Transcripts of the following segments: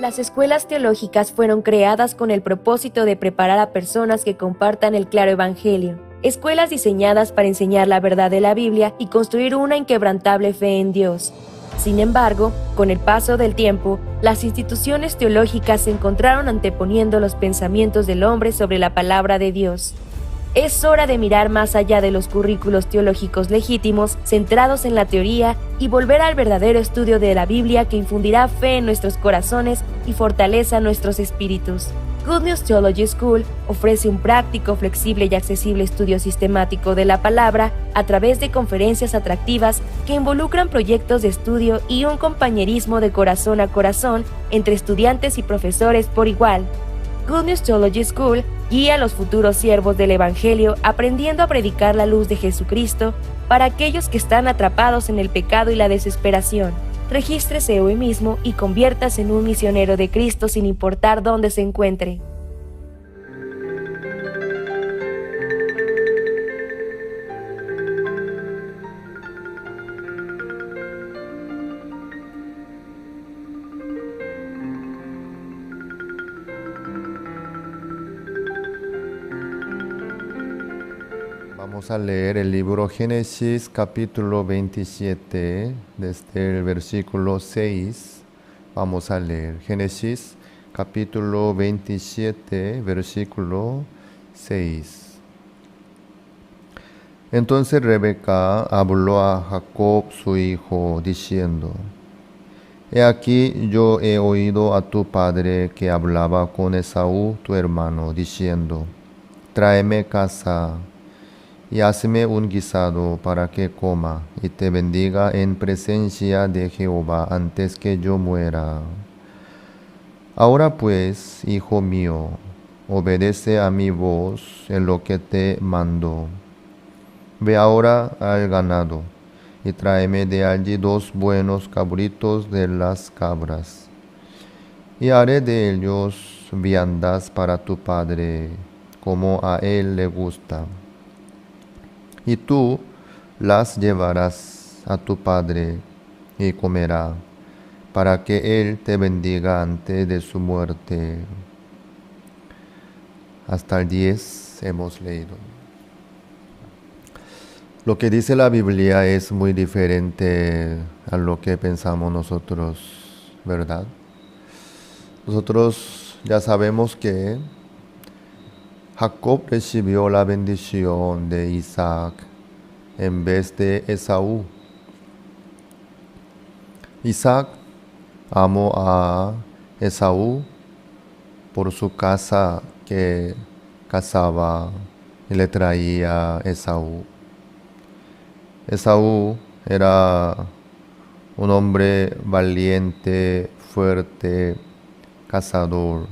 Las escuelas teológicas fueron creadas con el propósito de preparar a personas que compartan el claro evangelio. Escuelas diseñadas para enseñar la verdad de la Biblia y construir una inquebrantable fe en Dios. Sin embargo, con el paso del tiempo, las instituciones teológicas se encontraron anteponiendo los pensamientos del hombre sobre la palabra de Dios. Es hora de mirar más allá de los currículos teológicos legítimos, centrados en la teoría, y volver al verdadero estudio de la Biblia que infundirá fe en nuestros corazones y fortaleza nuestros espíritus. Good News Theology School ofrece un práctico, flexible y accesible estudio sistemático de la palabra a través de conferencias atractivas que involucran proyectos de estudio y un compañerismo de corazón a corazón entre estudiantes y profesores por igual. Good News Theology School guía a los futuros siervos del Evangelio aprendiendo a predicar la luz de Jesucristo para aquellos que están atrapados en el pecado y la desesperación. Regístrese hoy mismo y conviértase en un misionero de Cristo sin importar dónde se encuentre. Vamos a leer el libro Génesis capítulo 27, desde el versículo 6. Vamos a leer Génesis capítulo 27, versículo 6. Entonces Rebeca habló a Jacob su hijo, diciendo: He aquí yo he oído a tu padre que hablaba con Esaú tu hermano, diciendo: Tráeme caza y hazme un guisado para que coma y te bendiga en presencia de Jehová antes que yo muera. Ahora pues, hijo mío, obedece a mi voz en lo que te mando. Ve ahora al ganado y tráeme de allí 2 buenos cabritos de las cabras, y haré de ellos viandas para tu padre, como a él le gusta. Y tú las llevarás a tu padre y comerá, para que él te bendiga antes de su muerte. Hasta el 10 hemos leído. Lo que dice la Biblia es muy diferente a lo que pensamos nosotros, ¿verdad? Nosotros ya sabemos que Jacob recibió la bendición de Isaac en vez de Esaú. Isaac amó a Esaú por su casa que cazaba y le traía a Esaú. Esaú era un hombre valiente, fuerte, cazador.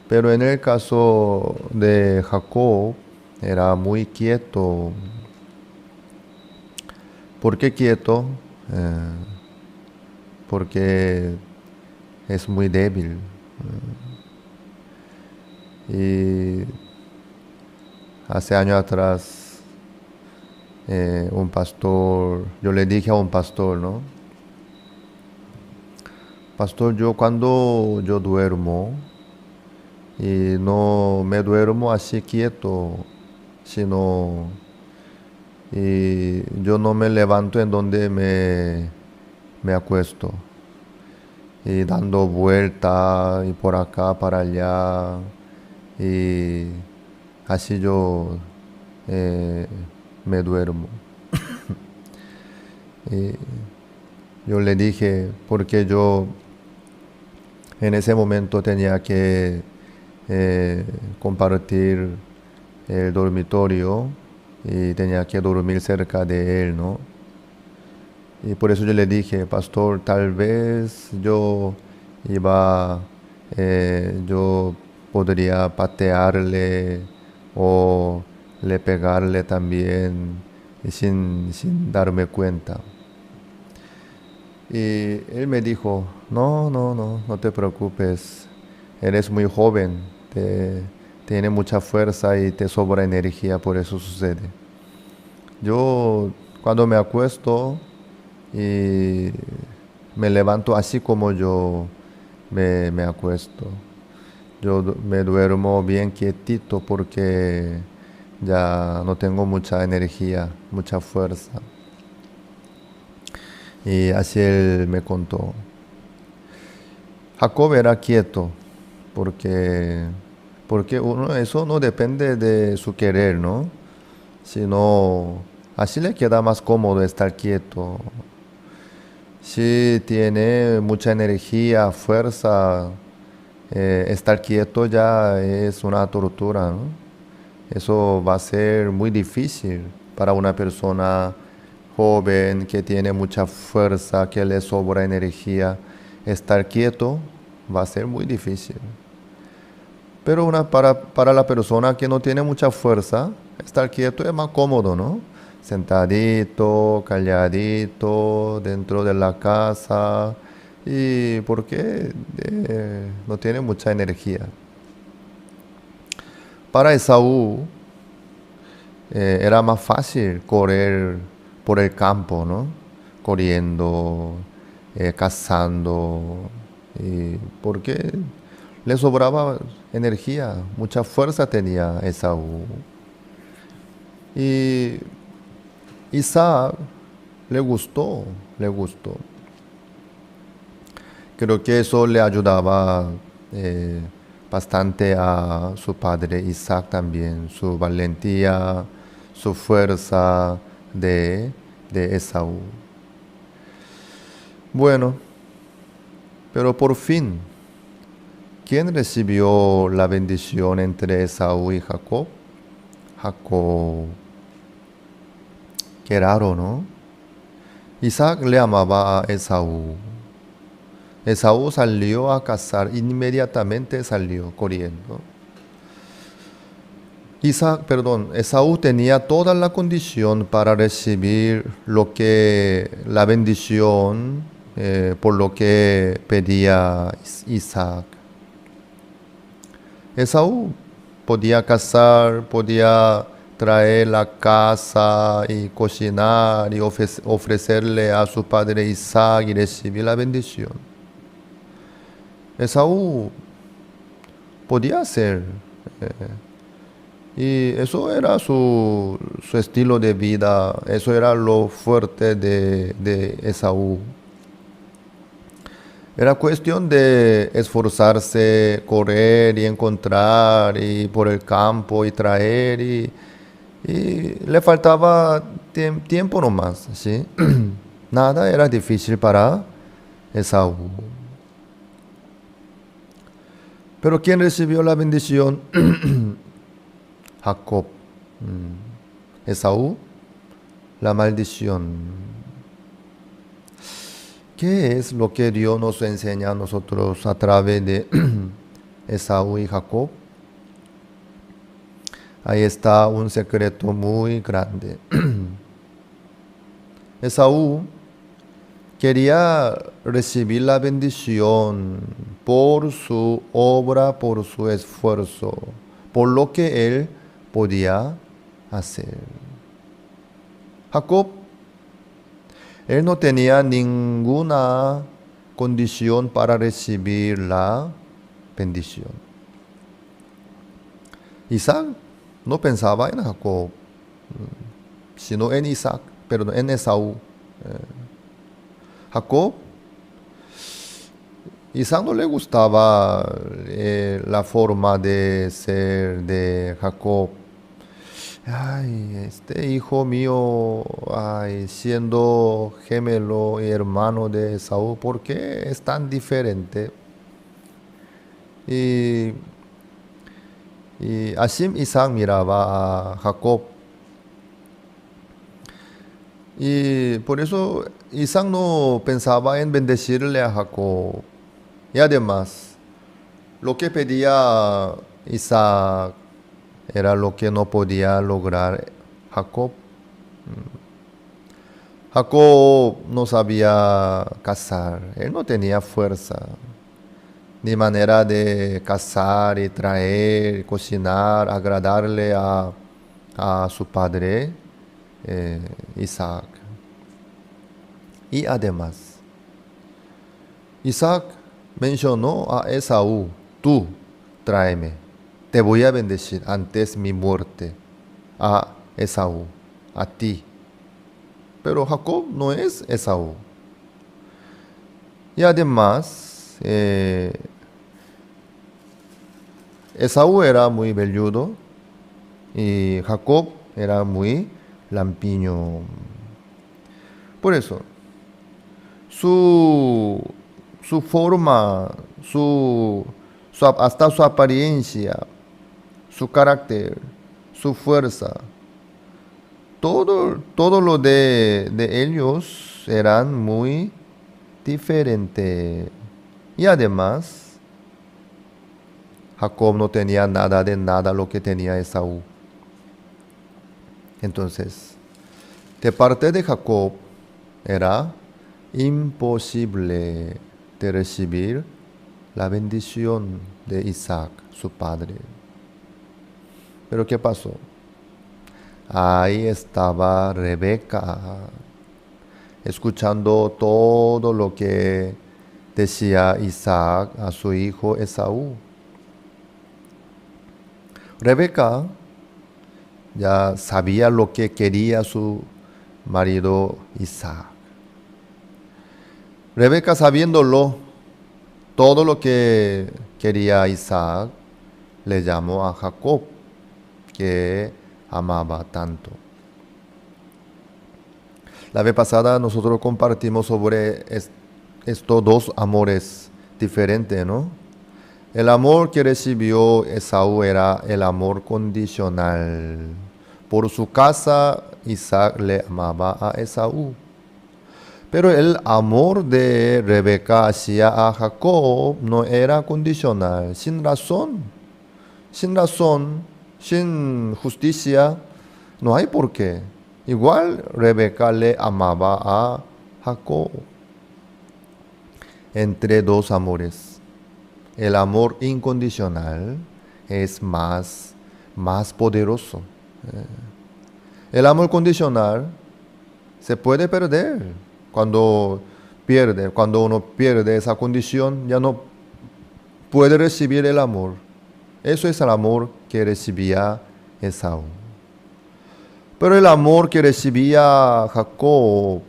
Pero en el caso de Jacob, era muy quieto. ¿Por qué quieto? Porque es muy débil. Y hace años atrás, un pastor, yo le dije a un pastor, ¿no? Pastor, cuando yo duermo, y no me duermo así quieto, sino y yo no me levanto en donde me acuesto, y dando vuelta y por acá para allá, y así yo me duermo. Y yo le dije, porque yo en ese momento tenía que compartir el dormitorio y tenía que dormir cerca de él, ¿no? Y por eso yo le dije, pastor, tal vez yo podría patearle o le pegarle también y sin darme cuenta. Y él me dijo, no te preocupes, eres muy joven, tiene mucha fuerza y te sobra energía, por eso sucede. Yo cuando me acuesto y me levanto así como yo me acuesto. Me duermo bien quietito porque ya no tengo mucha energía, mucha fuerza. Y así él me contó. Jacob era quieto porque, eso no depende de su querer, ¿no? Sino así le queda más cómodo estar quieto. Si tiene mucha energía, fuerza, estar quieto ya es una tortura, ¿no? Eso va a ser muy difícil para una persona joven que tiene mucha fuerza, que le sobra energía. Estar quieto va a ser muy difícil. Pero para la persona que no tiene mucha fuerza, estar quieto es más cómodo, ¿no? Sentadito, calladito, dentro de la casa. Y porque no tiene mucha energía. Para Esaú era más fácil correr por el campo, ¿no? Corriendo, cazando, porque le sobraba energía, mucha fuerza tenía Esaú. Y Isaac le gustó. Creo que eso le ayudaba bastante a su padre Isaac también, su valentía, su fuerza de Esaú. Bueno, pero por fin, ¿quién recibió la bendición entre Esaú y Jacob? Jacob. Qué raro, ¿no? Isaac le amaba a Esaú. Esaú salió a cazar, inmediatamente salió corriendo. Esaú tenía toda la condición para recibir la bendición por lo que pedía Isaac. Esaú podía cazar, podía traer la casa y cocinar y ofrecerle a su padre Isaac y recibir la bendición. Esaú podía hacer. Y eso era su estilo de vida, eso era lo fuerte de Esaú. Era cuestión de esforzarse, correr y encontrar y por el campo y traer y le faltaba tiempo nomás, ¿sí? Nada era difícil para Esaú. Pero ¿quién recibió la bendición? Jacob. Esaú, la maldición. ¿Qué es lo que Dios nos enseña a nosotros a través de Esaú y Jacob? Ahí está un secreto muy grande. Esaú quería recibir la bendición por su obra, por su esfuerzo, por lo que él podía hacer. Jacob, él no tenía ninguna condición para recibir la bendición. Isaac no pensaba en Jacob, sino en en Esaú. Jacob, Isaac no le gustaba la forma de ser de Jacob. Ay, este hijo mío, ay, siendo gemelo y hermano de Esaú, ¿por qué es tan diferente? Y así Isaac miraba a Jacob. Y por eso Isaac no pensaba en bendecirle a Jacob. Y además, lo que pedía Isaac era lo que no podía lograr Jacob. Jacob no sabía cazar, él no tenía fuerza, ni manera de cazar y traer, cocinar, agradarle a su padre Isaac. Y además, Isaac mencionó a Esaú, tú tráeme, te voy a bendecir antes mi muerte, a Esaú, a ti. Pero Jacob no es Esaú. Y además, Esaú era muy velludo y Jacob era muy lampiño. Por eso, su forma, hasta su apariencia, su carácter, su fuerza, todo lo de ellos eran muy diferentes. Y además, Jacob no tenía nada de nada lo que tenía Esaú. Entonces, de parte de Jacob era imposible de recibir la bendición de Isaac, su padre. Pero ¿qué pasó? Ahí estaba Rebeca, escuchando todo lo que decía Isaac a su hijo Esaú. Rebeca ya sabía lo que quería su marido Isaac. Rebeca, sabiéndolo, todo lo que quería Isaac, le llamó a Jacob, que amaba tanto. La vez pasada nosotros compartimos sobre estos dos amores diferentes, ¿no? El amor que recibió Esaú era el amor condicional. Por su casa, Isaac le amaba a Esaú. Pero el amor de Rebeca hacia a Jacob no era condicional, sin razón, sin justicia, no hay por qué. Igual Rebeca le amaba a Jacob. Entre dos amores, el amor incondicional es más poderoso. El amor condicional se puede perder. Cuando uno pierde esa condición, ya no puede recibir el amor. Eso es el amor que recibía Esaú. Pero el amor que recibía Jacob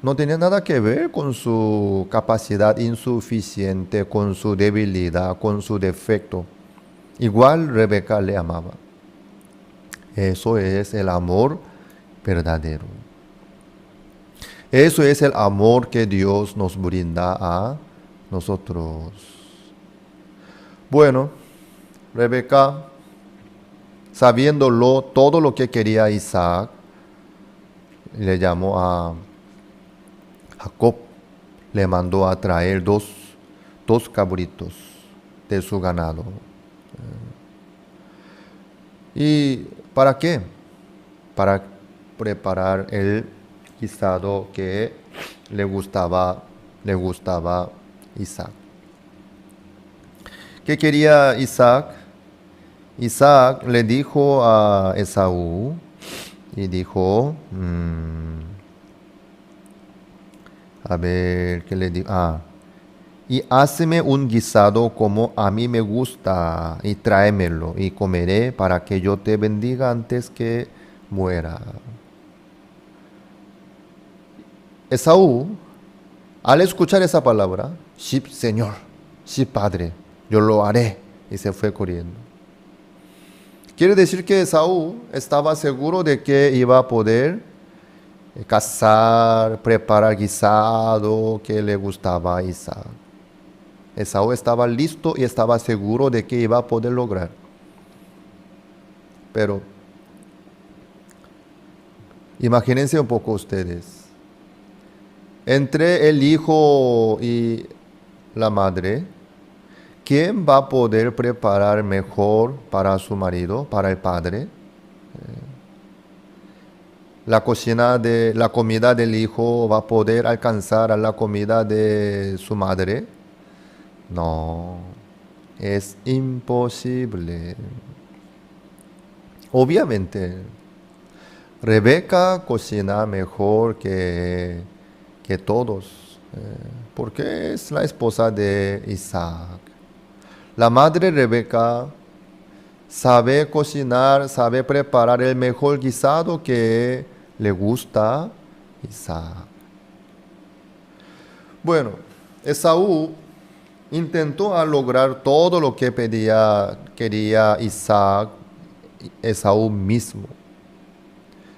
no tenía nada que ver con su capacidad insuficiente, con su debilidad, con su defecto. Igual Rebeca le amaba. Eso es el amor verdadero. Eso es el amor que Dios nos brinda a nosotros. Bueno, Rebeca, sabiéndolo todo lo que quería Isaac, le llamó a Jacob, le mandó a traer dos cabritos de su ganado. ¿Y para qué? Para preparar el guisado que le gustaba Isaac. ¿Qué quería Isaac? Isaac le dijo a Esaú y dijo, a ver, ¿qué le dijo? Y háceme un guisado como a mí me gusta y tráemelo y comeré para que yo te bendiga antes que muera. Esaú, al escuchar esa palabra, sí, Señor, sí, Padre, yo lo haré, y se fue corriendo. Quiere decir que Esaú estaba seguro de que iba a poder cazar, preparar guisado que le gustaba a Isaac. Esaú estaba listo y estaba seguro de que iba a poder lograr. Pero imagínense un poco ustedes. Entre el hijo y la madre, ¿quién va a poder preparar mejor para su marido, para el padre? La comida del hijo va a poder alcanzar a la comida de su madre. No, es imposible. Obviamente, Rebeca cocina mejor que todos. porque es la esposa de Isaac. La madre Rebeca sabe cocinar, sabe preparar el mejor guisado que le gusta a Isaac. Bueno, Esaú intentó lograr todo lo que quería Isaac, Esaú mismo.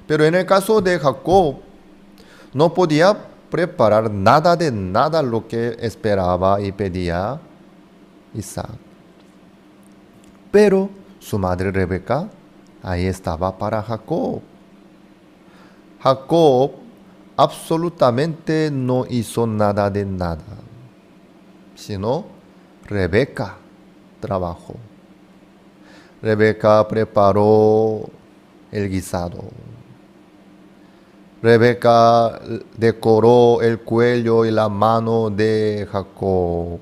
Pero en el caso de Jacob, no podía preparar nada de nada lo que esperaba y pedía Isaac. Pero su madre Rebeca ahí estaba para Jacob. Jacob absolutamente no hizo nada de nada, sino Rebeca trabajó. Rebeca preparó el guisado. Rebeca decoró el cuello y la mano de Jacob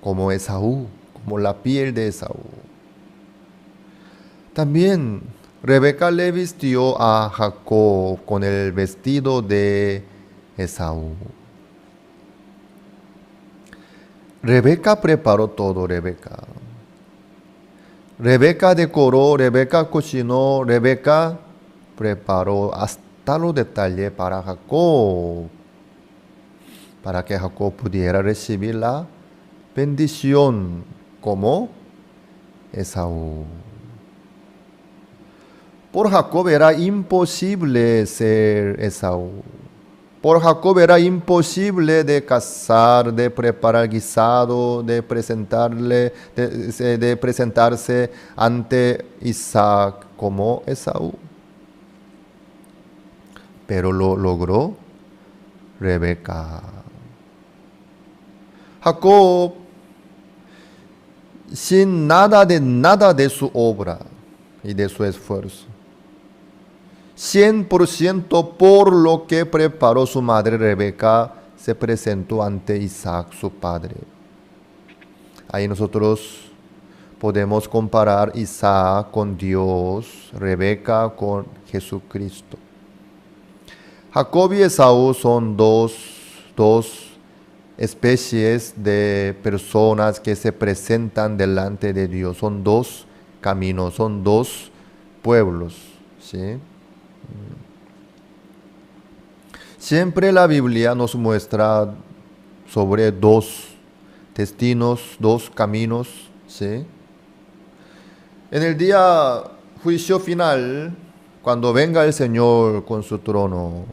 como Esaú, como la piel de Esaú. También Rebeca le vistió a Jacob con el vestido de Esaú. Rebeca preparó todo, Rebeca. Rebeca decoró, Rebeca cocinó, Rebeca preparó hasta los detalles para Jacob, para que Jacob pudiera recibir la bendición como Esaú. Por Jacob era imposible ser Esaú. Por Jacob era imposible de cazar, de preparar guisado, de presentarse ante Isaac como Esaú. Pero lo logró Rebeca. Jacob, sin nada de su obra y de su esfuerzo, 100% por lo que preparó su madre Rebeca, se presentó ante Isaac, su padre. Ahí nosotros podemos comparar Isaac con Dios, Rebeca con Jesucristo. Jacob y Esaú son dos especies de personas que se presentan delante de Dios. Son dos caminos, son dos pueblos, ¿sí? Siempre la Biblia nos muestra sobre dos destinos, dos caminos, ¿sí? En el día juicio final, cuando venga el Señor con su trono,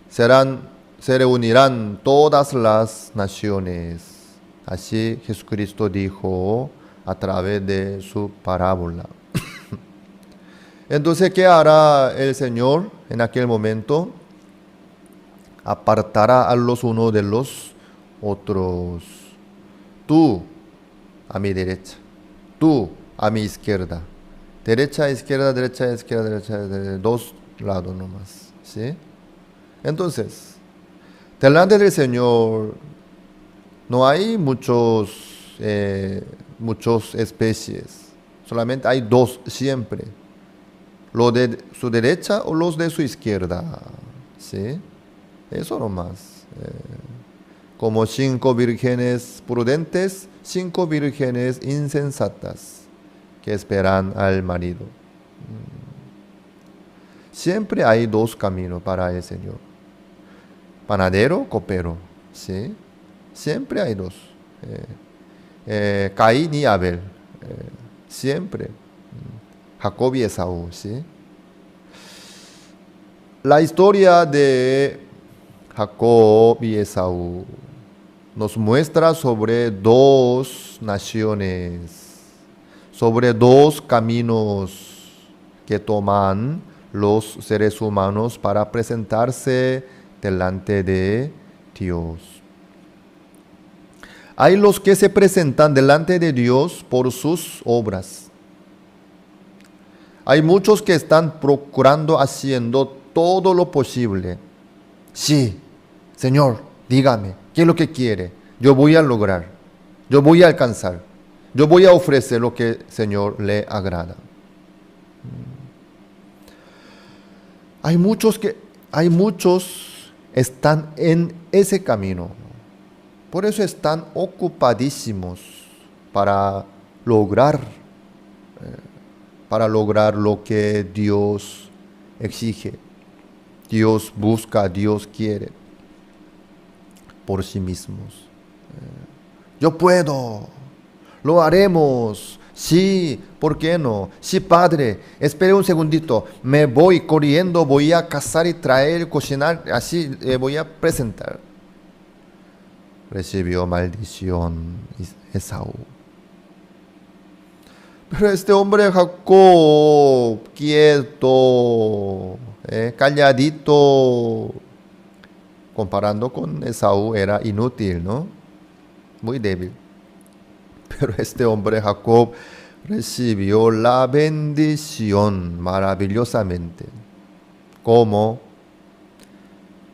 se reunirán todas las naciones. Así Jesucristo dijo a través de su parábola. Entonces, ¿qué hará el Señor en aquel momento? Apartará a los unos de los otros. Tú a mi derecha, tú a mi izquierda. Derecha, izquierda, derecha, izquierda, derecha, dos lados nomás, ¿sí? Entonces, delante del Señor no hay muchas especies, solamente hay dos siempre. Los de su derecha o los de su izquierda, ¿sí? Eso nomás. Como 5 vírgenes prudentes, 5 vírgenes insensatas que esperan al marido. Siempre hay dos caminos para el Señor. Panadero, copero, ¿sí? Siempre hay dos. Caín y Abel, siempre. Jacob y Esaú, ¿sí? La historia de Jacob y Esaú nos muestra sobre dos naciones, sobre dos caminos que toman los seres humanos para presentarse delante de Dios. Hay los que se presentan delante de Dios por sus obras. Hay muchos que están procurando, haciendo todo lo posible. Sí, Señor, dígame, ¿qué es lo que quiere? Yo voy a lograr, yo voy a alcanzar, yo voy a ofrecer lo que el Señor le agrada. Hay muchos están en ese camino. Por eso están ocupadísimos para lograr lo que Dios exige, Dios busca, Dios quiere por sí mismos. Yo puedo, lo haremos. Sí, ¿por qué no? Sí, padre, espere un segundito, me voy corriendo, voy a cazar y traer, cocinar, así voy a presentar. Recibió maldición Esaú. Pero este hombre Jacob, quieto, calladito, comparando con Esaú era inútil, ¿no? Muy débil. Pero este hombre Jacob recibió la bendición maravillosamente. ¿Cómo?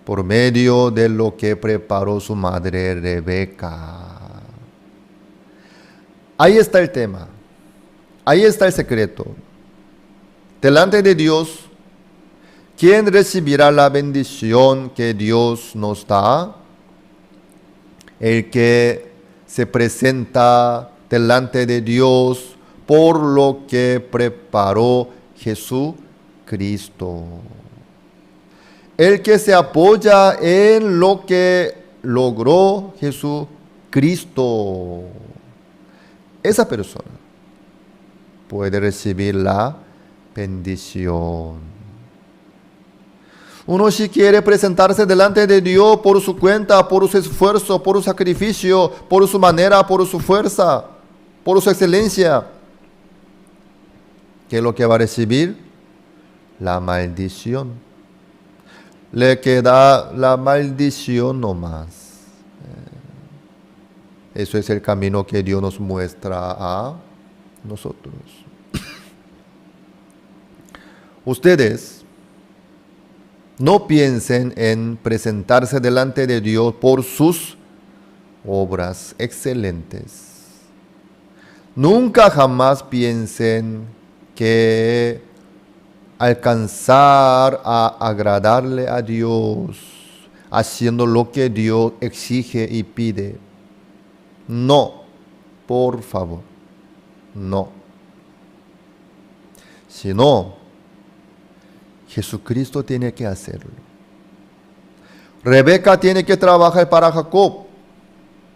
Por medio de lo que preparó su madre Rebeca. Ahí está el tema. Ahí está el secreto. Delante de Dios, ¿quién recibirá la bendición que Dios nos da? El que se presenta delante de Dios por lo que preparó Jesucristo. El que se apoya en lo que logró Jesucristo. Esa persona puede recibir la bendición. Uno si quiere presentarse delante de Dios por su cuenta, por su esfuerzo, por su sacrificio, por su manera, por su fuerza, por su excelencia, ¿qué es lo que va a recibir? La maldición. Le queda la maldición nomás. Eso es el camino que Dios nos muestra a nosotros. Ustedes no piensen en presentarse delante de Dios por sus obras excelentes. Nunca jamás piensen que alcanzar a agradarle a Dios haciendo lo que Dios exige y pide. No, por favor, no. Sino, Jesucristo tiene que hacerlo. Rebeca tiene que trabajar para Jacob.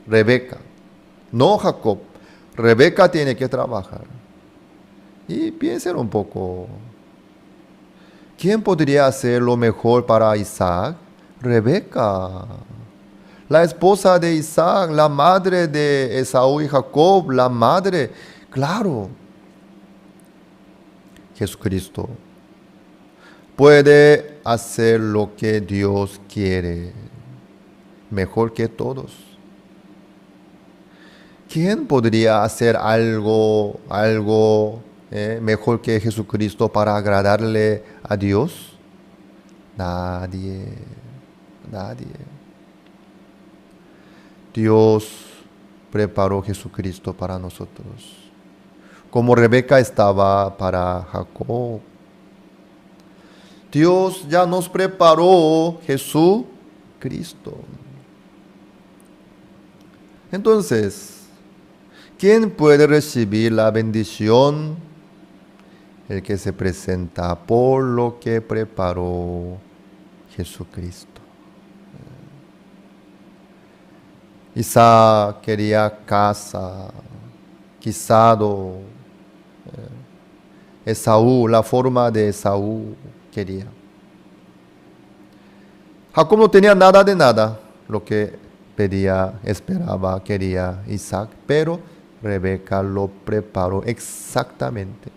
Rebeca, no Jacob. Rebeca tiene que trabajar. Y piensen un poco. ¿Quién podría hacer lo mejor para Isaac? Rebeca, la esposa de Isaac, la madre de Esaú y Jacob, la madre. Claro, Jesucristo puede hacer lo que Dios quiere, mejor que todos. ¿Quién podría hacer algo mejor que Jesucristo para agradarle a Dios? Nadie. Dios preparó Jesucristo para nosotros, como Rebeca estaba para Jacob. Dios ya nos preparó Jesucristo. Entonces, ¿quién puede recibir la bendición? El que se presenta por lo que preparó Jesucristo. Isaac quería casa, guisado. Esaú, la forma de Esaú quería. Jacob no tenía nada de nada, lo que pedía, esperaba, quería Isaac, pero Rebeca lo preparó exactamente.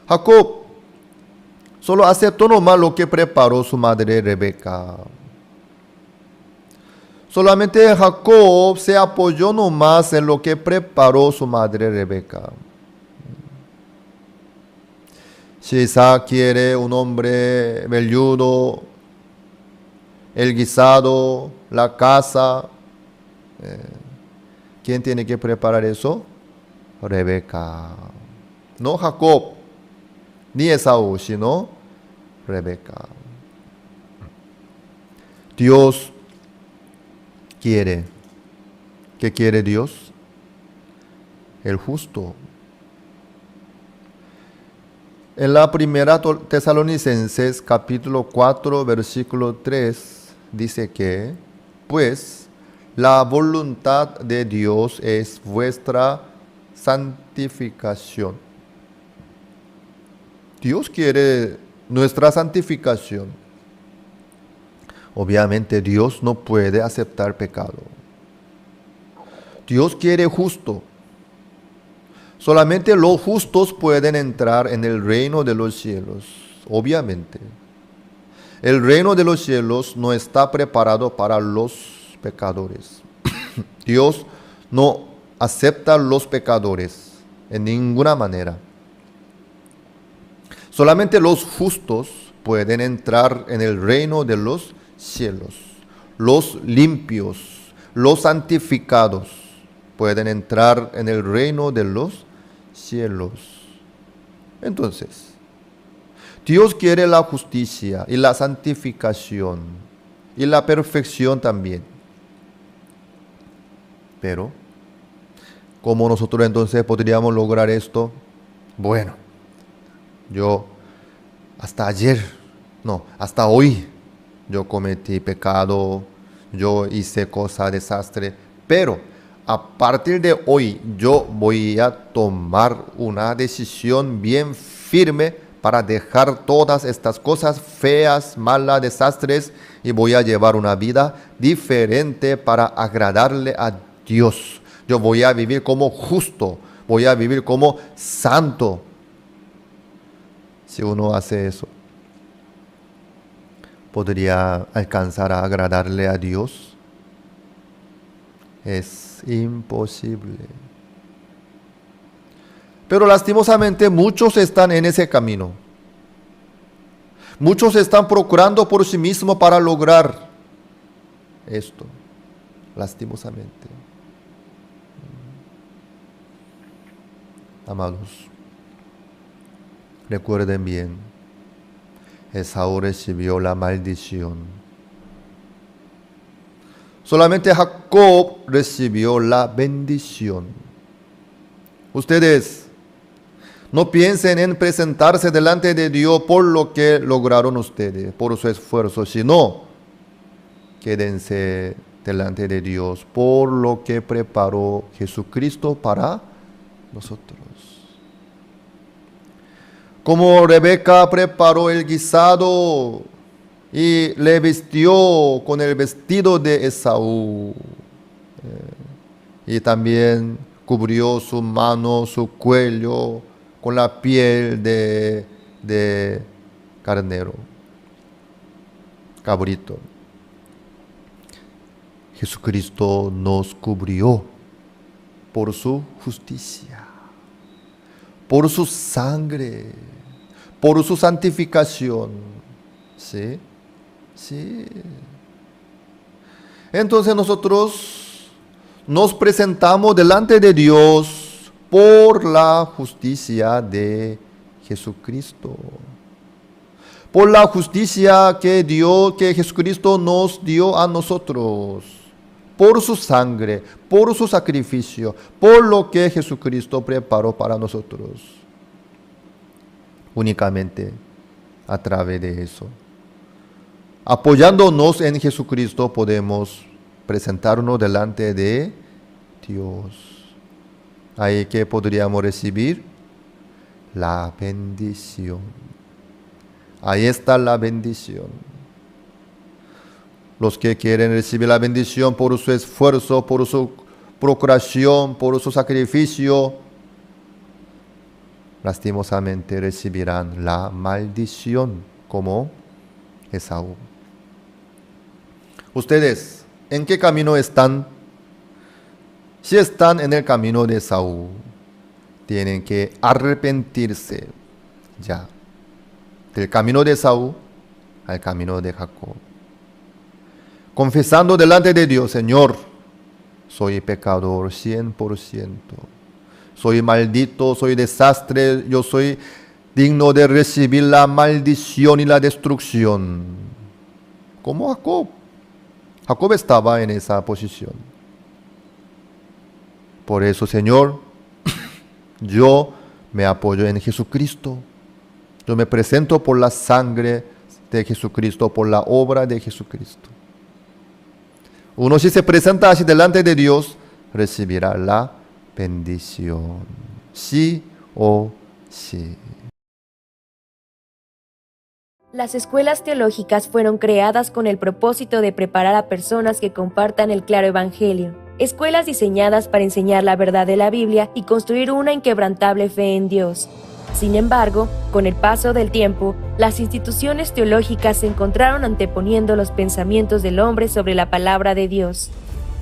Jacob solo aceptó nomás lo que preparó su madre Rebeca. Solamente Jacob se apoyó nomás en lo que preparó su madre Rebeca. Si Isaac quiere un hombre velludo, el guisado, la casa, ¿quién tiene que preparar eso? Rebeca. No Jacob, ni Esaú, sino Rebeca. Dios quiere. ¿Qué quiere Dios? El justo. En la primera Tesalonicenses capítulo 4 versículo 3 dice que, pues, la voluntad de Dios es vuestra santificación. Dios quiere nuestra santificación. Obviamente Dios no puede aceptar pecado. Dios quiere justo. Solamente los justos pueden entrar en el reino de los cielos, obviamente. El reino de los cielos no está preparado para los pecadores. Dios no acepta los pecadores en ninguna manera. Solamente los justos pueden entrar en el reino de los cielos. Los limpios, los santificados pueden entrar en el reino de los cielos. Entonces, Dios quiere la justicia y la santificación y la perfección también. Pero, ¿cómo nosotros entonces podríamos lograr esto? Bueno, yo hasta hoy yo cometí pecado, yo hice cosas desastre, pero a partir de hoy yo voy a tomar una decisión bien firme para dejar todas estas cosas feas, malas, desastres, y voy a llevar una vida diferente para agradarle a Dios. Yo voy a vivir como justo, voy a vivir como santo. Si uno hace eso, ¿podría alcanzar a agradarle a Dios? Es imposible. Pero lastimosamente muchos están en ese camino. Muchos están procurando por sí mismos para lograr esto. Lastimosamente. Amados, recuerden bien, Esaú recibió la maldición. Solamente Jacob recibió la bendición. Ustedes no piensen en presentarse delante de Dios por lo que lograron ustedes, por su esfuerzo, sino quédense delante de Dios por lo que preparó Jesucristo para nosotros. Como Rebeca preparó el guisado y le vistió con el vestido de Esaú, y también cubrió su mano, su cuello con la piel de carnero, cabrito. Jesucristo nos cubrió por su justicia, por su sangre, por su santificación. ¿Sí? Sí. Entonces nosotros nos presentamos delante de Dios por la justicia de Jesucristo. Por la justicia que Jesucristo nos dio a nosotros. Por su sangre, por su sacrificio, por lo que Jesucristo preparó para nosotros. Únicamente a través de eso, apoyándonos en Jesucristo, podemos presentarnos delante de Dios. Ahí que podríamos recibir la bendición. Ahí está la bendición. Los que quieren recibir la bendición por su esfuerzo, por su procuración, por su sacrificio, lastimosamente recibirán la maldición como Esaú. Ustedes, ¿en qué camino están? Si están en el camino de Esaú, tienen que arrepentirse ya del camino de Esaú al camino de Jacob. Confesando delante de Dios: Señor, soy pecador 100%. Soy maldito, soy desastre, yo soy digno de recibir la maldición y la destrucción. Como Jacob, Jacob estaba en esa posición. Por eso, Señor, yo me apoyo en Jesucristo. Yo me presento por la sangre de Jesucristo, por la obra de Jesucristo. Uno, si se presenta así delante de Dios, recibirá la bendición. Sí o sí. Las escuelas teológicas fueron creadas con el propósito de preparar a personas que compartan el claro evangelio. Escuelas diseñadas para enseñar la verdad de la Biblia y construir una inquebrantable fe en Dios. Sin embargo, con el paso del tiempo, las instituciones teológicas se encontraron anteponiendo los pensamientos del hombre sobre la palabra de Dios.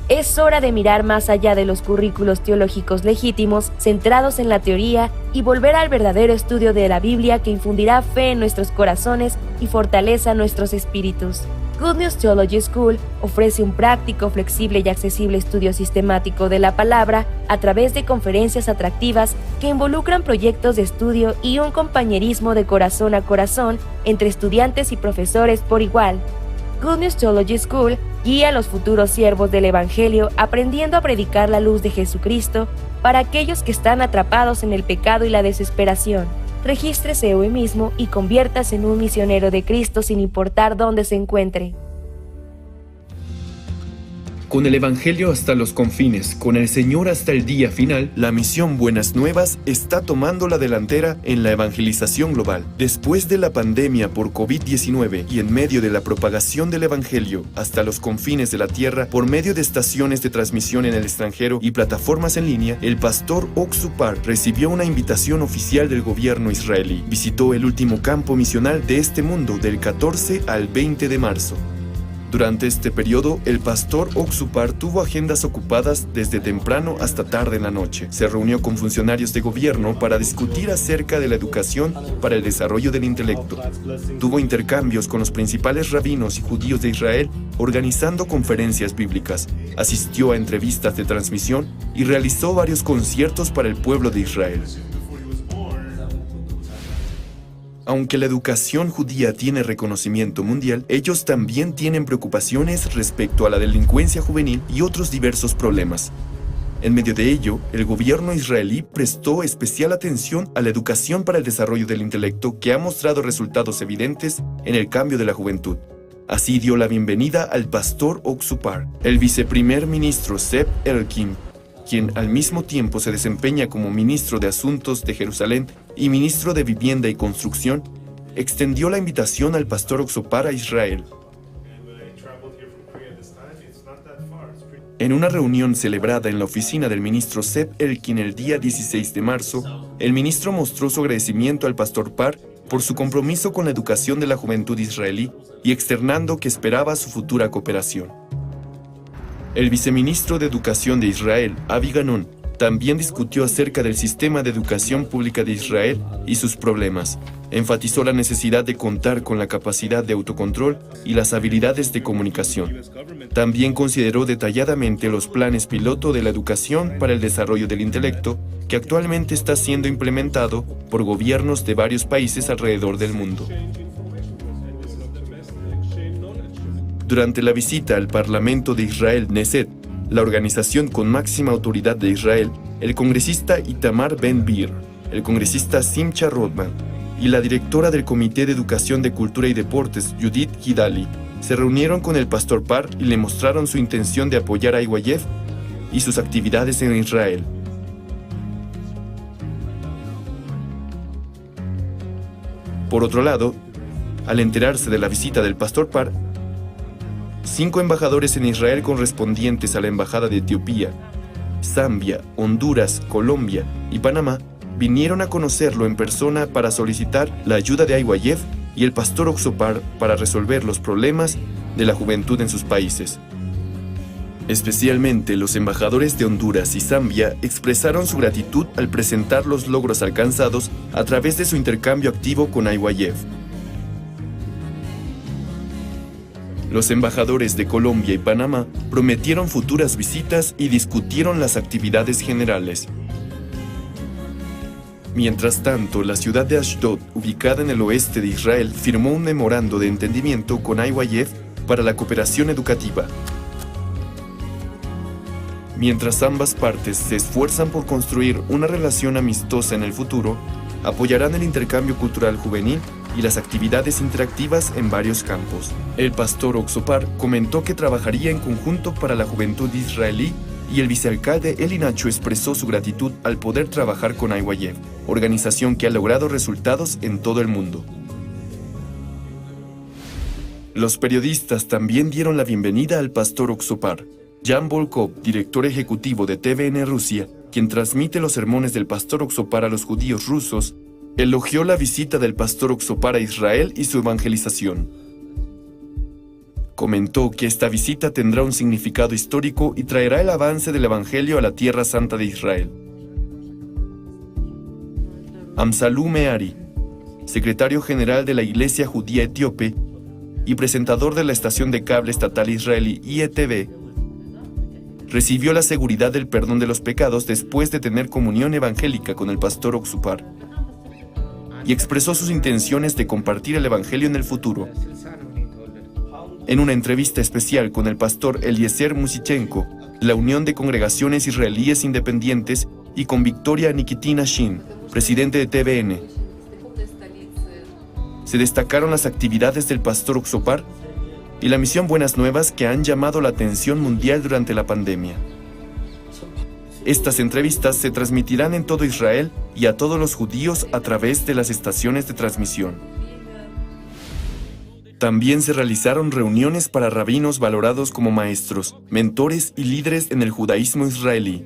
Es hora de mirar más allá de los currículos teológicos legítimos, centrados en la teoría, y volver al verdadero estudio de la Biblia que infundirá fe en nuestros corazones y fortaleza nuestros espíritus. Good News Theology School ofrece un práctico, flexible y accesible estudio sistemático de la palabra a través de conferencias atractivas que involucran proyectos de estudio y un compañerismo de corazón a corazón entre estudiantes y profesores por igual. Good News Theology School guía a los futuros siervos del Evangelio aprendiendo a predicar la luz de Jesucristo para aquellos que están atrapados en el pecado y la desesperación. Regístrese hoy mismo y conviértase en un misionero de Cristo sin importar dónde se encuentre. Con el Evangelio hasta los confines, con el Señor hasta el día final, la misión Buenas Nuevas está tomando la delantera en la evangelización global. Después de la pandemia por COVID-19 y en medio de la propagación del Evangelio hasta los confines de la tierra por medio de estaciones de transmisión en el extranjero y plataformas en línea, el pastor Oxupar recibió una invitación oficial del gobierno israelí. Visitó el último campo misional de este mundo del 14 al 20 de marzo. Durante este periodo, el pastor Oxupar tuvo agendas ocupadas desde temprano hasta tarde en la noche. Se reunió con funcionarios de gobierno para discutir acerca de la educación para el desarrollo del intelecto. Tuvo intercambios con los principales rabinos y judíos de Israel, organizando conferencias bíblicas. Asistió a entrevistas de transmisión y realizó varios conciertos para el pueblo de Israel. Aunque la educación judía tiene reconocimiento mundial, ellos también tienen preocupaciones respecto a la delincuencia juvenil y otros diversos problemas. En medio de ello, el gobierno israelí prestó especial atención a la educación para el desarrollo del intelecto que ha mostrado resultados evidentes en el cambio de la juventud. Así dio la bienvenida al pastor Oxupar, el viceprimer ministro Zeev Elkin, quien al mismo tiempo se desempeña como ministro de Asuntos de Jerusalén y ministro de Vivienda y Construcción, extendió la invitación al pastor Oxupar a Israel. En una reunión celebrada en la oficina del ministro Zeev Elkin el día 16 de marzo, el ministro mostró su agradecimiento al pastor Par por su compromiso con la educación de la juventud israelí y externando que esperaba su futura cooperación. El viceministro de Educación de Israel, Avi Ganon, también discutió acerca del sistema de educación pública de Israel y sus problemas. Enfatizó la necesidad de contar con la capacidad de autocontrol y las habilidades de comunicación. También consideró detalladamente los planes piloto de la educación para el desarrollo del intelecto, que actualmente está siendo implementado por gobiernos de varios países alrededor del mundo. Durante la visita al Parlamento de Israel Knesset, la organización con máxima autoridad de Israel, el congresista Itamar Ben-Gvir, el congresista Simcha Rodman y la directora del Comité de Educación de Cultura y Deportes, Judith Gidali, se reunieron con el pastor Par y le mostraron su intención de apoyar a IYF y sus actividades en Israel. Por otro lado, al enterarse de la visita del pastor Par, 5 embajadores en Israel correspondientes a la Embajada de Etiopía, Zambia, Honduras, Colombia y Panamá vinieron a conocerlo en persona para solicitar la ayuda de IYF y el pastor Oxupar para resolver los problemas de la juventud en sus países. Especialmente los embajadores de Honduras y Zambia expresaron su gratitud al presentar los logros alcanzados a través de su intercambio activo con IYF. Los embajadores de Colombia y Panamá prometieron futuras visitas y discutieron las actividades generales. Mientras tanto, la ciudad de Ashdod, ubicada en el oeste de Israel, firmó un memorando de entendimiento con IYF para la cooperación educativa. Mientras ambas partes se esfuerzan por construir una relación amistosa en el futuro, apoyarán el intercambio cultural juvenil y las actividades interactivas en varios campos. El pastor Oxopar comentó que trabajaría en conjunto para la juventud israelí y el vicealcalde Eli Nacho expresó su gratitud al poder trabajar con IYF, organización que ha logrado resultados en todo el mundo. Los periodistas también dieron la bienvenida al pastor Oxopar. Jan Volkov, director ejecutivo de TVN Rusia, quien transmite los sermones del pastor Oxopar a los judíos rusos, elogió la visita del pastor Oxopar a Israel y su evangelización. Comentó que esta visita tendrá un significado histórico y traerá el avance del Evangelio a la Tierra Santa de Israel. Amsalú Meari, secretario general de la Iglesia Judía Etíope y presentador de la estación de cable estatal israelí IETV, recibió la seguridad del perdón de los pecados después de tener comunión evangélica con el pastor Oxopar y expresó sus intenciones de compartir el Evangelio en el futuro. En una entrevista especial con el pastor Eliezer Musichenko, la Unión de Congregaciones Israelíes Independientes, y con Victoria Nikitina Shin, presidente de TVN, se destacaron las actividades del pastor Oxopar y la misión Buenas Nuevas que han llamado la atención mundial durante la pandemia. Estas entrevistas se transmitirán en todo Israel y a todos los judíos a través de las estaciones de transmisión. También se realizaron reuniones para rabinos valorados como maestros, mentores y líderes en el judaísmo israelí.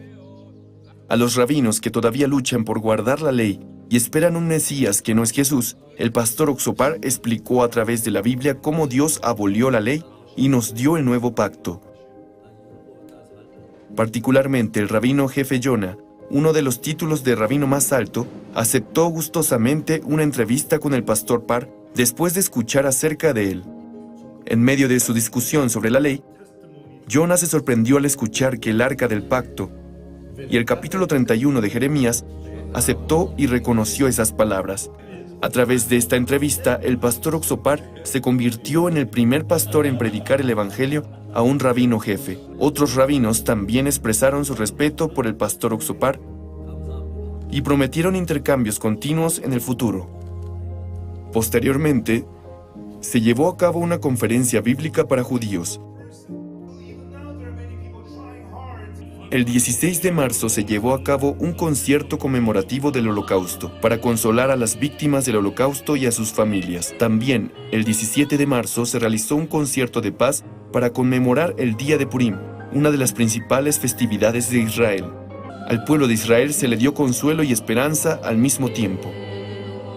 A los rabinos que todavía luchan por guardar la ley y esperan un Mesías que no es Jesús, el pastor Oxopar explicó a través de la Biblia cómo Dios abolió la ley y nos dio el nuevo pacto. Particularmente el rabino jefe Yonah, uno de los títulos de rabino más alto, aceptó gustosamente una entrevista con el pastor Par después de escuchar acerca de él. En medio de su discusión sobre la ley, Yonah se sorprendió al escuchar que el Arca del Pacto y el capítulo 31 de Jeremías aceptó y reconoció esas palabras. A través de esta entrevista, el pastor Oxopar se convirtió en el primer pastor en predicar el Evangelio a un rabino jefe. Otros rabinos también expresaron su respeto por el pastor Oxopar y prometieron intercambios continuos en el futuro. Posteriormente, se llevó a cabo una conferencia bíblica para judíos. El 16 de marzo se llevó a cabo un concierto conmemorativo del Holocausto para consolar a las víctimas del Holocausto y a sus familias. También, el 17 de marzo se realizó un concierto de paz para conmemorar el Día de Purim, una de las principales festividades de Israel. Al pueblo de Israel se le dio consuelo y esperanza al mismo tiempo.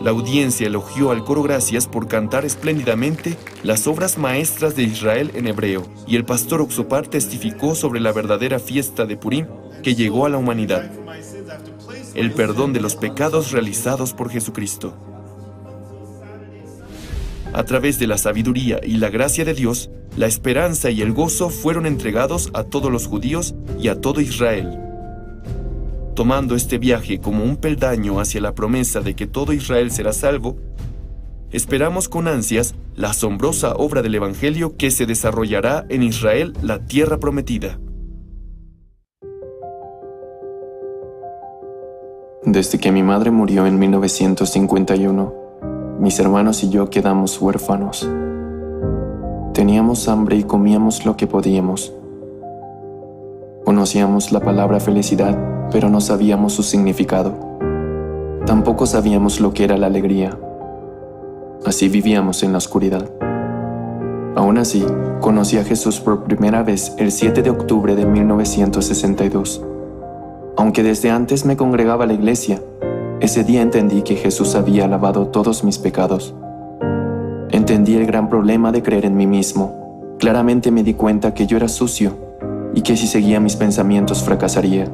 La audiencia elogió al coro Gracias por cantar espléndidamente las obras maestras de Israel en hebreo, y el pastor Oxopar testificó sobre la verdadera fiesta de Purim que llegó a la humanidad, el perdón de los pecados realizados por Jesucristo. A través de la sabiduría y la gracia de Dios, la esperanza y el gozo fueron entregados a todos los judíos y a todo Israel. Tomando este viaje como un peldaño hacia la promesa de que todo Israel será salvo, esperamos con ansias la asombrosa obra del Evangelio que se desarrollará en Israel, la tierra prometida. Desde que mi madre murió en 1951, mis hermanos y yo quedamos huérfanos. Teníamos hambre y comíamos lo que podíamos. Conocíamos la palabra felicidad, pero no sabíamos su significado. Tampoco sabíamos lo que era la alegría. Así vivíamos en la oscuridad. Aún así, conocí a Jesús por primera vez el 7 de octubre de 1962. Aunque desde antes me congregaba a la iglesia, ese día entendí que Jesús había lavado todos mis pecados. Entendí el gran problema de creer en mí mismo. Claramente me di cuenta que yo era sucio y que si seguía mis pensamientos fracasaría.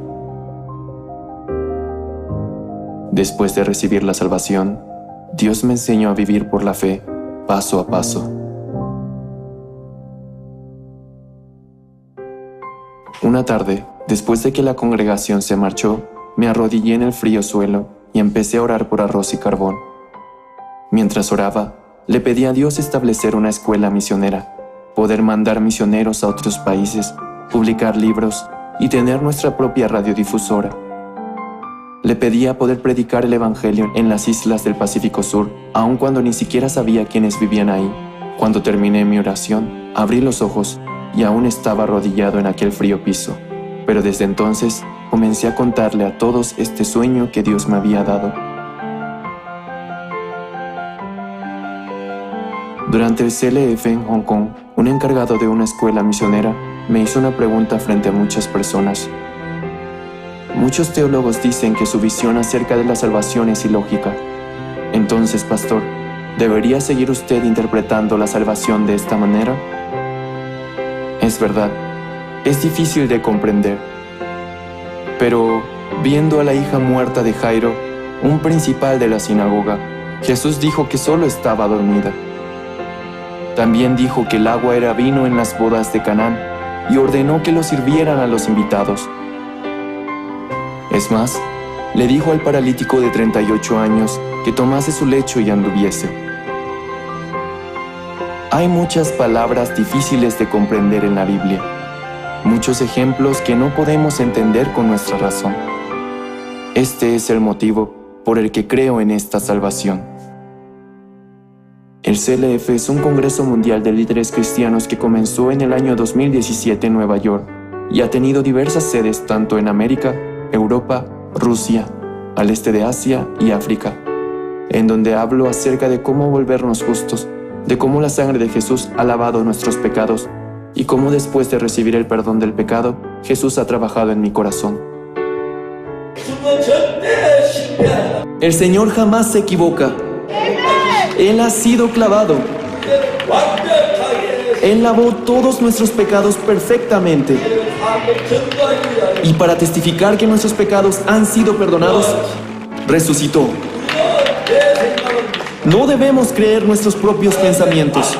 Después de recibir la salvación, Dios me enseñó a vivir por la fe, paso a paso. Una tarde, después de que la congregación se marchó, me arrodillé en el frío suelo y empecé a orar por arroz y carbón. Mientras oraba, le pedí a Dios establecer una escuela misionera, poder mandar misioneros a otros países, publicar libros y tener nuestra propia radiodifusora. Le pedía poder predicar el Evangelio en las islas del Pacífico Sur, aun cuando ni siquiera sabía quiénes vivían ahí. Cuando terminé mi oración, abrí los ojos y aún estaba arrodillado en aquel frío piso. Pero desde entonces comencé a contarle a todos este sueño que Dios me había dado. Durante el CLF en Hong Kong, un encargado de una escuela misionera me hizo una pregunta frente a muchas personas. Muchos teólogos dicen que su visión acerca de la salvación es ilógica. Entonces, pastor, ¿debería seguir usted interpretando la salvación de esta manera? Es verdad, es difícil de comprender. Pero, viendo a la hija muerta de Jairo, un principal de la sinagoga, Jesús dijo que solo estaba dormida. También dijo que el agua era vino en las bodas de Canaán y ordenó que lo sirvieran a los invitados. Es más, le dijo al paralítico de 38 años que tomase su lecho y anduviese. Hay muchas palabras difíciles de comprender en la Biblia, muchos ejemplos que no podemos entender con nuestra razón. Este es el motivo por el que creo en esta salvación. El CLF es un congreso mundial de líderes cristianos que comenzó en el año 2017 en Nueva York y ha tenido diversas sedes tanto en América, Europa, Rusia, al este de Asia y África, en donde hablo acerca de cómo volvernos justos, de cómo la sangre de Jesús ha lavado nuestros pecados y cómo después de recibir el perdón del pecado, Jesús ha trabajado en mi corazón. El Señor jamás se equivoca. Él ha sido clavado. Él lavó todos nuestros pecados perfectamente. Y para testificar que nuestros pecados han sido perdonados, resucitó. No debemos creer nuestros propios pensamientos,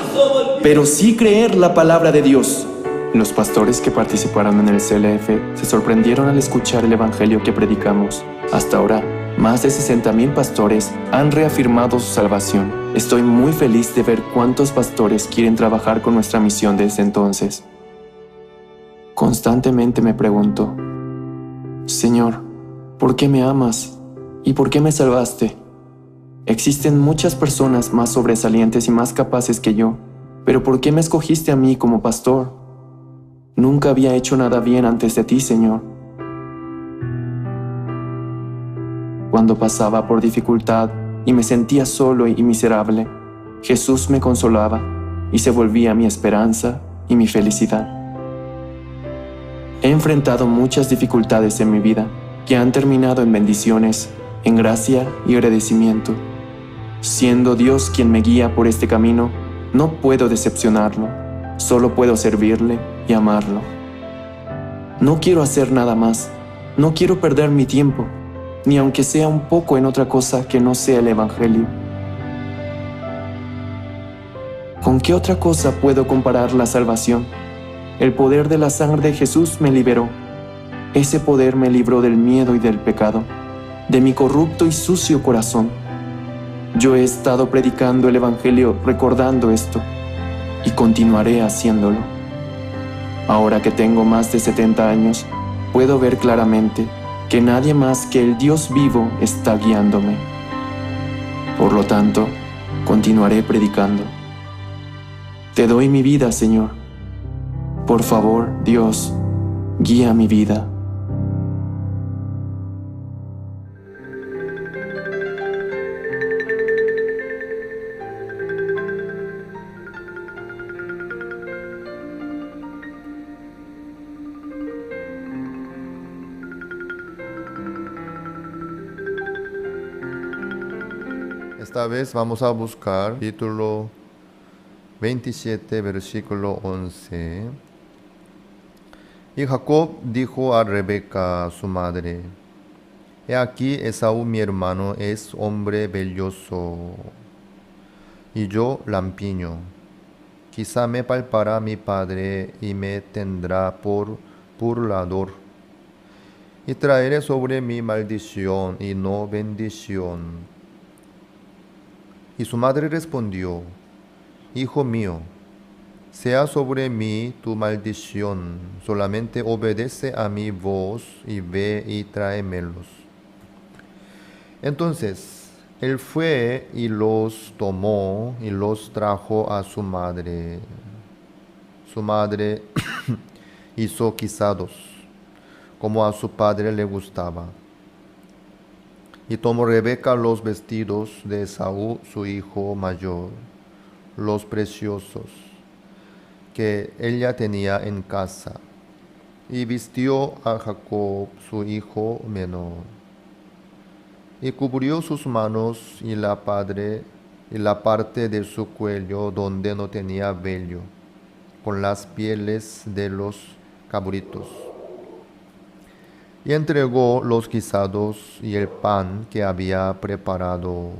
pero sí creer la palabra de Dios. Los pastores que participaron en el CLF se sorprendieron al escuchar el evangelio que predicamos. Hasta ahora, más de 60,000 pastores han reafirmado su salvación. Estoy muy feliz de ver cuántos pastores quieren trabajar con nuestra misión desde entonces. Constantemente me pregunto, Señor, ¿por qué me amas? ¿Y por qué me salvaste? Existen muchas personas más sobresalientes y más capaces que yo, pero ¿por qué me escogiste a mí como pastor? Nunca había hecho nada bien antes de ti, Señor. Cuando pasaba por dificultad y me sentía solo y miserable, Jesús me consolaba y se volvía mi esperanza y mi felicidad. He enfrentado muchas dificultades en mi vida que han terminado en bendiciones, en gracia y agradecimiento. Siendo Dios quien me guía por este camino, no puedo decepcionarlo, solo puedo servirle y amarlo. No quiero hacer nada más, no quiero perder mi tiempo, ni aunque sea un poco en otra cosa que no sea el Evangelio. ¿Con qué otra cosa puedo comparar la salvación? El poder de la sangre de Jesús me liberó. Ese poder me libró del miedo y del pecado, de mi corrupto y sucio corazón. Yo he estado predicando el Evangelio recordando esto, y continuaré haciéndolo. Ahora que tengo más de 70 años, puedo ver claramente que nadie más que el Dios vivo está guiándome. Por lo tanto, continuaré predicando. Te doy mi vida, Señor. Por favor, Dios, guía mi vida. Esta vez vamos a buscar capítulo 27, versículo 11. Y Jacob dijo a Rebeca, su madre: He aquí, Esaú mi hermano es hombre velloso, y yo lampiño. Quizá me palpará mi padre y me tendrá por burlador, y traeré sobre mí maldición y no bendición. Y su madre respondió: Hijo mío, sea sobre mí tu maldición, solamente obedece a mi voz y ve y tráemelos. Entonces él fue y los tomó y los trajo a su madre. Su madre hizo guisados, como a su padre le gustaba. Y tomó Rebeca los vestidos de Esaú, su hijo mayor, los preciosos, que ella tenía en casa, y vistió a Jacob, su hijo menor, y cubrió sus manos y la parte de su cuello donde no tenía vello, con las pieles de los cabritos. Y entregó los guisados y el pan que había preparado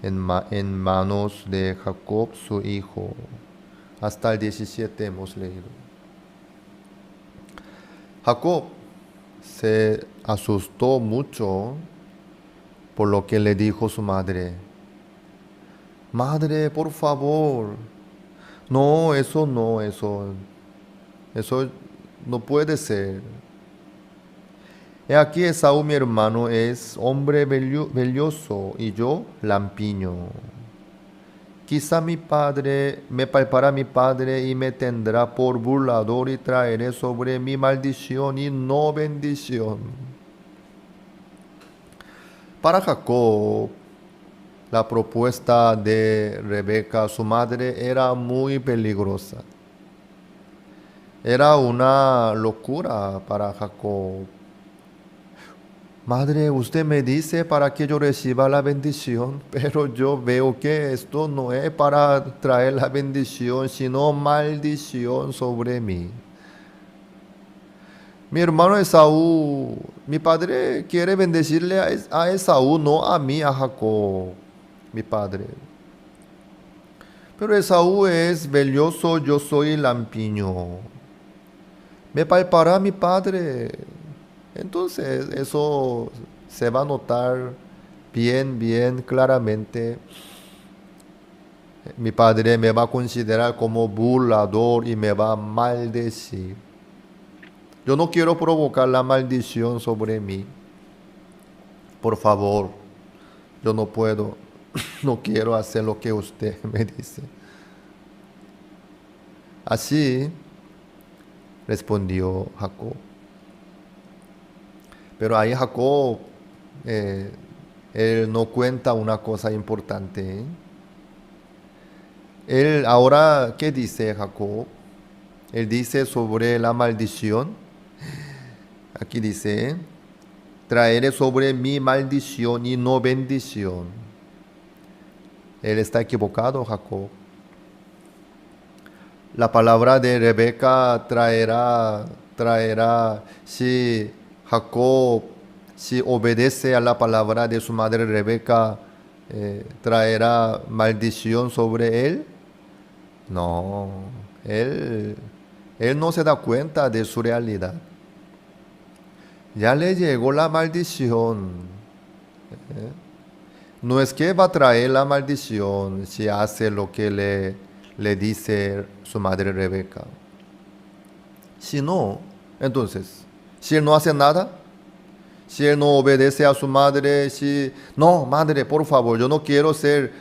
en manos de Jacob, su hijo. Hasta el 17 hemos leído. Jacob se asustó mucho por lo que le dijo su madre. Madre, por favor. No, eso no puede ser. He aquí Esaú, mi hermano, es hombre velloso y yo lampiño. Quizá mi padre me palpará mi padre y me tendrá por burlador y traeré sobre mí maldición y no bendición. Para Jacob, la propuesta de Rebeca, su madre, era muy peligrosa. Era una locura para Jacob. Madre, usted me dice para que yo reciba la bendición, pero yo veo que esto no es para traer la bendición, sino maldición sobre mí. Mi hermano Esaú, mi padre quiere bendecirle a Esaú, no a mí, a Jacob, mi padre. Pero Esaú es velloso, yo soy lampiño. Me palpará mi padre. Entonces eso se va a notar bien claramente. Mi padre me va a considerar como burlador y me va a maldecir. Yo no quiero provocar la maldición sobre mí. Por favor, yo no puedo, no quiero hacer lo que usted me dice. Así respondió Jacob. Pero ahí Jacob, él no cuenta una cosa importante. Él ahora, ¿qué dice Jacob? Él dice sobre la maldición. Aquí dice, traeré sobre mí maldición y no bendición. Él está equivocado, Jacob. La palabra de Rebeca traerá, si Jacob, si obedece a la palabra de su madre Rebeca, traerá maldición sobre él. No, él no se da cuenta de su realidad. Ya le llegó la maldición. No es que va a traer la maldición si hace lo que le dice su madre Rebeca. Si no, entonces, si él no hace nada, si él no obedece a su madre, no, madre, por favor, yo no quiero ser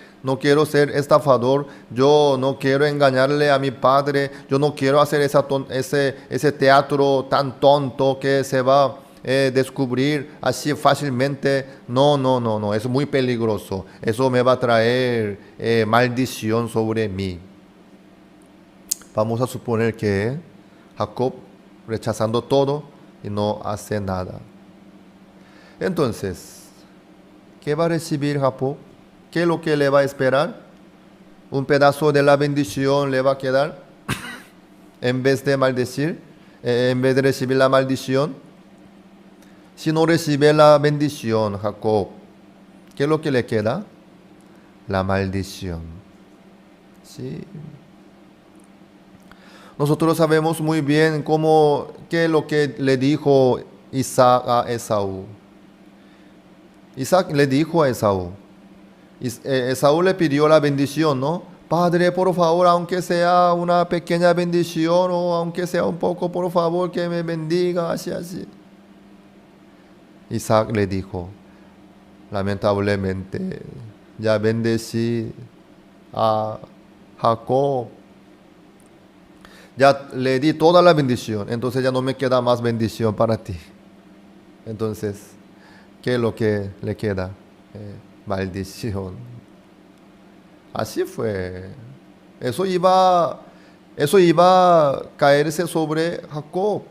estafador, yo no quiero engañarle a mi padre, yo no quiero hacer ese teatro tan tonto que se va a descubrir así fácilmente. No, es muy peligroso, eso me va a traer maldición sobre mí. Vamos a suponer que Jacob, rechazando todo, y no hace nada. Entonces, ¿qué va a recibir Jacob? ¿Qué es lo que le va a esperar? ¿Un pedazo de la bendición le va a quedar? En vez de maldecir, en vez de recibir la maldición. Si no recibe la bendición, Jacob, ¿qué es lo que le queda? La maldición. Sí. Nosotros sabemos muy bien qué es lo que le dijo Isaac a Esaú. Isaac le dijo a Esaú. Esaú le pidió la bendición, ¿no? Padre, por favor, aunque sea una pequeña bendición o aunque sea un poco, por favor, que me bendiga, así, así. Isaac le dijo, lamentablemente, ya bendecí a Jacob. Ya le di toda la bendición, entonces ya no me queda más bendición para ti. Entonces, ¿qué es lo que le queda? Maldición. Así fue. Eso iba a caerse sobre Jacob.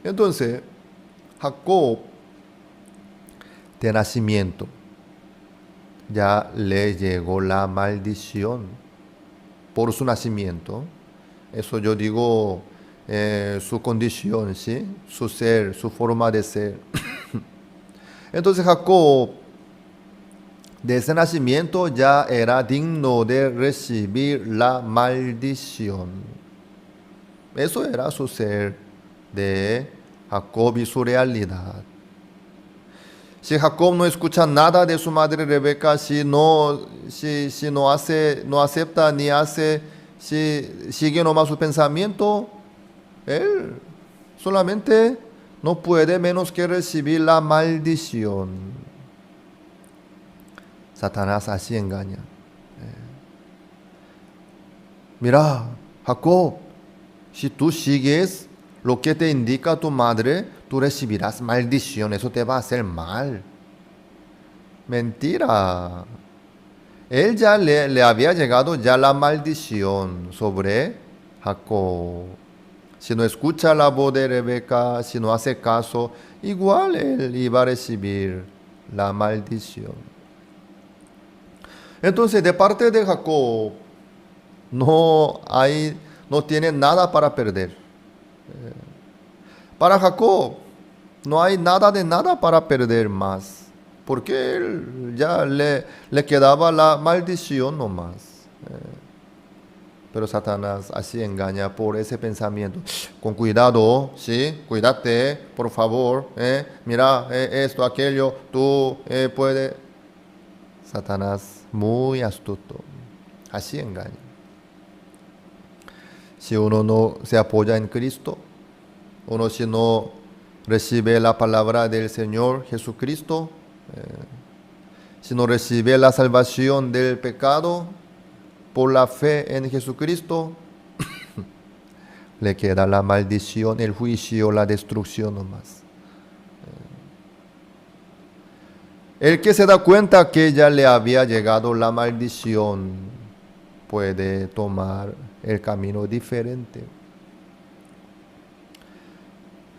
Entonces, Jacob, de nacimiento, ya le llegó la maldición por su nacimiento. Eso yo digo, su condición, ¿sí? Su ser, su forma de ser. Entonces Jacob, desde nacimiento, ya era digno de recibir la maldición. Eso era su ser de Jacob y su realidad. Si Jacob no escucha nada de su madre Rebeca, si no acepta ni hace, si sigue nomás su pensamiento, él solamente no puede menos que recibir la maldición. Satanás así engaña. Mira, Jacob, si tú sigues lo que te indica tu madre, tú recibirás maldición, eso te va a hacer mal. Mentira. Él ya le había llegado ya la maldición sobre Jacob. Si no escucha la voz de Rebeca, si no hace caso, igual él iba a recibir la maldición. Entonces, de parte de Jacob, no tiene nada para perder. Para Jacob no hay nada de nada para perder más, porque él ya le quedaba la maldición nomás. Pero Satanás así engaña por ese pensamiento. Con cuidado, ¿sí? Cuídate, por favor. Mira, esto, aquello, tú puedes. Satanás muy astuto, así engaña. Si uno no se apoya en Cristo, uno si no recibe la palabra del Señor Jesucristo, si no recibe la salvación del pecado por la fe en Jesucristo, le queda la maldición, el juicio, la destrucción nomás. El que se da cuenta que ya le había llegado la maldición puede tomar el camino diferente.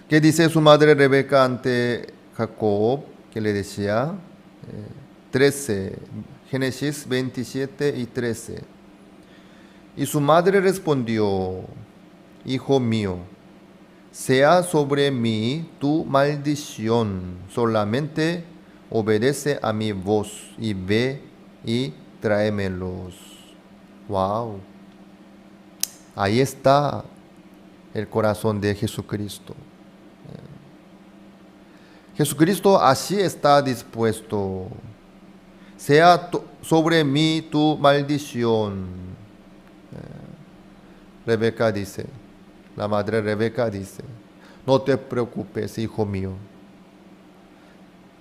¿Qué dice su madre Rebeca ante Jacob? Que le decía 13, Génesis 27 y 13. Y su madre respondió, hijo mío, sea sobre mí tu maldición, solamente obedece a mi voz y ve y tráemelos. Wow. Ahí está el corazón de Jesucristo. Jesucristo así está dispuesto. Sea sobre mí tu maldición. Rebeca dice, la madre Rebeca dice, no te preocupes, hijo mío.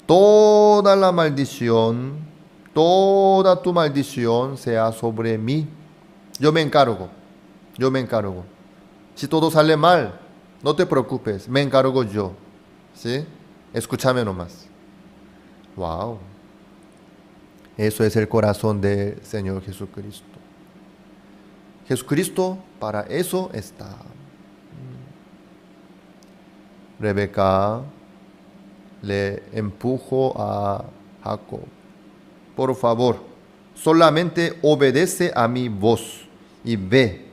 Toda la maldición, toda tu maldición sea sobre mí. Yo me encargo. Si todo sale mal, no te preocupes, me encargo yo. ¿Sí? Escúchame nomás. Wow. Eso es el corazón del Señor Jesucristo. Jesucristo para eso está. Rebeca le empujó a Jacob. Por favor, solamente obedece a mi voz y ve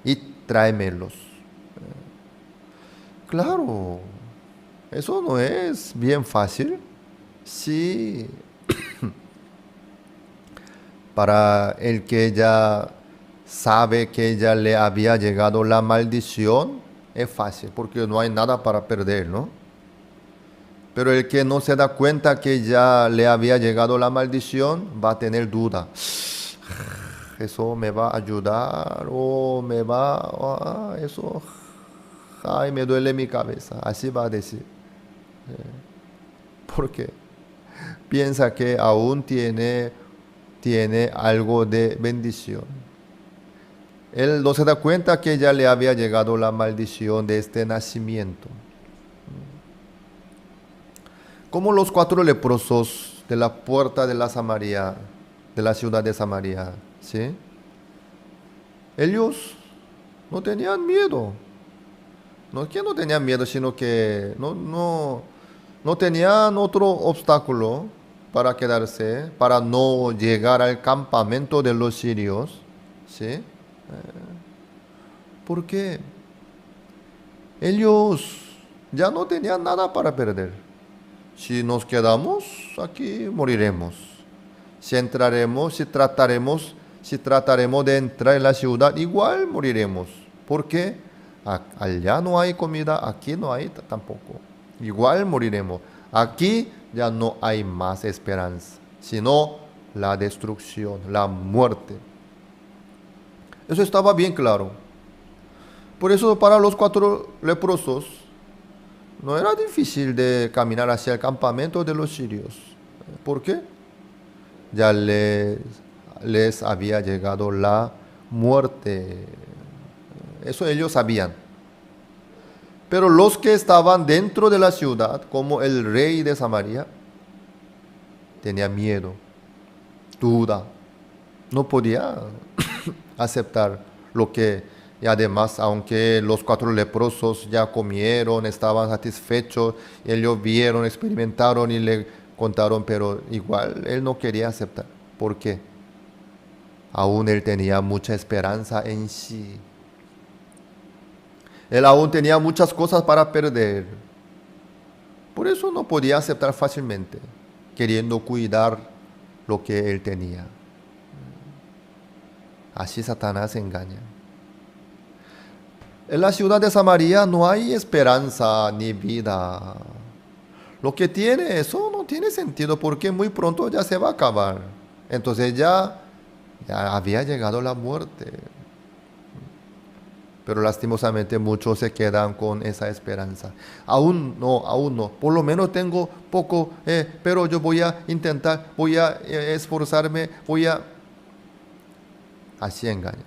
y tráemelos. Claro, eso no es bien fácil. Sí. Para el que ya sabe que ya le había llegado la maldición, es fácil, porque no hay nada para perder, ¿no? Pero el que no se da cuenta que ya le había llegado la maldición, va a tener duda. eso me va a ayudar o me va, eso, ay, me duele mi cabeza. Así va a decir. Porque piensa que aún tiene algo de bendición. Él no se da cuenta que ya le había llegado la maldición de este nacimiento. Como los 4 leprosos de la puerta de la Samaria, de la ciudad de Samaria, ¿sí? Ellos no tenían miedo. No es que no tenían miedo, sino que no tenían otro obstáculo para quedarse, para no llegar al campamento de los sirios, ¿sí? Porque ellos ya no tenían nada para perder. Si nos quedamos aquí, moriremos. Si trataremos de entrar en la ciudad, igual moriremos. Porque allá no hay comida, aquí no hay tampoco. Igual moriremos. Aquí ya no hay más esperanza, sino la destrucción, la muerte. Eso estaba bien claro. Por eso para los 4 leprosos no era difícil de caminar hacia el campamento de los sirios. ¿Por qué? Ya les había llegado la muerte. Eso ellos sabían. Pero los que estaban dentro de la ciudad, como el rey de Samaria, tenía miedo, duda. No podía aceptar lo que, y además, aunque los 4 leprosos ya comieron, estaban satisfechos, ellos vieron, experimentaron y le contaron, pero igual él no quería aceptar. ¿Por qué? Aún él tenía mucha esperanza en sí. Él aún tenía muchas cosas para perder. Por eso no podía aceptar fácilmente, queriendo cuidar lo que él tenía. Así Satanás engaña. En la ciudad de Samaria no hay esperanza ni vida. Lo que tiene, eso no tiene sentido porque muy pronto ya se va a acabar. Entonces ya había llegado la muerte. Pero lastimosamente muchos se quedan con esa esperanza. Aún no. Por lo menos tengo poco, pero yo voy a intentar, voy a esforzarme, Así engaña.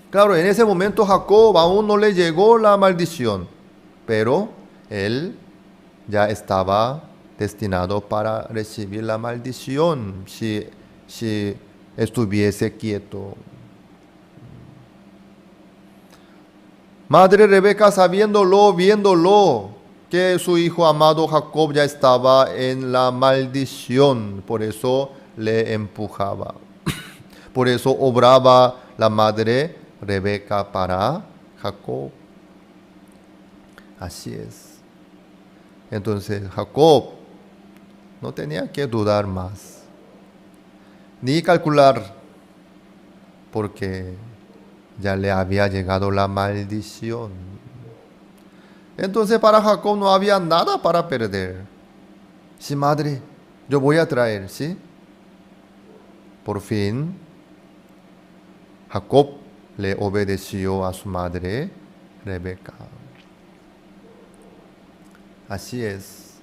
Claro, en ese momento Jacob aún no le llegó la maldición, pero él ya estaba destinado para recibir la maldición si estuviese quieto. Madre Rebeca, viéndolo, que su hijo amado Jacob ya estaba en la maldición, por eso le empujaba. Por eso obraba la madre Rebeca para Jacob. Así es. Entonces Jacob no tenía que dudar más, ni calcular, porque ya le había llegado la maldición. Entonces para Jacob no había nada para perder. Sí, madre, yo voy a traer, ¿sí? Por fin, Jacob le obedeció a su madre, Rebeca. Así es.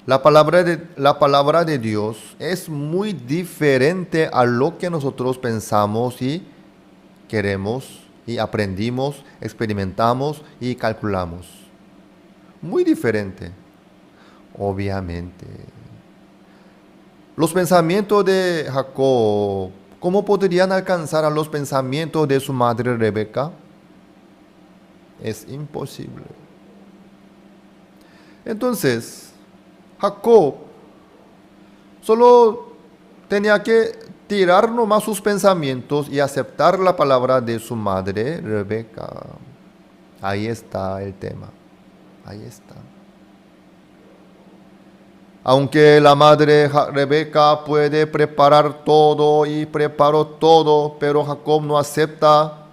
La palabra de Dios es muy diferente a lo que nosotros pensamos y queremos y aprendimos, experimentamos y calculamos. Muy diferente, obviamente. Los pensamientos de Jacob, ¿cómo podrían alcanzar a los pensamientos de su madre Rebeca? Es imposible. Entonces, Jacob solo tenía que tirar nomás sus pensamientos y aceptar la palabra de su madre Rebeca. Ahí está el tema. Ahí está. Aunque la madre Rebeca puede preparar todo y preparó todo, pero Jacob no acepta,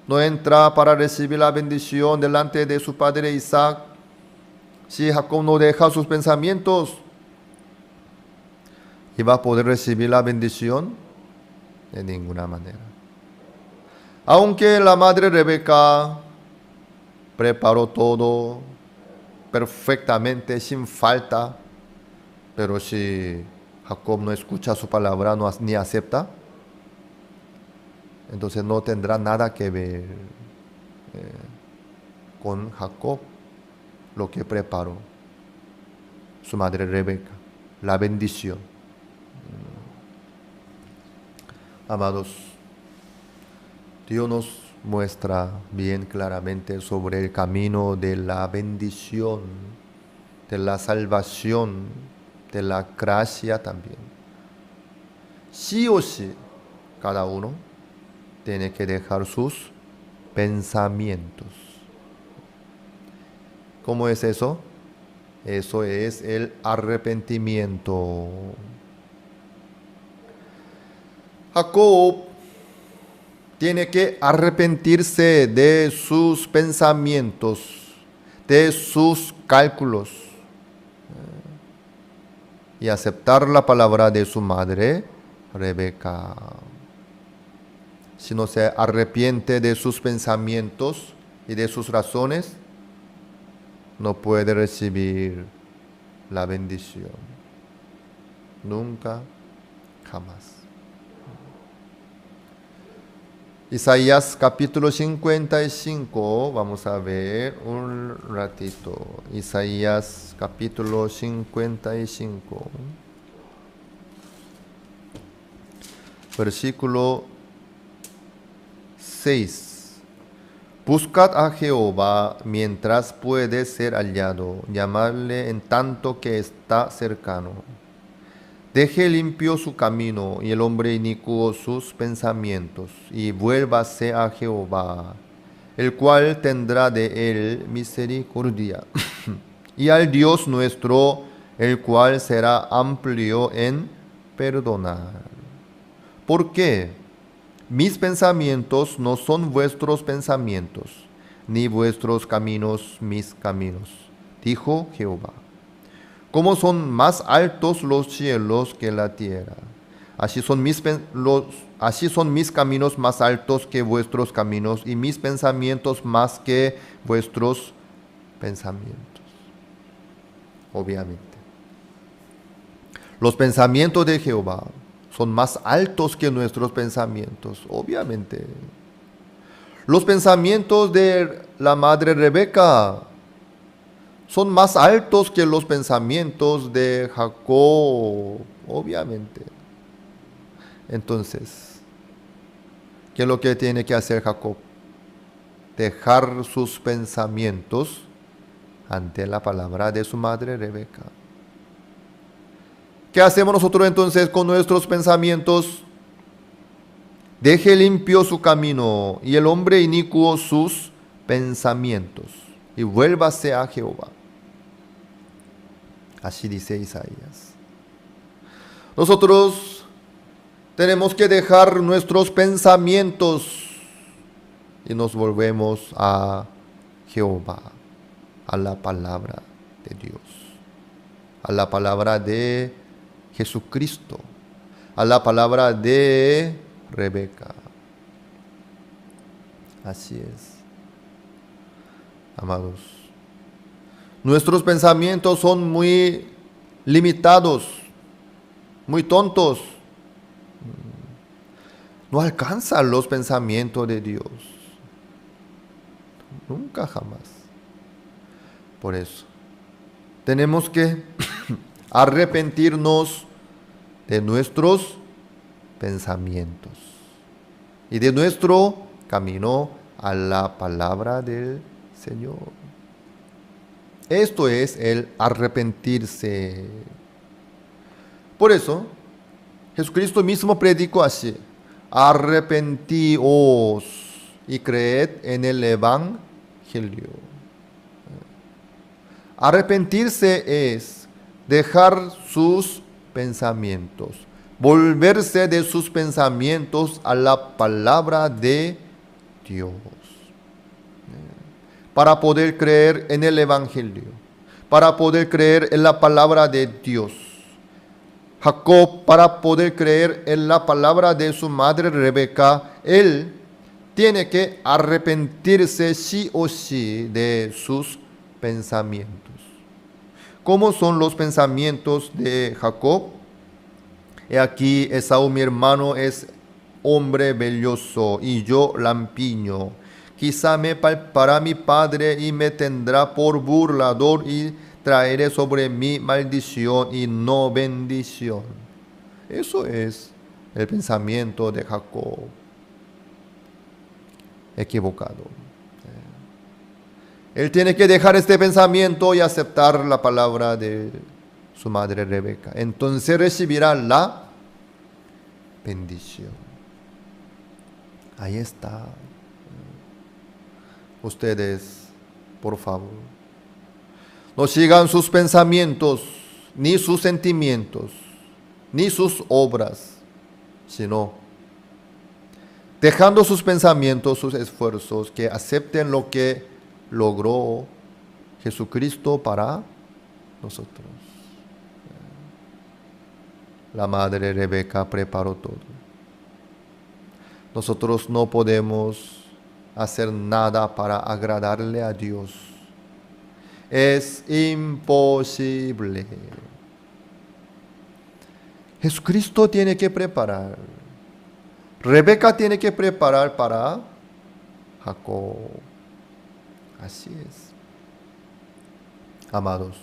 no entra para recibir la bendición delante de su padre Isaac. Si Jacob no deja sus pensamientos, ¿iba a poder recibir la bendición? de ninguna manera. Aunque la madre Rebeca preparó todo perfectamente, sin falta, pero si Jacob no escucha su palabra ni acepta, entonces no tendrá nada que ver con Jacob lo que preparó su madre Rebeca, la bendición. Amados, Dios nos muestra bien claramente sobre el camino de la bendición, de la salvación, de la gracia también. Sí o sí, cada uno tiene que dejar sus pensamientos. ¿Cómo es eso? Eso es el arrepentimiento. Jacob tiene que arrepentirse de sus pensamientos, de sus cálculos, y aceptar la palabra de su madre, Rebeca. Si no se arrepiente de sus pensamientos y de sus razones, no puede recibir la bendición. Nunca, jamás. Isaías capítulo 55, vamos a ver un ratito. Isaías capítulo 55, versículo 6. Buscad a Jehová mientras puede ser hallado, llamadle en tanto que está cercano. Deje limpio su camino y el hombre inicuo sus pensamientos, y vuélvase a Jehová, el cual tendrá de él misericordia, y al Dios nuestro, el cual será amplio en perdonar. ¿Por qué? Mis pensamientos no son vuestros pensamientos, ni vuestros caminos mis caminos, dijo Jehová. Como son más altos los cielos que la tierra, así son mis caminos más altos que vuestros caminos, y mis pensamientos más que vuestros pensamientos. Obviamente, los pensamientos de Jehová son más altos que nuestros pensamientos, obviamente. Los pensamientos de la madre Rebeca son más altos que los pensamientos de Jacob, obviamente. Entonces, ¿qué es lo que tiene que hacer Jacob? Dejar sus pensamientos ante la palabra de su madre Rebeca. ¿Qué hacemos nosotros entonces con nuestros pensamientos? Deje limpio su camino y el hombre inicuo sus pensamientos, y vuélvase a Jehová. Así dice Isaías. Nosotros tenemos que dejar nuestros pensamientos y nos volvemos a Jehová, a la palabra de Dios, a la palabra de Jesucristo, a la palabra de Rebeca. Así es, amados. Nuestros pensamientos son muy limitados, muy tontos. No alcanzan los pensamientos de Dios. Nunca, jamás. Por eso, tenemos que arrepentirnos de nuestros pensamientos y de nuestro camino a la palabra del Señor. Esto es el arrepentirse. Por eso, Jesucristo mismo predicó así: arrepentíos y creed en el Evangelio. Arrepentirse es dejar sus pensamientos, volverse de sus pensamientos a la palabra de Dios, para poder creer en el Evangelio, para poder creer en la palabra de Dios. Jacob, para poder creer en la palabra de su madre Rebeca, él tiene que arrepentirse sí o sí de sus pensamientos. ¿Cómo son los pensamientos de Jacob? He aquí, Esaú mi hermano es hombre velloso y yo lampiño. Quizá me palpará mi padre y me tendrá por burlador y traeré sobre mí maldición y no bendición. Eso es el pensamiento de Jacob. Equivocado. Él tiene que dejar este pensamiento y aceptar la palabra de su madre Rebeca. Entonces recibirá la bendición. Ahí está. Ustedes, por favor, no sigan sus pensamientos, ni sus sentimientos, ni sus obras, sino dejando sus pensamientos, sus esfuerzos, que acepten lo que logró Jesucristo para nosotros. La madre Rebeca preparó todo. Nosotros no podemos hacer nada para agradarle a Dios. Es imposible. Jesucristo tiene que preparar. Rebeca tiene que preparar para Jacob. Así es. Amados,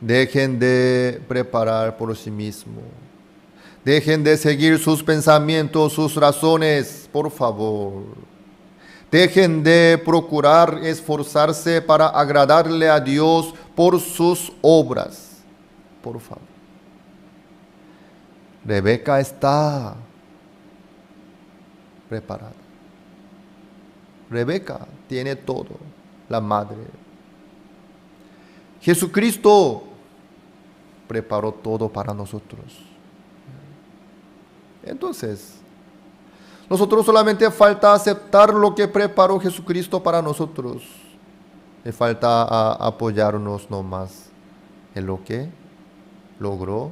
dejen de preparar por sí mismos. Dejen de seguir sus pensamientos, sus razones, por favor. Dejen de procurar esforzarse para agradarle a Dios por sus obras, por favor. Rebeca está preparada. Rebeca tiene todo, la madre. Jesucristo preparó todo para nosotros. Entonces, nosotros solamente falta aceptar lo que preparó Jesucristo para nosotros. Le falta apoyarnos nomás en lo que logró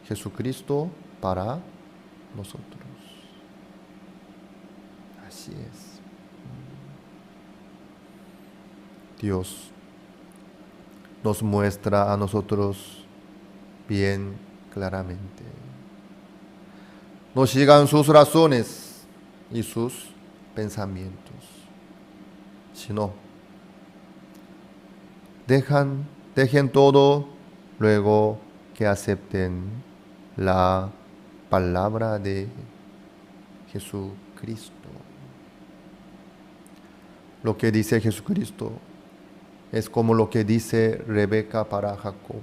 Jesucristo para nosotros. Así es. Dios nos muestra a nosotros bien claramente. No sigan sus razones y sus pensamientos, sino dejen todo, luego que acepten la palabra de Jesucristo. Lo que dice Jesucristo es como lo que dice Rebeca para Jacob.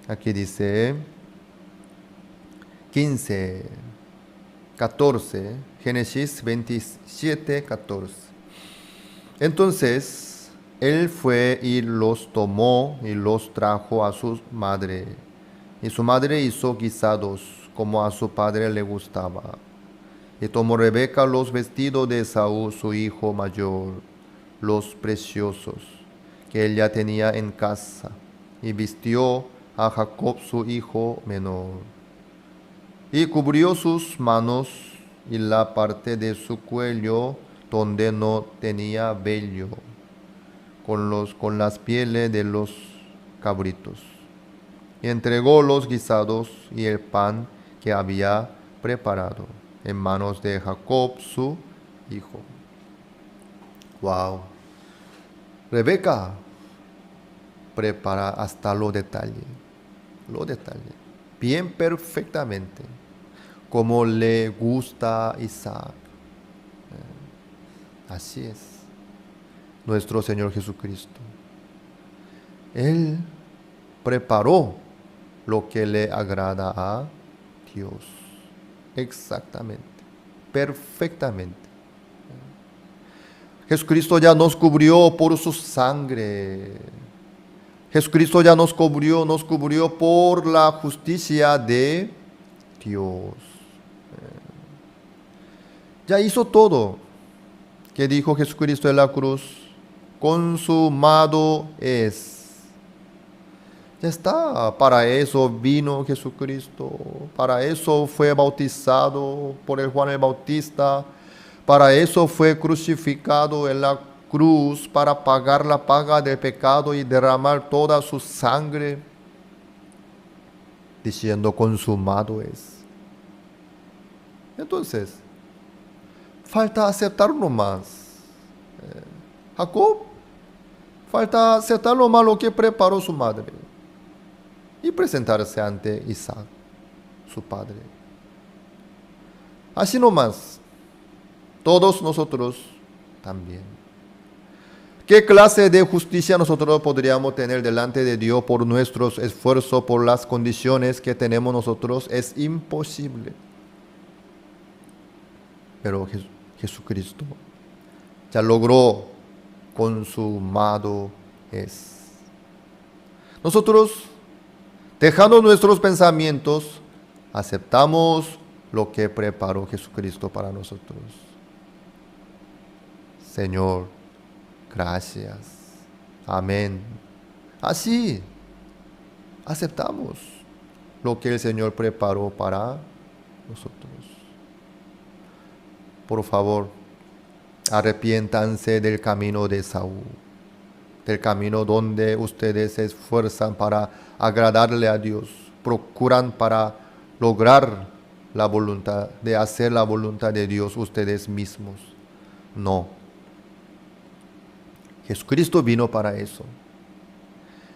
Aquí dice 15, 14, Génesis 27, 14. Entonces él fue y los tomó y los trajo a su madre. Y su madre hizo guisados como a su padre le gustaba. Y tomó Rebeca los vestidos de Esaú, su hijo mayor, los preciosos que ella tenía en casa, y vistió a Jacob su hijo menor, y cubrió sus manos y la parte de su cuello donde no tenía vello, con las pieles de los cabritos, y entregó los guisados y el pan que había preparado en manos de Jacob su hijo. Wow. Rebeca prepara hasta lo detalle, bien perfectamente, como le gusta a Isaac. Así es, nuestro Señor Jesucristo. Él preparó lo que le agrada a Dios, exactamente, perfectamente. Jesucristo ya nos cubrió por su sangre. Jesucristo ya nos cubrió por la justicia de Dios. Ya hizo todo. Que dijo Jesucristo en la cruz: consumado es. Ya está, para eso vino Jesucristo, para eso fue bautizado por el Juan el Bautista, para eso fue crucificado en la cruz, para pagar la paga del pecado y derramar toda su sangre, diciendo consumado es. Entonces, falta aceptar nomás. Jacob, falta aceptar lo malo que preparó su madre y presentarse ante Isaac, su padre. Así nomás, todos nosotros también. ¿Qué clase de justicia nosotros podríamos tener delante de Dios por nuestros esfuerzos, por las condiciones que tenemos nosotros? Es imposible. Pero Jesucristo ya logró, consumado es. Nosotros, dejando nuestros pensamientos, aceptamos lo que preparó Jesucristo para nosotros. Señor, gracias. Amén. Así, aceptamos lo que el Señor preparó para nosotros. Por favor, arrepiéntanse del camino de Saúl, del camino donde ustedes se esfuerzan para agradarle a Dios, procuran para lograr la voluntad, de hacer la voluntad de Dios ustedes mismos. No. Jesucristo vino para eso.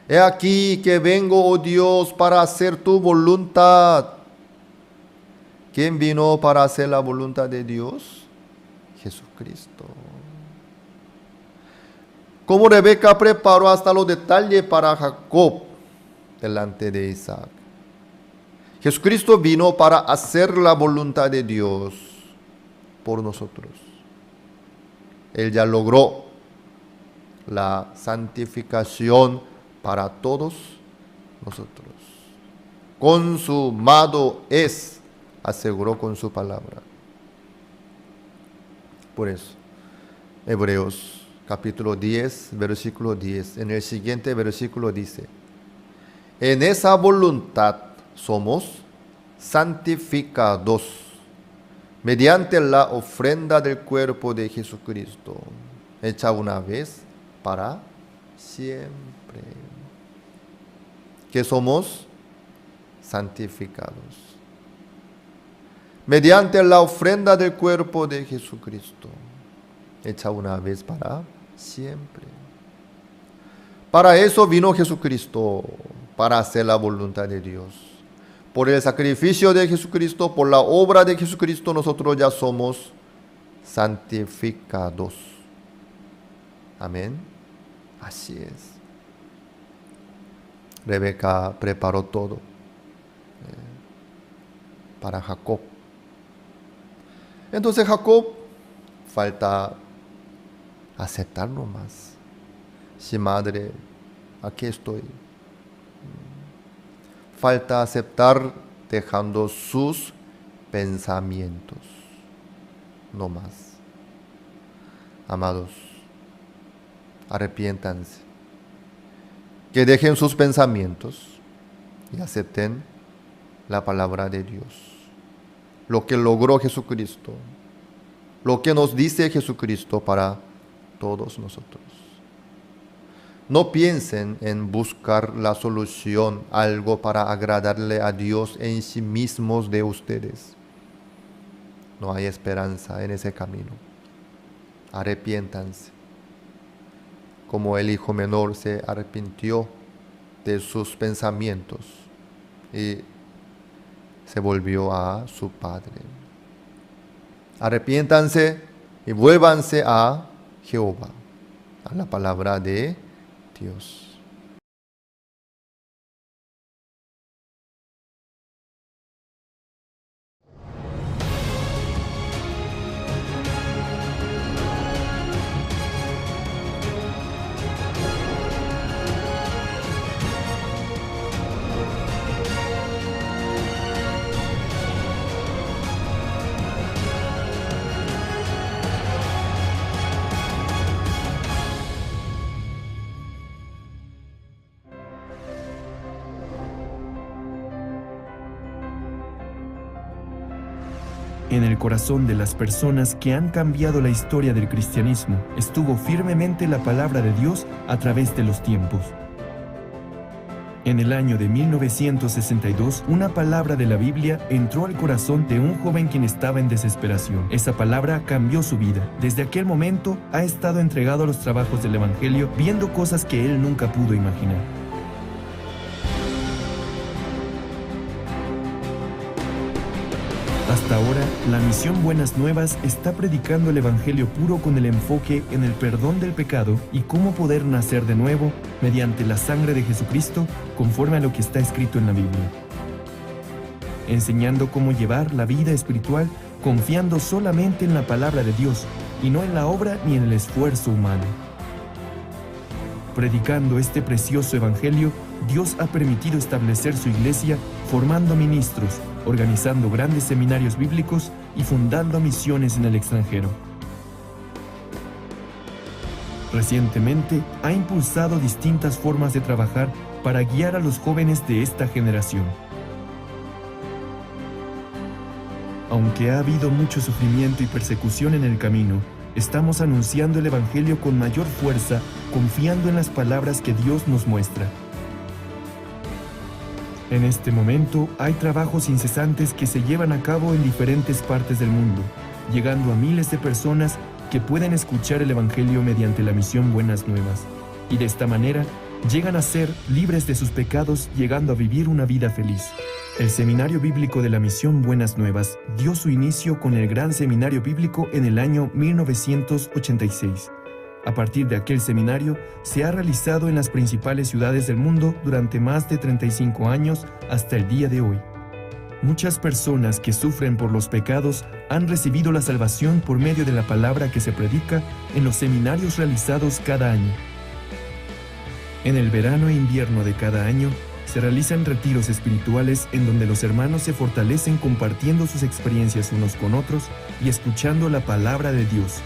He aquí que vengo, oh Dios, para hacer tu voluntad. ¿Quién vino para hacer la voluntad de Dios? Jesucristo. Como Rebeca preparó hasta los detalles para Jacob delante de Isaac. Jesucristo vino para hacer la voluntad de Dios por nosotros. Él ya logró la santificación para todos nosotros. Consumado es, aseguró con su palabra. Por eso, Hebreos capítulo 10, versículo 10, en el siguiente versículo dice: en esa voluntad somos santificados mediante la ofrenda del cuerpo de Jesucristo, hecha una vez para siempre. Que somos santificados mediante la ofrenda del cuerpo de Jesucristo, hecha una vez para siempre. Para eso vino Jesucristo, para hacer la voluntad de Dios. Por el sacrificio de Jesucristo, por la obra de Jesucristo, nosotros ya somos santificados. Amén. Así es. Rebeca preparó todo para Jacob. Entonces Jacob, falta aceptarlo más. Sí, madre, aquí estoy. Falta aceptar dejando sus pensamientos. No más. Amados, arrepiéntanse. Que dejen sus pensamientos y acepten la palabra de Dios. Lo que logró Jesucristo, lo que nos dice Jesucristo para todos nosotros. No piensen en buscar la solución, algo para agradarle a Dios en sí mismos de ustedes. No hay esperanza en ese camino. Arrepiéntanse. Como el hijo menor se arrepintió de sus pensamientos y se volvió a su padre. Arrepiéntanse y vuélvanse a Jehová, a la palabra de Dios. En el corazón de las personas que han cambiado la historia del cristianismo estuvo firmemente la palabra de Dios a través de los tiempos. En el año de 1962, una palabra de la Biblia entró al corazón de un joven quien estaba en desesperación. Esa palabra cambió su vida. Desde aquel momento ha estado entregado a los trabajos del Evangelio, viendo cosas que él nunca pudo imaginar. Hasta ahora, la misión Buenas Nuevas está predicando el Evangelio puro con el enfoque en el perdón del pecado y cómo poder nacer de nuevo mediante la sangre de Jesucristo conforme a lo que está escrito en la Biblia. Enseñando cómo llevar la vida espiritual confiando solamente en la palabra de Dios y no en la obra ni en el esfuerzo humano. Predicando este precioso Evangelio, Dios ha permitido establecer su iglesia formando ministros, organizando grandes seminarios bíblicos y fundando misiones en el extranjero. Recientemente ha impulsado distintas formas de trabajar para guiar a los jóvenes de esta generación. Aunque ha habido mucho sufrimiento y persecución en el camino, estamos anunciando el Evangelio con mayor fuerza, confiando en las palabras que Dios nos muestra. En este momento hay trabajos incesantes que se llevan a cabo en diferentes partes del mundo, llegando a miles de personas que pueden escuchar el Evangelio mediante la misión Buenas Nuevas, y de esta manera llegan a ser libres de sus pecados, llegando a vivir una vida feliz. El Seminario Bíblico de la Misión Buenas Nuevas dio su inicio con el Gran Seminario Bíblico en el año 1986. A partir de aquel seminario, se ha realizado en las principales ciudades del mundo durante más de 35 años hasta el día de hoy. Muchas personas que sufren por los pecados han recibido la salvación por medio de la palabra que se predica en los seminarios realizados cada año. En el verano e invierno de cada año, se realizan retiros espirituales en donde los hermanos se fortalecen compartiendo sus experiencias unos con otros y escuchando la palabra de Dios.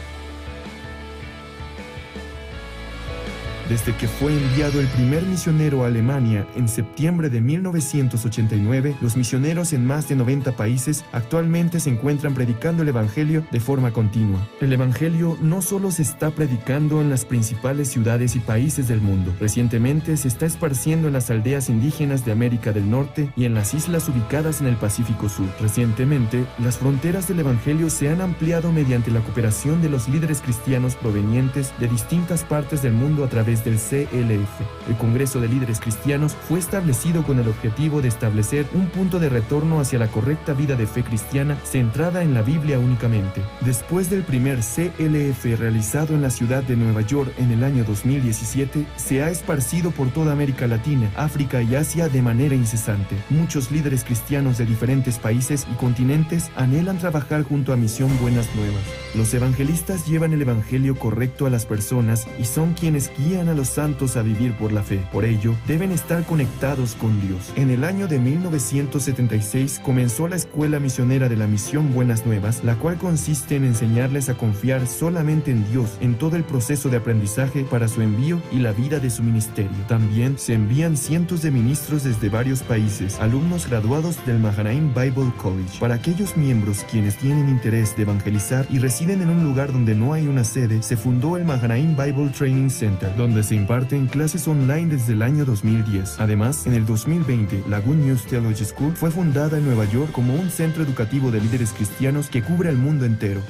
Desde que fue enviado el primer misionero a Alemania en septiembre de 1989, los misioneros en más de 90 países actualmente se encuentran predicando el Evangelio de forma continua. El Evangelio no solo se está predicando en las principales ciudades y países del mundo. Recientemente se está esparciendo en las aldeas indígenas de América del Norte y en las islas ubicadas en el Pacífico Sur. Recientemente, las fronteras del Evangelio se han ampliado mediante la cooperación de los líderes cristianos provenientes de distintas partes del mundo a través del CLF. El Congreso de Líderes Cristianos fue establecido con el objetivo de establecer un punto de retorno hacia la correcta vida de fe cristiana centrada en la Biblia únicamente. Después del primer CLF realizado en la ciudad de Nueva York en el año 2017, se ha esparcido por toda América Latina, África y Asia de manera incesante. Muchos líderes cristianos de diferentes países y continentes anhelan trabajar junto a Misión Buenas Nuevas. Los evangelistas llevan el evangelio correcto a las personas y son quienes guían a los santos a vivir por la fe. Por ello, deben estar conectados con Dios. En el año de 1976 comenzó la Escuela Misionera de la Misión Buenas Nuevas, la cual consiste en enseñarles a confiar solamente en Dios en todo el proceso de aprendizaje para su envío y la vida de su ministerio. También se envían cientos de ministros desde varios países, alumnos graduados del Mahanaim Bible College. Para aquellos miembros quienes tienen interés de evangelizar y residen en un lugar donde no hay una sede, se fundó el Mahanaim Bible Training Center, donde se imparten clases online desde el año 2010. Además, en el 2020, la Good News Theology School fue fundada en Nueva York como un centro educativo de líderes cristianos que cubre el mundo entero.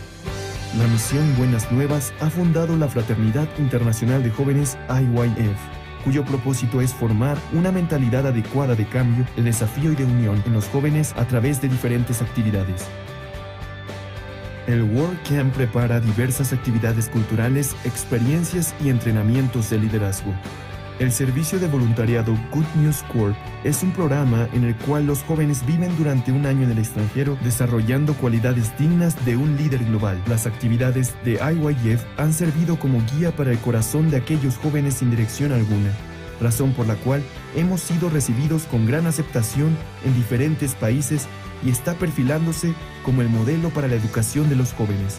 La Misión Buenas Nuevas ha fundado la Fraternidad Internacional de Jóvenes IYF, cuyo propósito es formar una mentalidad adecuada de cambio, de desafío y de unión en los jóvenes a través de diferentes actividades. El World Camp prepara diversas actividades culturales, experiencias y entrenamientos de liderazgo. El servicio de voluntariado Good News Corps es un programa en el cual los jóvenes viven durante un año en el extranjero desarrollando cualidades dignas de un líder global. Las actividades de IYF han servido como guía para el corazón de aquellos jóvenes sin dirección alguna, razón por la cual hemos sido recibidos con gran aceptación en diferentes países y está perfilándose como el modelo para la educación de los jóvenes.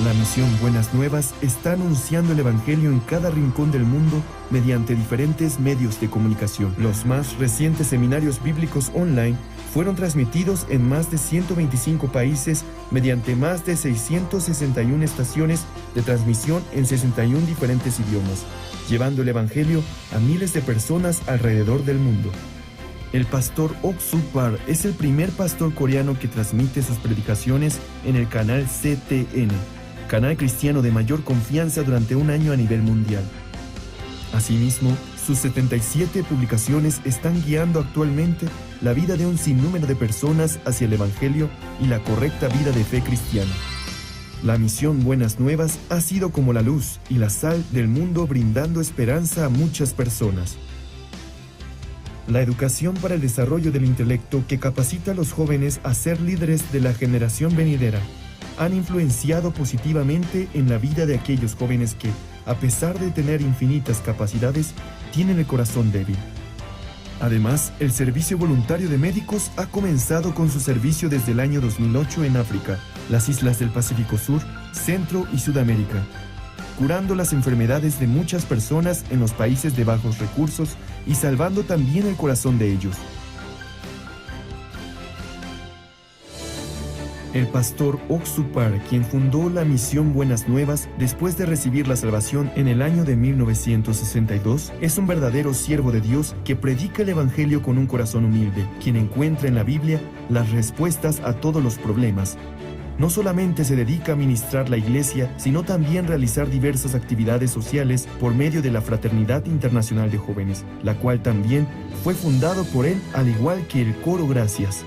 La misión Buenas Nuevas está anunciando el Evangelio en cada rincón del mundo mediante diferentes medios de comunicación. Los más recientes seminarios bíblicos online fueron transmitidos en más de 125 países mediante más de 661 estaciones de transmisión en 61 diferentes idiomas, llevando el Evangelio a miles de personas alrededor del mundo. El pastor Ok Suk Par es el primer pastor coreano que transmite sus predicaciones en el canal CTN, canal cristiano de mayor confianza durante un año a nivel mundial. Asimismo, sus 77 publicaciones están guiando actualmente la vida de un sinnúmero de personas hacia el Evangelio y la correcta vida de fe cristiana. La misión Buenas Nuevas ha sido como la luz y la sal del mundo, brindando esperanza a muchas personas. La educación para el desarrollo del intelecto, que capacita a los jóvenes a ser líderes de la generación venidera, han influenciado positivamente en la vida de aquellos jóvenes que, a pesar de tener infinitas capacidades, tienen el corazón débil. Además, el Servicio Voluntario de Médicos ha comenzado con su servicio desde el año 2008 en África, las islas del Pacífico Sur, Centro y Sudamérica, curando las enfermedades de muchas personas en los países de bajos recursos y salvando también el corazón de ellos. El pastor Ok Suk Par, quien fundó la misión Buenas Nuevas después de recibir la salvación en el año de 1962, es un verdadero siervo de Dios que predica el Evangelio con un corazón humilde, quien encuentra en la Biblia las respuestas a todos los problemas. No solamente se dedica a ministrar la iglesia, sino también realizar diversas actividades sociales por medio de la Fraternidad Internacional de Jóvenes, la cual también fue fundado por él, al igual que el Coro Gracias.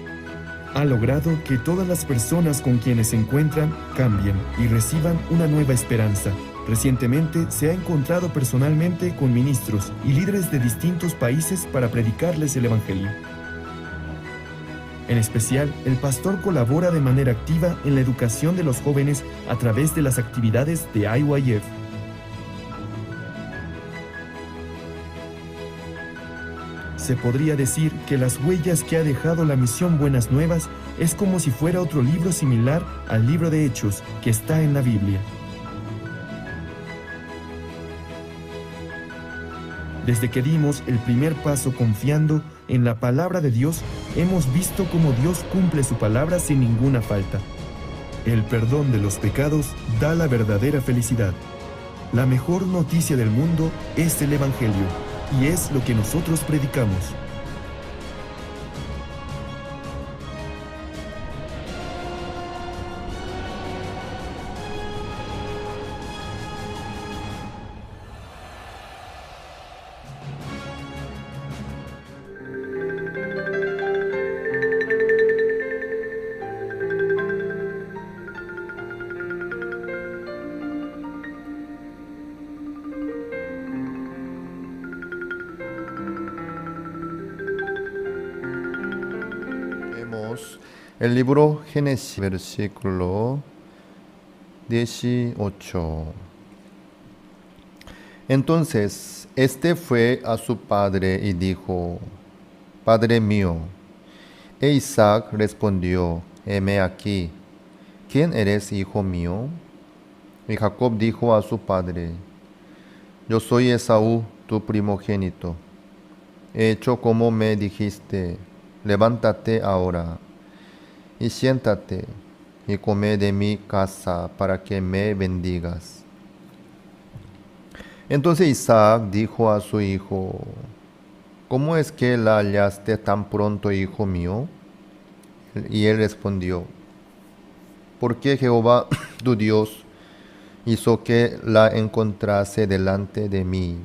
Ha logrado que todas las personas con quienes se encuentran cambien y reciban una nueva esperanza. Recientemente se ha encontrado personalmente con ministros y líderes de distintos países para predicarles el Evangelio. En especial, el pastor colabora de manera activa en la educación de los jóvenes a través de las actividades de IYF. Se podría decir que las huellas que ha dejado la misión Buenas Nuevas es como si fuera otro libro similar al libro de Hechos que está en la Biblia. Desde que dimos el primer paso confiando en la palabra de Dios, hemos visto cómo Dios cumple su palabra sin ninguna falta. El perdón de los pecados da la verdadera felicidad. La mejor noticia del mundo es el Evangelio, y es lo que nosotros predicamos. El libro Génesis, versículo 18. Entonces, fue a su padre y dijo: Padre mío. E Isaac respondió: Heme aquí. ¿Quién eres, hijo mío? Y Jacob dijo a su padre: Yo soy Esaú, tu primogénito. He hecho como me dijiste. Levántate ahora y siéntate y come de mi casa para que me bendigas. Entonces Isaac dijo a su hijo: ¿Cómo es que la hallaste tan pronto, hijo mío? Y él respondió: Porque Jehová tu Dios hizo que la encontrase delante de mí.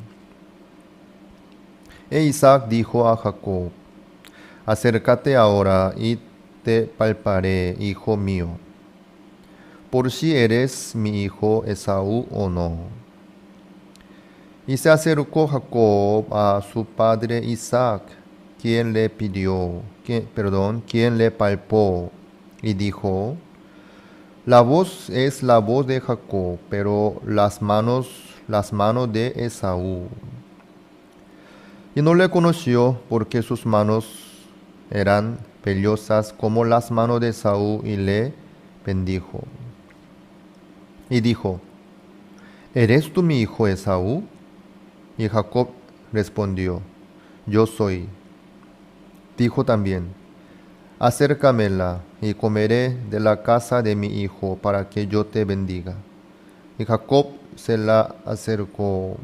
E Isaac dijo a Jacob: Acércate ahora y te palparé, hijo mío, por si eres mi hijo Esaú o no. Y se acercó Jacob a su padre Isaac, quien le palpó, y dijo: La voz es la voz de Jacob, pero las manos de Esaú. Y no le conoció porque sus manos eran vellosas como las manos de Esaú, y le bendijo. y dijo, ¿eres tú mi hijo Esaú? Y Jacob respondió, yo soy. Dijo también, acércamela y comeré de la casa de mi hijo para que yo te bendiga. Y Jacob se la acercó,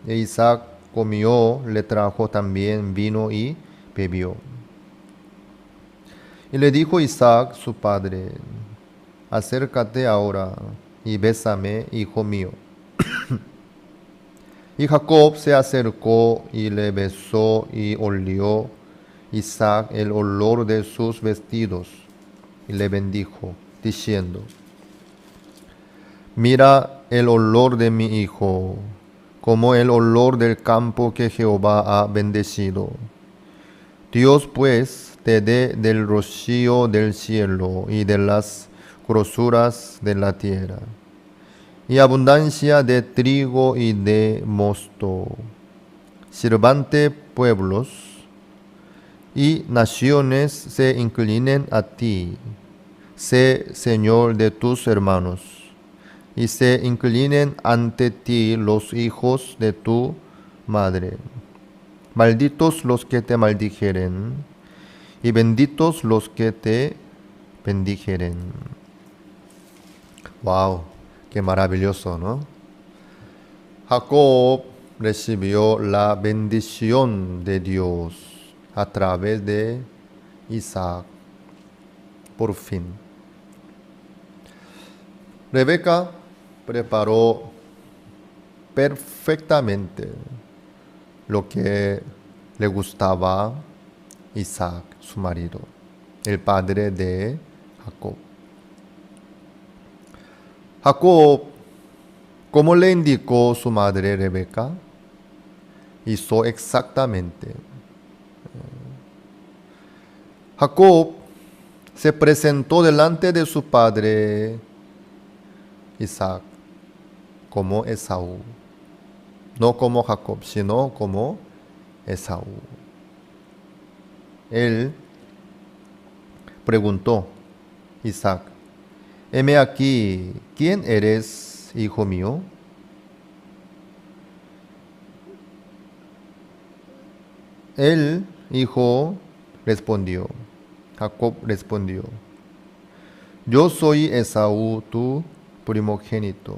e Isaac comió, le trajo también vino y bebió. Y le dijo Isaac su padre, acércate ahora y bésame, hijo mío. Y Jacob se acercó y le besó, y olió Isaac el olor de sus vestidos, y le bendijo, diciendo, mira el olor de mi hijo, como el olor del campo que Jehová ha bendecido. Dios pues te dé del rocío del cielo y de las grosuras de la tierra, y abundancia de trigo y de mosto. Sirvante pueblos y naciones se inclinen a ti. Sé Señor de tus hermanos, y se inclinen ante ti los hijos de tu madre. Malditos los que te maldijeren, y benditos los que te bendijeren. Wow, qué maravilloso, ¿no? Jacob recibió la bendición de Dios a través de Isaac, por fin. Rebeca preparó perfectamente lo que le gustaba a Isaac, su marido, el padre de Jacob. Jacob, como le indicó su madre Rebeca, hizo exactamente. Jacob se presentó delante de su padre Isaac como Esaú. No como Jacob, sino como Esaú. Él preguntó, Isaac, heme aquí, ¿quién eres, hijo mío? El hijo respondió, Jacob respondió, yo soy Esaú, tu primogénito.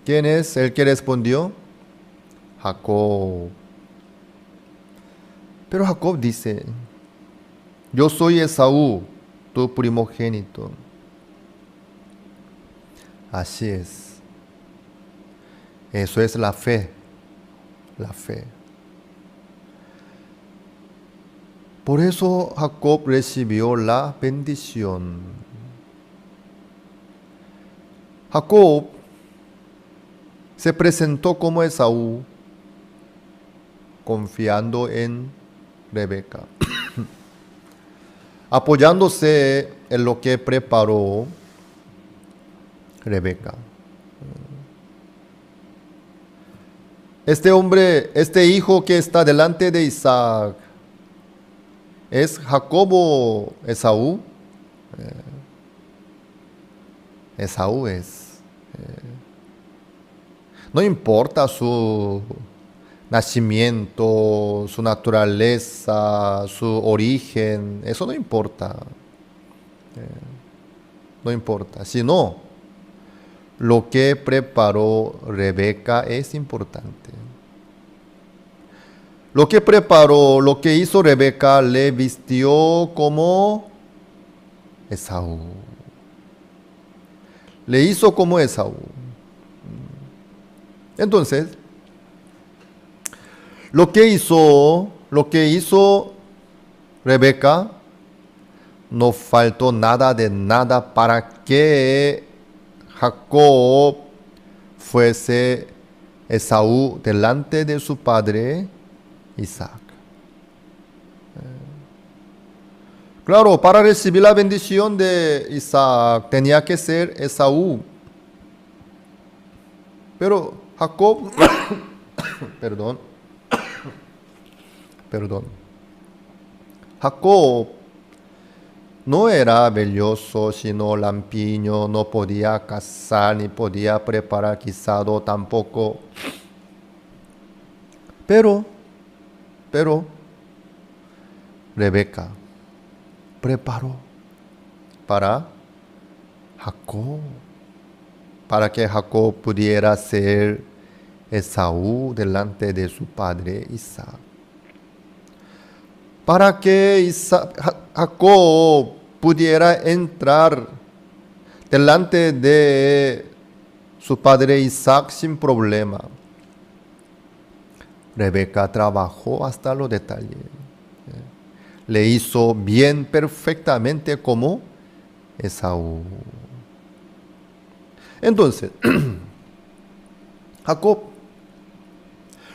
¿Quién es el que respondió? Jacob. Pero Jacob dice, yo soy Esaú, tu primogénito. Así es. Eso es la fe. La fe. Por eso Jacob recibió la bendición. Jacob se presentó como Esaú, confiando en Rebeca, apoyándose en lo que preparó Rebeca. Este hombre, este hijo que está delante de Isaac, ¿es Jacob o Esaú? Esaú es. No importa su nacimiento, su naturaleza, su origen, eso no importa. No importa, sino lo que preparó Rebeca es importante. Lo que preparó, lo que hizo Rebeca, le vistió como Esaú. Le hizo como Esaú. Entonces, lo que hizo Rebeca, no faltó nada de nada para que Jacob fuese Esaú delante de su padre Isaac. Claro, para recibir la bendición de Isaac tenía que ser Esaú. Pero Jacob, perdón. Jacob no era belloso, sino lampiño, no podía cazar ni podía preparar guisado tampoco. Pero, Rebeca preparó para Jacob, para que Jacob pudiera ser Esaú delante de su padre Isaac. Para que Jacob pudiera entrar delante de su padre Isaac sin problema. Rebeca trabajó hasta los detalles. Le hizo bien perfectamente como Esaú. Entonces, Jacob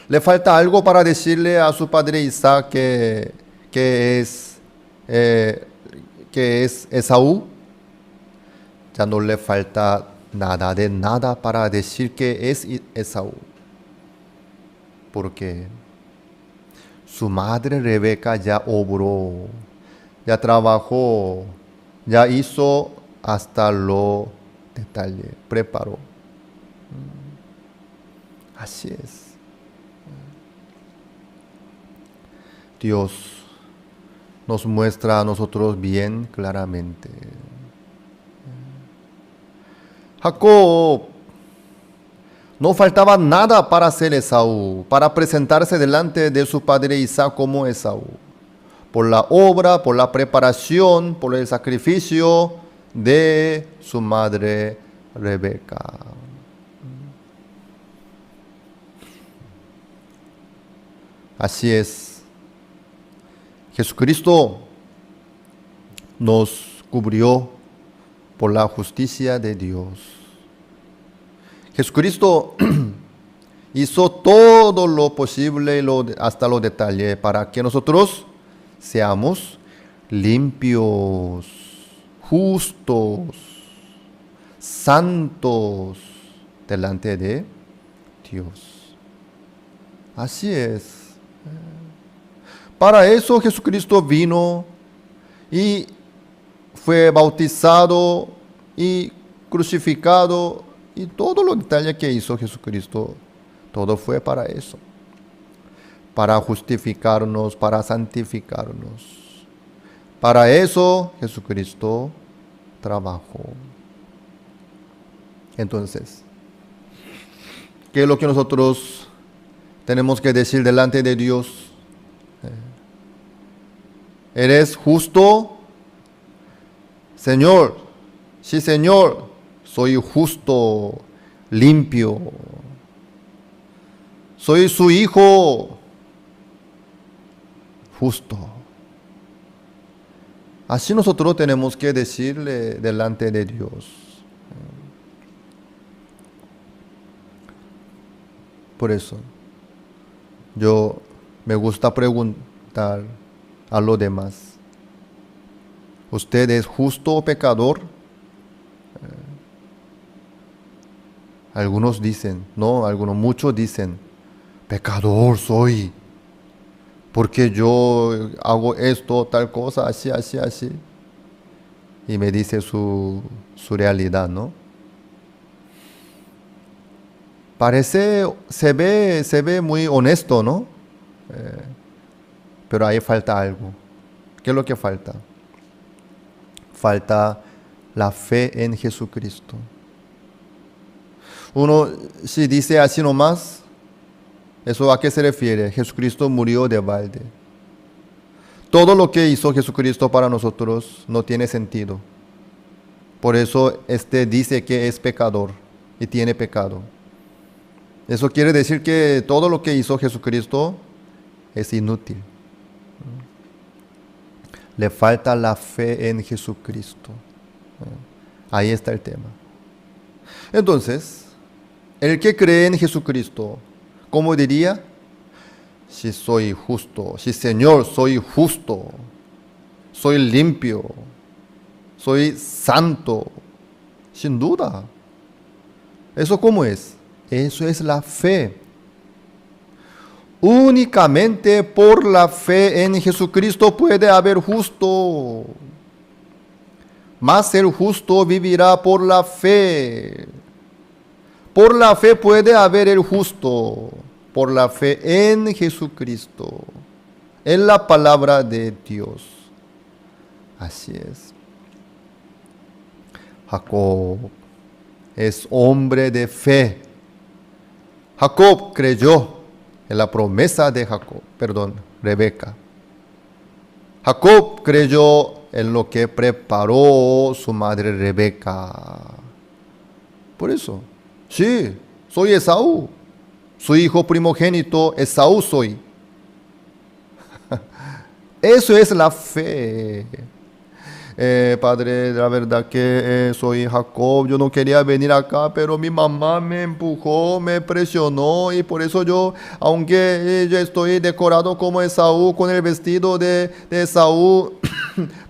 le falta algo para decirle a su padre Isaac que es Esaú. Ya no le falta nada de nada para decir que es Esaú. Porque su madre Rebeca ya obró, ya trabajó, ya hizo hasta los detalles, preparó. Así es. Dios nos muestra a nosotros bien claramente. Jacob no faltaba nada para ser Esaú, para presentarse delante de su padre Isaac como Esaú. Por la obra, por la preparación, por el sacrificio de su madre Rebeca. Así es. Jesucristo nos cubrió por la justicia de Dios. Jesucristo hizo todo lo posible hasta los detalles para que nosotros seamos limpios, justos, santos delante de Dios. Así es. Para eso Jesucristo vino y fue bautizado y crucificado. Y todos los detalles que hizo Jesucristo, todo fue para eso. Para justificarnos, para santificarnos. Para eso Jesucristo trabajó. Entonces, ¿qué es lo que nosotros tenemos que decir delante de Dios? ¿Eres justo? Señor, sí, Señor. Soy justo, limpio. Soy su hijo, justo. Así nosotros tenemos que decirle delante de Dios. Por eso, yo me gusta preguntar a los demás. ¿Usted es justo o pecador? Algunos dicen, muchos dicen, pecador soy, porque yo hago esto, tal cosa, así. Y me dice su realidad, ¿no? Se ve muy honesto, ¿no? Pero ahí falta algo. ¿Qué es lo que falta? Falta la fe en Jesucristo. Uno, si dice así nomás, ¿eso a qué se refiere? Jesucristo murió de balde. Todo lo que hizo Jesucristo para nosotros no tiene sentido. Por eso dice que es pecador y tiene pecado. Eso quiere decir que todo lo que hizo Jesucristo es inútil. Le falta la fe en Jesucristo. Ahí está el tema. Entonces, el que cree en Jesucristo, ¿cómo diría? Si soy justo, si Señor, soy justo, soy limpio, soy santo, sin duda. ¿Eso cómo es? Eso es la fe. Únicamente por la fe en Jesucristo puede haber justo. mas el justo vivirá por la fe. Por la fe puede haber el justo, por la fe en Jesucristo, en la palabra de Dios. Así es. Jacob es hombre de fe. Jacob creyó en la promesa de Rebeca. Jacob creyó en lo que preparó su madre Rebeca. Por eso, sí, soy Esaú. Su hijo primogénito, Esaú soy. Eso es la fe. Padre, la verdad que soy Jacob. Yo no quería venir acá, pero mi mamá me empujó, me presionó y por eso yo, aunque yo estoy decorado como Esaú con el vestido de Esaú,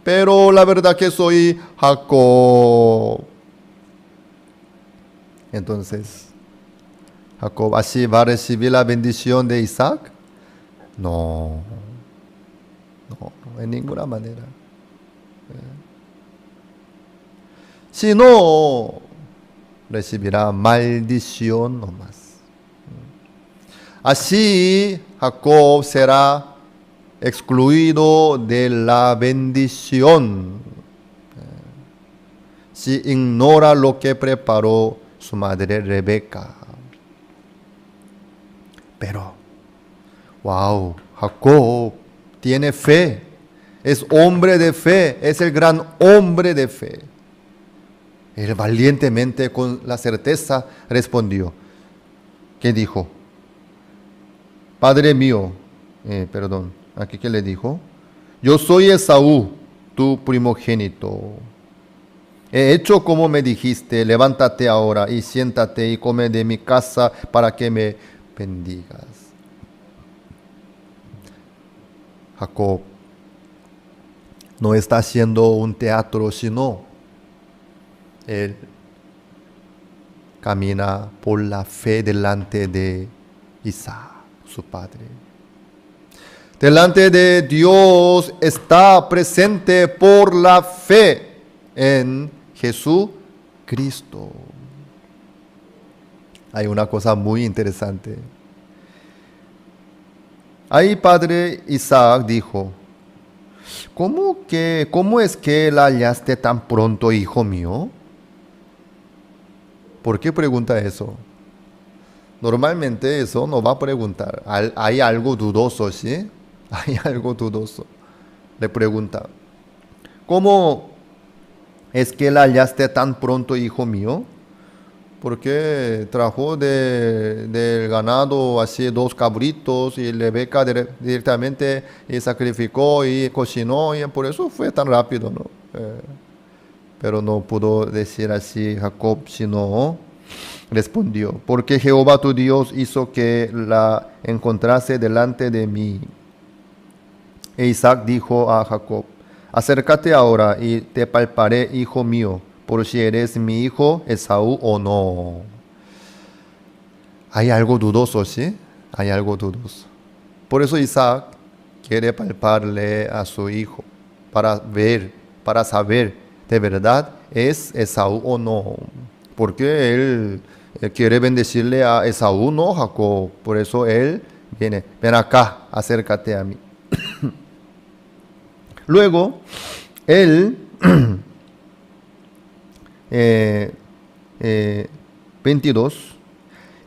pero la verdad que soy Jacob. Entonces, Jacob así va a recibir la bendición de Isaac. No, en ninguna manera. Si no, recibirá maldición nomás. Así Jacob será excluido de la bendición si ignora lo que preparó su madre Rebeca. Pero, wow, Jacob tiene fe, es hombre de fe, es el gran hombre de fe. Él valientemente, con la certeza, respondió. ¿Qué dijo? Padre mío, ¿aquí qué le dijo? Yo soy Esaú, tu primogénito. He hecho como me dijiste, levántate ahora y siéntate y come de mi casa para que me bendigas. Jacob no está haciendo un teatro, sino él camina por la fe delante de Isaac, su padre. Delante de Dios está presente por la fe en Jesucristo. Hay una cosa muy interesante. Ahí padre Isaac dijo, ¿cómo es que la hallaste tan pronto, hijo mío? ¿Por qué pregunta eso? Normalmente eso no va a preguntar. Hay algo dudoso, ¿sí? Hay algo dudoso. Le pregunta, ¿cómo es que la hallaste tan pronto, hijo mío? Porque trajo del ganado así 2 cabritos y Rebeca directamente y sacrificó y cocinó y por eso fue tan rápido, ¿no? Pero no pudo decir así Jacob, sino respondió, porque Jehová tu Dios hizo que la encontrase delante de mí. E Isaac dijo a Jacob, acércate ahora y te palparé, hijo mío, por si eres mi hijo Esaú o no. Hay algo dudoso, ¿sí? Hay algo dudoso. Por eso Isaac quiere palparle a su hijo para ver, para saber de verdad es Esaú o no. Porque él quiere bendecirle a Esaú, no Jacob. Por eso él viene, ven acá, acércate a mí. Luego, él, 22,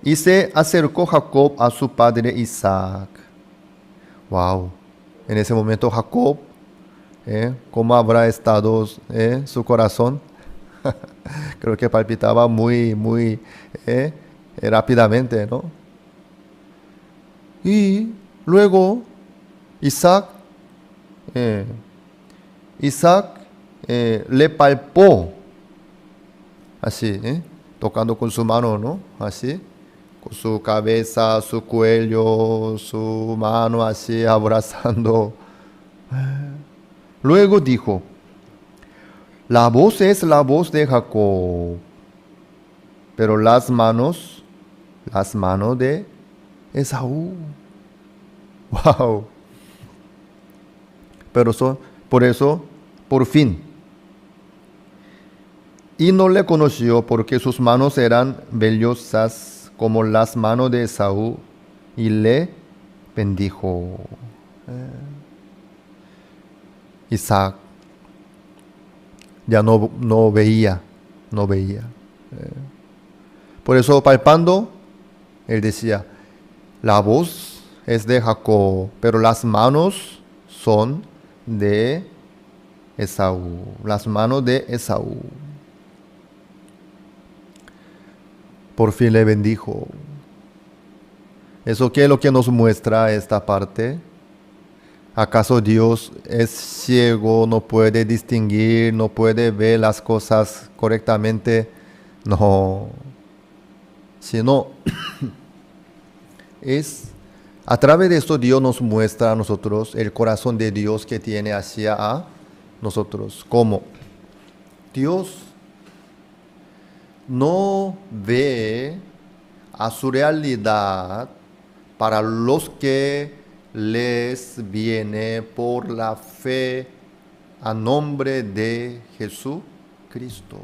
y se acercó Jacob a su padre Isaac. Wow, en ese momento Jacob, ¿cómo habrá estado su corazón? Creo que palpitaba muy rápidamente, ¿no? Y luego Isaac le palpó, así, tocando con su mano, ¿no? Así, con su cabeza, su cuello, su mano, así, abrazando. Luego dijo, la voz es la voz de Jacob, pero las manos de Esaú. Wow. Pero por eso, por fin, Y no le conoció porque sus manos eran vellosas como las manos de Esaú, y le bendijo. Isaac ya no veía. Por eso, palpando, él decía, la voz es de Jacob, pero las manos son de Esaú. Las manos de Esaú. Por fin le bendijo. ¿Eso qué es lo que nos muestra esta parte? ¿Acaso Dios es ciego, no puede distinguir, no puede ver las cosas correctamente? No. Sino, es a través de esto Dios nos muestra a nosotros el corazón de Dios que tiene hacia a nosotros. ¿Cómo? Dios no ve a su realidad para los que les viene por la fe a nombre de Jesucristo.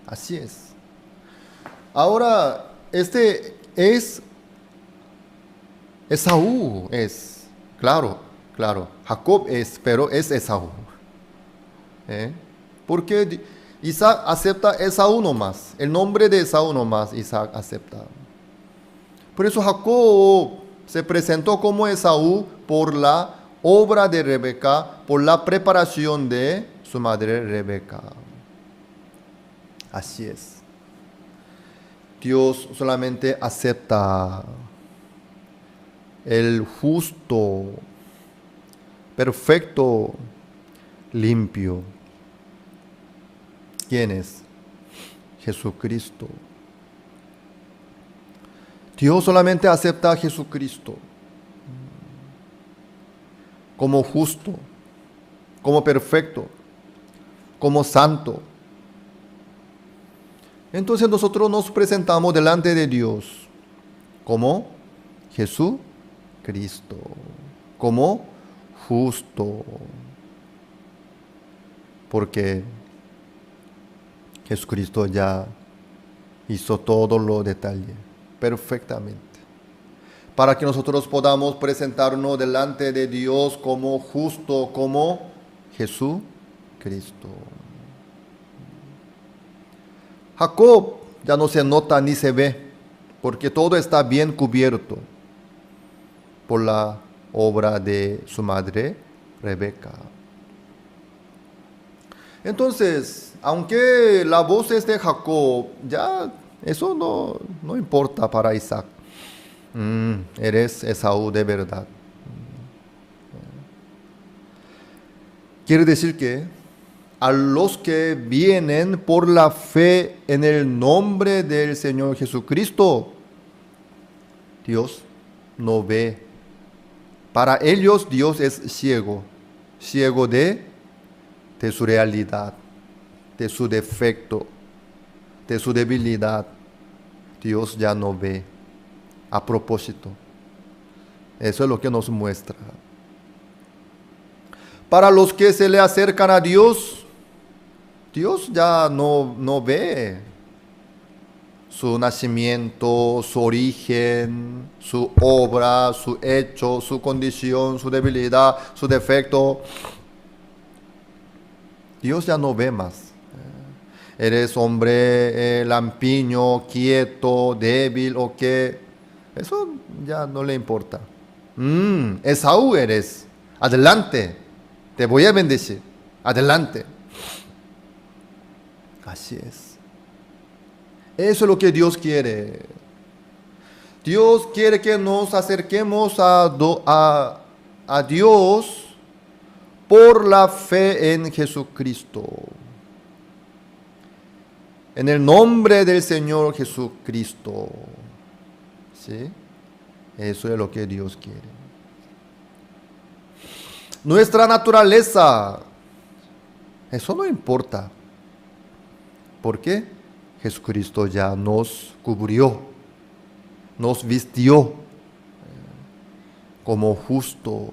Así es. Ahora, este es Esaú, claro. Jacob pero es Esaú. Porque Isaac acepta Esaú nomás. El nombre de Esaú nomás Isaac acepta. Por eso Jacob se presentó como Esaú por la obra de Rebeca, por la preparación de su madre Rebeca. Así es. Dios solamente acepta el justo, perfecto, limpio. ¿Quién es? Jesucristo. Dios solamente acepta a Jesucristo como justo, como perfecto, como santo. Entonces nosotros nos presentamos delante de Dios como Jesucristo, como justo, porque Jesucristo ya hizo todos los detalles perfectamente, para que nosotros podamos presentarnos delante de Dios como justo, como Jesucristo. Jacob ya no se nota ni se ve, porque todo está bien cubierto por la obra de su madre Rebeca. Entonces, aunque la voz es de Jacob, ya eso no importa para Isaac. Eres Esaú de verdad. Quiere decir que a los que vienen por la fe en el nombre del Señor Jesucristo, Dios no ve. Para ellos Dios es ciego de su realidad, de su defecto, de su debilidad. Dios ya no ve a propósito. Eso es lo que nos muestra. Para los que se le acercan a Dios, Dios ya no ve su nacimiento, su origen, su obra, su hecho, su condición, su debilidad, su defecto. Dios ya no ve más. Eres hombre lampiño, quieto, débil o qué. Eso ya no le importa. Esaú eres. Adelante. Te voy a bendecir. Adelante. Así es. Eso es lo que Dios quiere. Dios quiere que nos acerquemos a Dios por la fe en Jesucristo. En el nombre del Señor Jesucristo. ¿Sí? Eso es lo que Dios quiere. Nuestra naturaleza, eso no importa. ¿Por qué? Jesucristo ya nos cubrió, nos vistió como justo,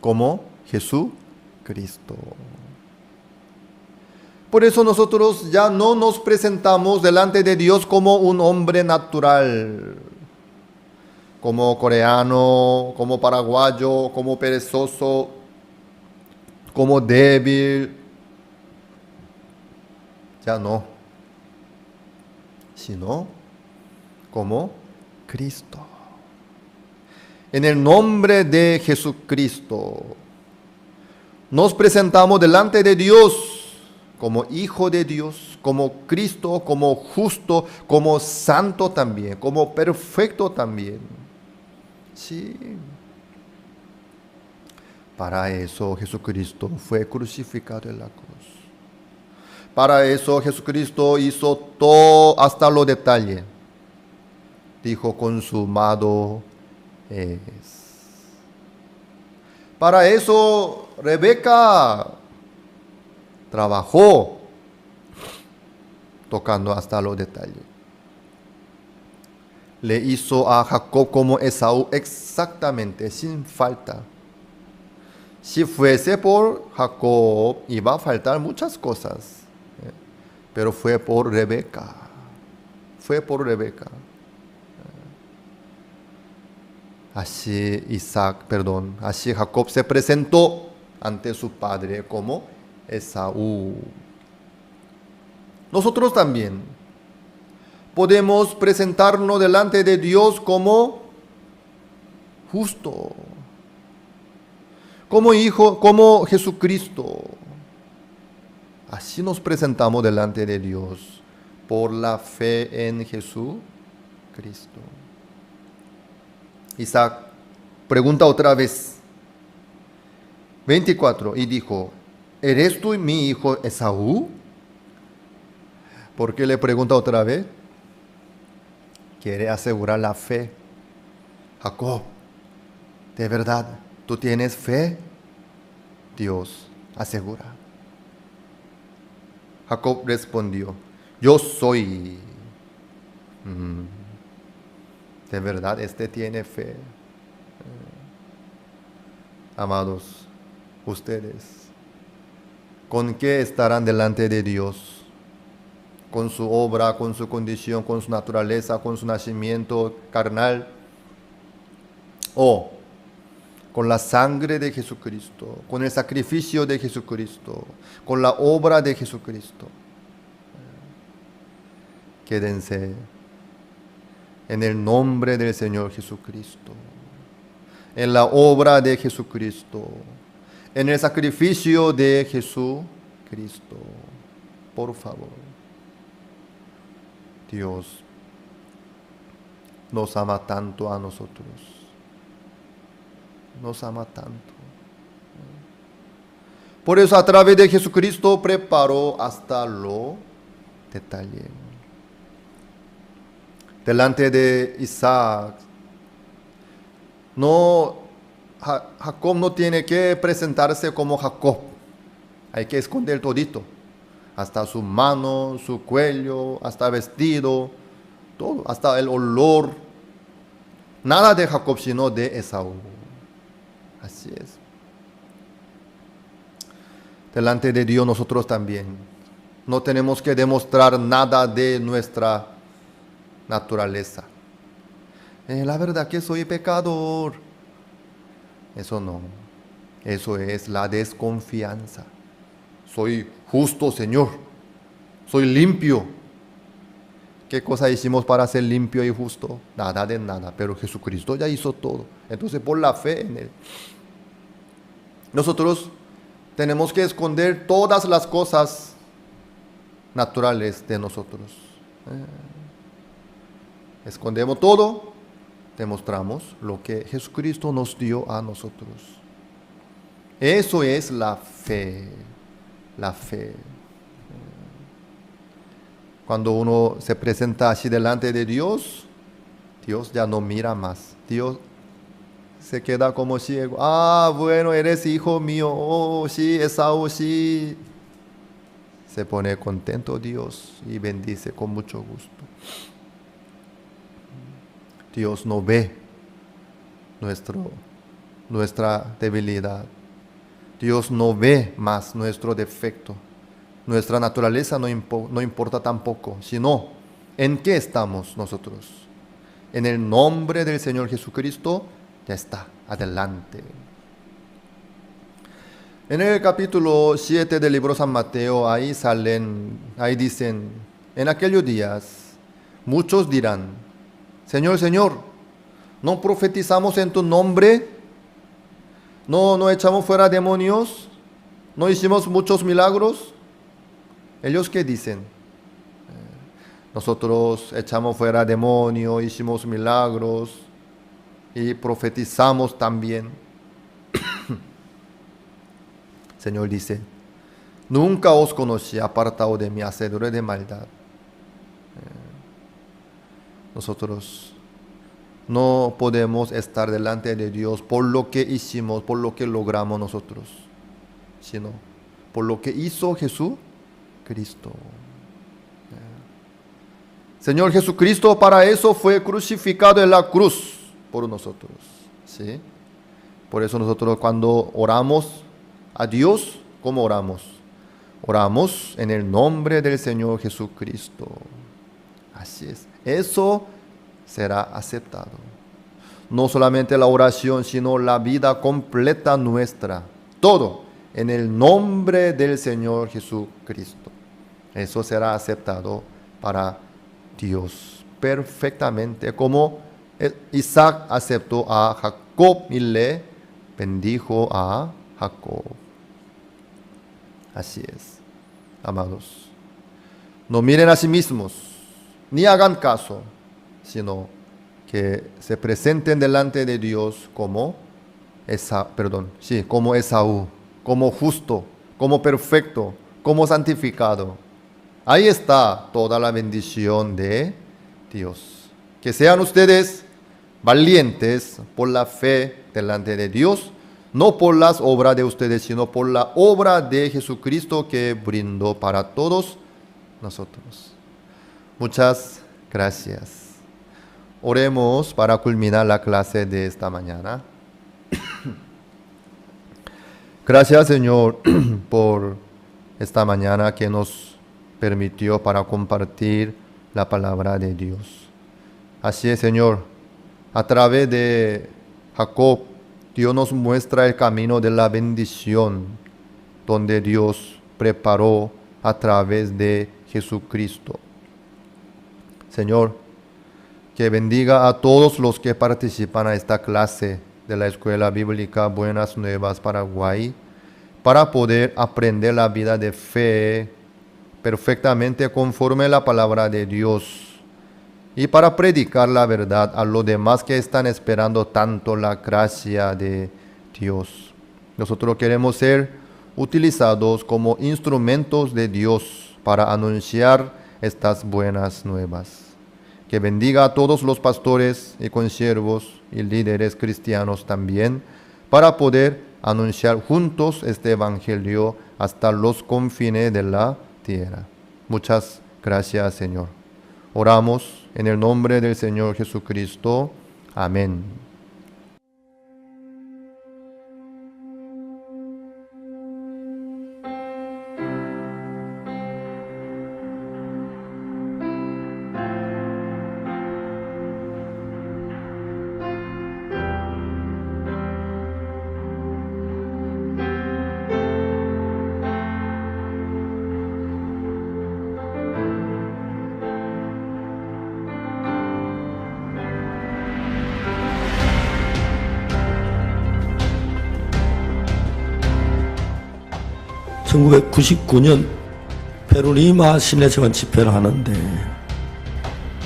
como Jesucristo. Por eso nosotros ya no nos presentamos delante de Dios como un hombre natural, como coreano, como paraguayo, como perezoso, como débil. Ya no, sino como Cristo. En el nombre de Jesucristo nos presentamos delante de Dios como hijo de Dios, como Cristo, como justo, como santo también, como perfecto también. Sí. Para eso Jesucristo fue crucificado en la cruz. Para eso Jesucristo hizo todo hasta los detalles. Dijo, consumado es. Para eso Rebeca trabajó tocando hasta los detalles. Le hizo a Jacob como Esaú exactamente, sin falta. Si fuese por Jacob, iba a faltar muchas cosas. Pero fue por Rebeca. Fue por Rebeca. Así así Jacob se presentó ante su padre como Esaú. Nosotros también podemos presentarnos delante de Dios como justo, como hijo, como Jesucristo. Así nos presentamos delante de Dios por la fe en Jesucristo. Isaac pregunta otra vez, 24, y dijo, ¿eres tú mi hijo Esaú? ¿Por qué le pregunta otra vez? Quiere asegurar la fe. Jacob, ¿de verdad tú tienes fe? Dios asegura. Jacob respondió, yo soy. De verdad, tiene fe. Amados, ustedes, ¿con qué estarán delante de Dios? ¿Con su obra, con su condición, con su naturaleza, con su nacimiento carnal? ¿O con la sangre de Jesucristo, con el sacrificio de Jesucristo, con la obra de Jesucristo? Quédense en el nombre del Señor Jesucristo, en la obra de Jesucristo, en el sacrificio de Jesucristo. Por favor. Dios nos ama tanto a nosotros. Nos ama tanto. Por eso a través de Jesucristo preparó hasta lo detalle. Delante de Isaac, Jacob no tiene que presentarse como Jacob. Hay que esconder todito. Hasta su mano, su cuello, hasta vestido, todo, hasta el olor. Nada de Jacob, sino de Esaú. Así es. Delante de Dios nosotros también. No tenemos que demostrar nada de nuestra naturaleza. La verdad que soy pecador. Eso no. Eso es la desconfianza. Soy justo, Señor. Soy limpio. ¿Qué cosa hicimos para ser limpio y justo? Nada de nada. Pero Jesucristo ya hizo todo. Entonces, por la fe en Él, nosotros tenemos que esconder todas las cosas naturales de nosotros. Escondemos todo, demostramos lo que Jesucristo nos dio a nosotros. Eso es la fe. La fe. Cuando uno se presenta así delante de Dios, Dios ya no mira más. Dios se queda como ciego. Ah, bueno, eres hijo mío. Oh, sí, Esaú, sí. Se pone contento Dios y bendice con mucho gusto. Dios no ve nuestra debilidad. Dios no ve más nuestro defecto. nuestra naturaleza no importa tampoco, sino en qué estamos nosotros. En el nombre del Señor Jesucristo, ya está, adelante. En el capítulo 7 del libro San Mateo, ahí dicen, en aquellos días, muchos dirán, Señor, Señor, ¿no profetizamos en tu nombre? ¿No echamos fuera demonios? ¿No hicimos muchos milagros? ¿Ellos qué dicen? Nosotros echamos fuera demonios, hicimos milagros y profetizamos también. Señor dice, nunca os conocí, apartado de mí, hacedores de maldad. Nosotros no podemos estar delante de Dios por lo que hicimos, por lo que logramos nosotros, sino por lo que hizo Jesucristo. Señor Jesucristo para eso fue crucificado en la cruz por nosotros, ¿sí? Por eso nosotros cuando oramos a Dios, ¿cómo oramos? Oramos en el nombre del Señor Jesucristo. Así es. Eso será aceptado. No solamente la oración, sino la vida completa nuestra. Todo en el nombre del Señor Jesucristo. Eso será aceptado para Dios perfectamente, como Isaac aceptó a Jacob y le bendijo a Jacob. Así es, amados. No miren a sí mismos, ni hagan caso, sino que se presenten delante de Dios como Esaú, como justo, como perfecto, como santificado. Ahí está toda la bendición de Dios. Que sean ustedes valientes por la fe delante de Dios, no por las obras de ustedes, sino por la obra de Jesucristo que brindó para todos nosotros. Muchas gracias. Oremos para culminar la clase de esta mañana. Gracias, Señor, por esta mañana que nos permitió para compartir la palabra de Dios. Así es, Señor, a través de Jacob, Dios nos muestra el camino de la bendición, donde Dios preparó a través de Jesucristo. Señor, que bendiga a todos los que participan a esta clase de la Escuela Bíblica Buenas Nuevas Paraguay, para poder aprender la vida de fe perfectamente conforme a la palabra de Dios, y para predicar la verdad a los demás que están esperando tanto la gracia de Dios. Nosotros queremos ser utilizados como instrumentos de Dios para anunciar estas buenas nuevas. Que bendiga a todos los pastores y consiervos y líderes cristianos también, para poder anunciar juntos este evangelio hasta los confines de la tierra. Muchas gracias, Señor. Oramos en el nombre del Señor Jesucristo. Amén. (1999년) 페루리마 시내체관 집회를 하는데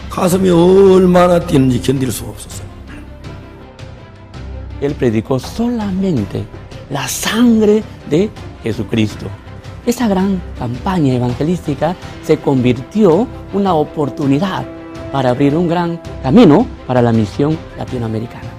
가슴이 얼마나 뛰는지 견딜 수가 없었어요. Él predicó solamente la sangre de Jesucristo. Esa gran campaña evangelística se convirtió en una oportunidad para abrir un gran camino para la misión latinoamericana.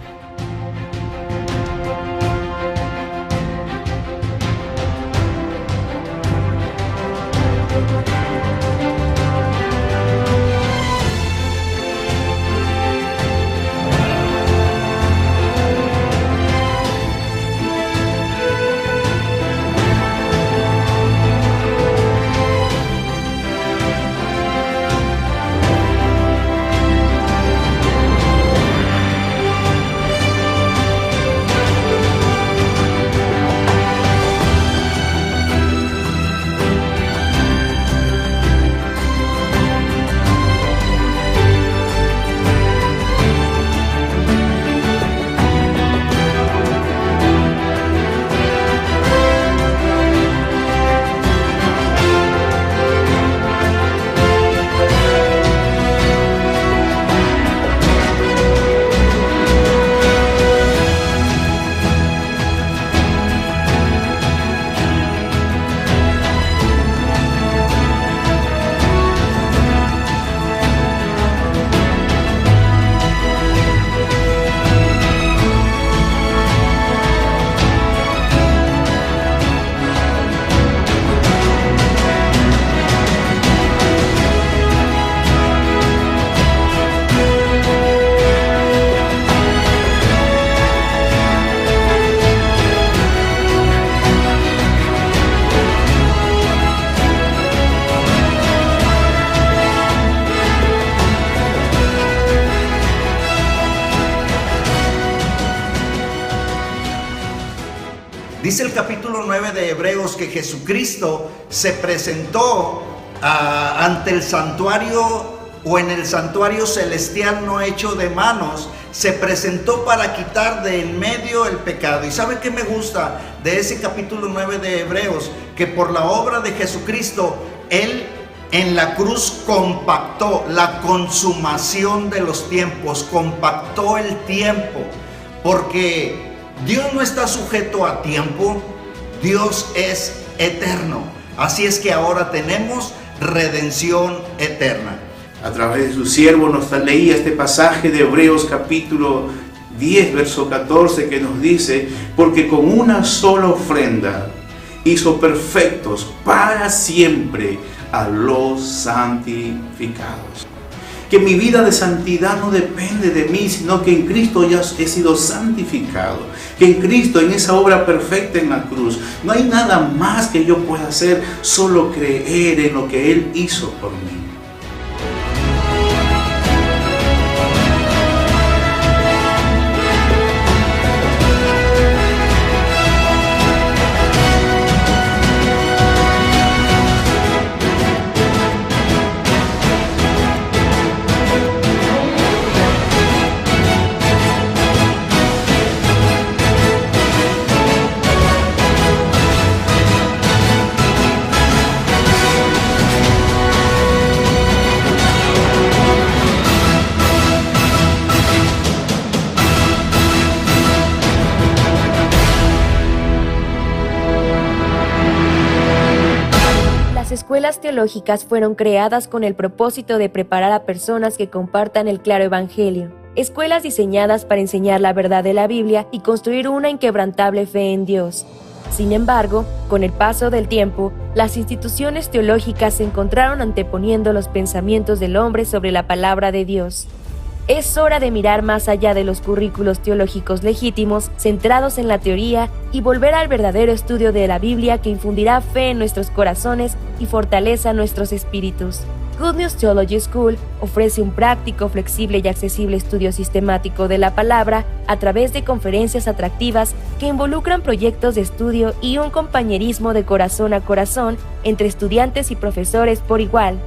Dice el capítulo 9 de Hebreos que Jesucristo se presentó ante el santuario, o en el santuario celestial no hecho de manos, se presentó para quitar de en medio el pecado. ¿Y sabe qué me gusta de ese capítulo 9 de Hebreos? Que por la obra de Jesucristo, Él en la cruz compactó la consumación de los tiempos, compactó el tiempo, porque Dios no está sujeto a tiempo, Dios es eterno. Así es que ahora tenemos redención eterna. A través de su siervo nos leía este pasaje de Hebreos capítulo 10, verso 14, que nos dice: porque con una sola ofrenda hizo perfectos para siempre a los santificados. Que mi vida de santidad no depende de mí, sino que en Cristo ya he sido santificado. Que en Cristo, en esa obra perfecta en la cruz, no hay nada más que yo pueda hacer, solo creer en lo que Él hizo por mí. Las escuelas teológicas fueron creadas con el propósito de preparar a personas que compartan el claro evangelio. Escuelas diseñadas para enseñar la verdad de la Biblia y construir una inquebrantable fe en Dios. Sin embargo, con el paso del tiempo, las instituciones teológicas se encontraron anteponiendo los pensamientos del hombre sobre la palabra de Dios. Es hora de mirar más allá de los currículos teológicos legítimos, centrados en la teoría, y volver al verdadero estudio de la Biblia que infundirá fe en nuestros corazones y fortaleza nuestros espíritus. Good News Theology School ofrece un práctico, flexible y accesible estudio sistemático de la palabra a través de conferencias atractivas que involucran proyectos de estudio y un compañerismo de corazón a corazón entre estudiantes y profesores por igual.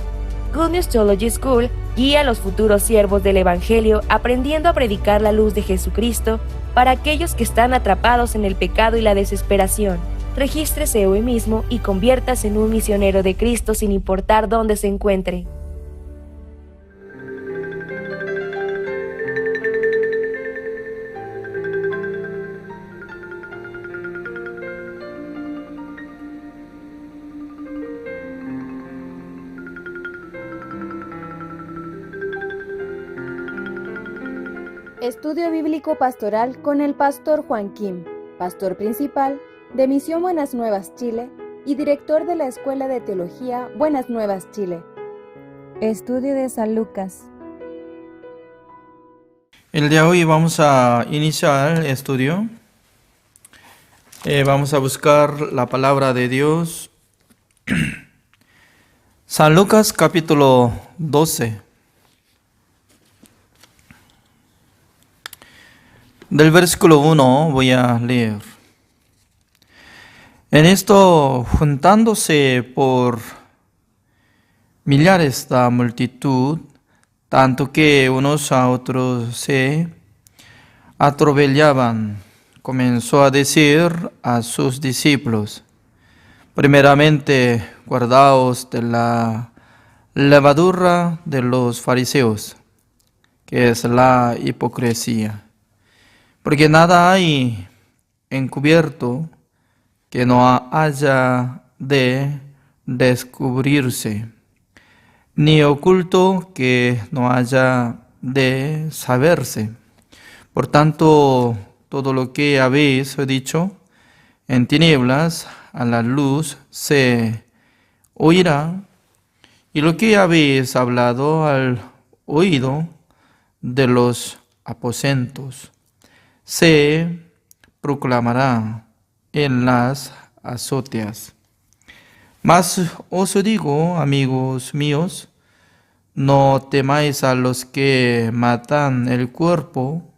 Good News Theology School guía a los futuros siervos del Evangelio aprendiendo a predicar la luz de Jesucristo para aquellos que están atrapados en el pecado y la desesperación. Regístrese hoy mismo y conviértase en un misionero de Cristo sin importar dónde se encuentre. Estudio Bíblico Pastoral con el Pastor Juan Kim, Pastor Principal de Misión Buenas Nuevas Chile y Director de la Escuela de Teología Buenas Nuevas Chile. Estudio de San Lucas. El día de hoy vamos a iniciar el estudio. Vamos a buscar la palabra de Dios. San Lucas capítulo 12. Del versículo 1 voy a leer. En esto, juntándose por millares la multitud, tanto que unos a otros se atropellaban, comenzó a decir a sus discípulos: primeramente, guardaos de la levadura de los fariseos, que es la hipocresía. Porque nada hay encubierto que no haya de descubrirse, ni oculto que no haya de saberse. Por tanto, todo lo que habéis dicho en tinieblas, a la luz se oirá, y lo que habéis hablado al oído de los aposentos se proclamará en las azoteas. Mas os digo, amigos míos, no temáis a los que matan el cuerpo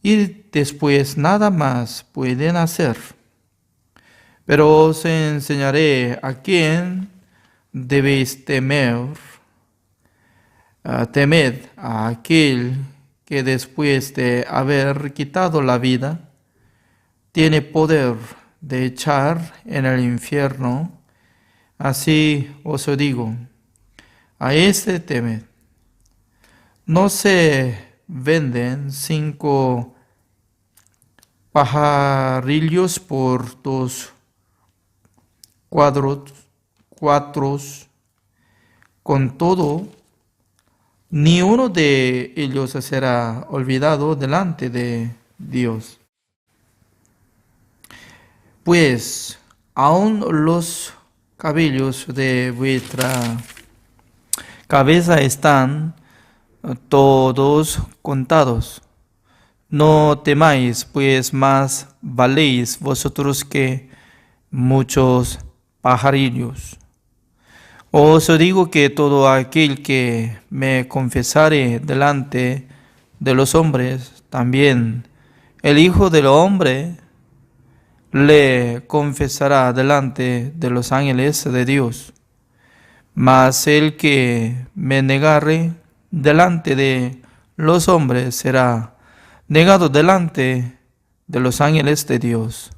y después nada más pueden hacer. Pero os enseñaré a quién debéis temer. Temed a aquel que después de haber quitado la vida, tiene poder de echar en el infierno. Así os digo, a este temed. ¿No se venden 5 pajarillos por 2 cuatros? Con todo, ni uno de ellos será olvidado delante de Dios. Pues aun los cabellos de vuestra cabeza están todos contados. No temáis, pues más valéis vosotros que muchos pajarillos. Os digo que todo aquel que me confesare delante de los hombres, también el Hijo del Hombre le confesará delante de los ángeles de Dios. Mas el que me negare delante de los hombres será negado delante de los ángeles de Dios.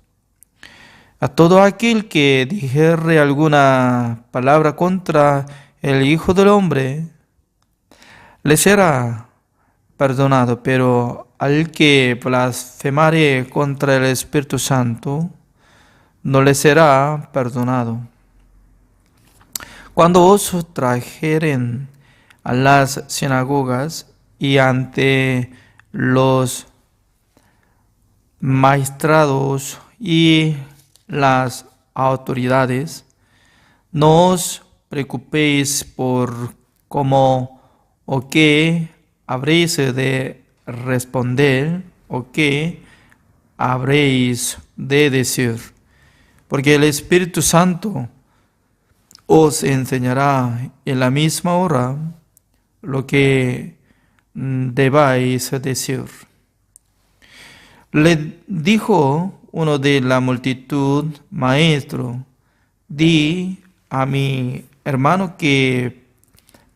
A todo aquel que dijere alguna palabra contra el Hijo del Hombre, le será perdonado, pero al que blasfemare contra el Espíritu Santo, no le será perdonado. Cuando os trajeren a las sinagogas y ante los magistrados y las autoridades, no os preocupéis por cómo o qué habréis de responder o qué habréis de decir, porque el Espíritu Santo os enseñará en la misma hora lo que debáis decir. Le dijo uno de la multitud: Maestro, di a mi hermano que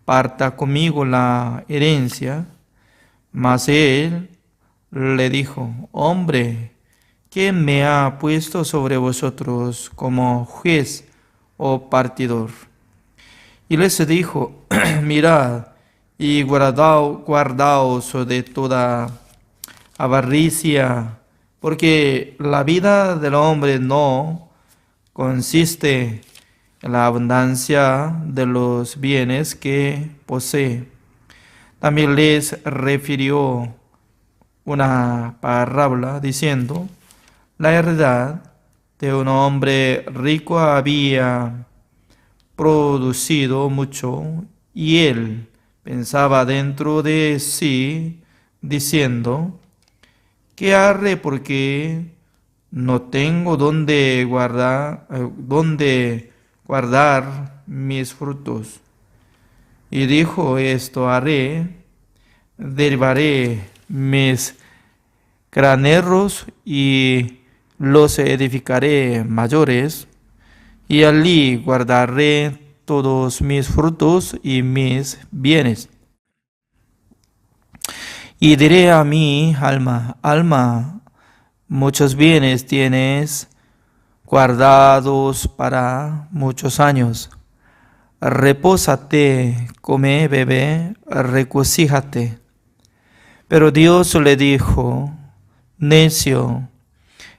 parta conmigo la herencia. Mas él le dijo: Hombre, ¿quién me ha puesto sobre vosotros como juez o partidor? Y les dijo: Mirad y guardaos de toda avaricia, porque la vida del hombre no consiste en la abundancia de los bienes que posee. También les refirió una parábola diciendo: la heredad de un hombre rico había producido mucho, y él pensaba dentro de sí, diciendo: ¿qué haré? Porque no tengo dónde guardar mis frutos. Y dijo: esto haré, derribaré mis graneros y los edificaré mayores, y allí guardaré todos mis frutos y mis bienes. Y diré a mi alma: alma, muchos bienes tienes guardados para muchos años. Repósate, come, bebe, regocíjate. Pero Dios le dijo: necio,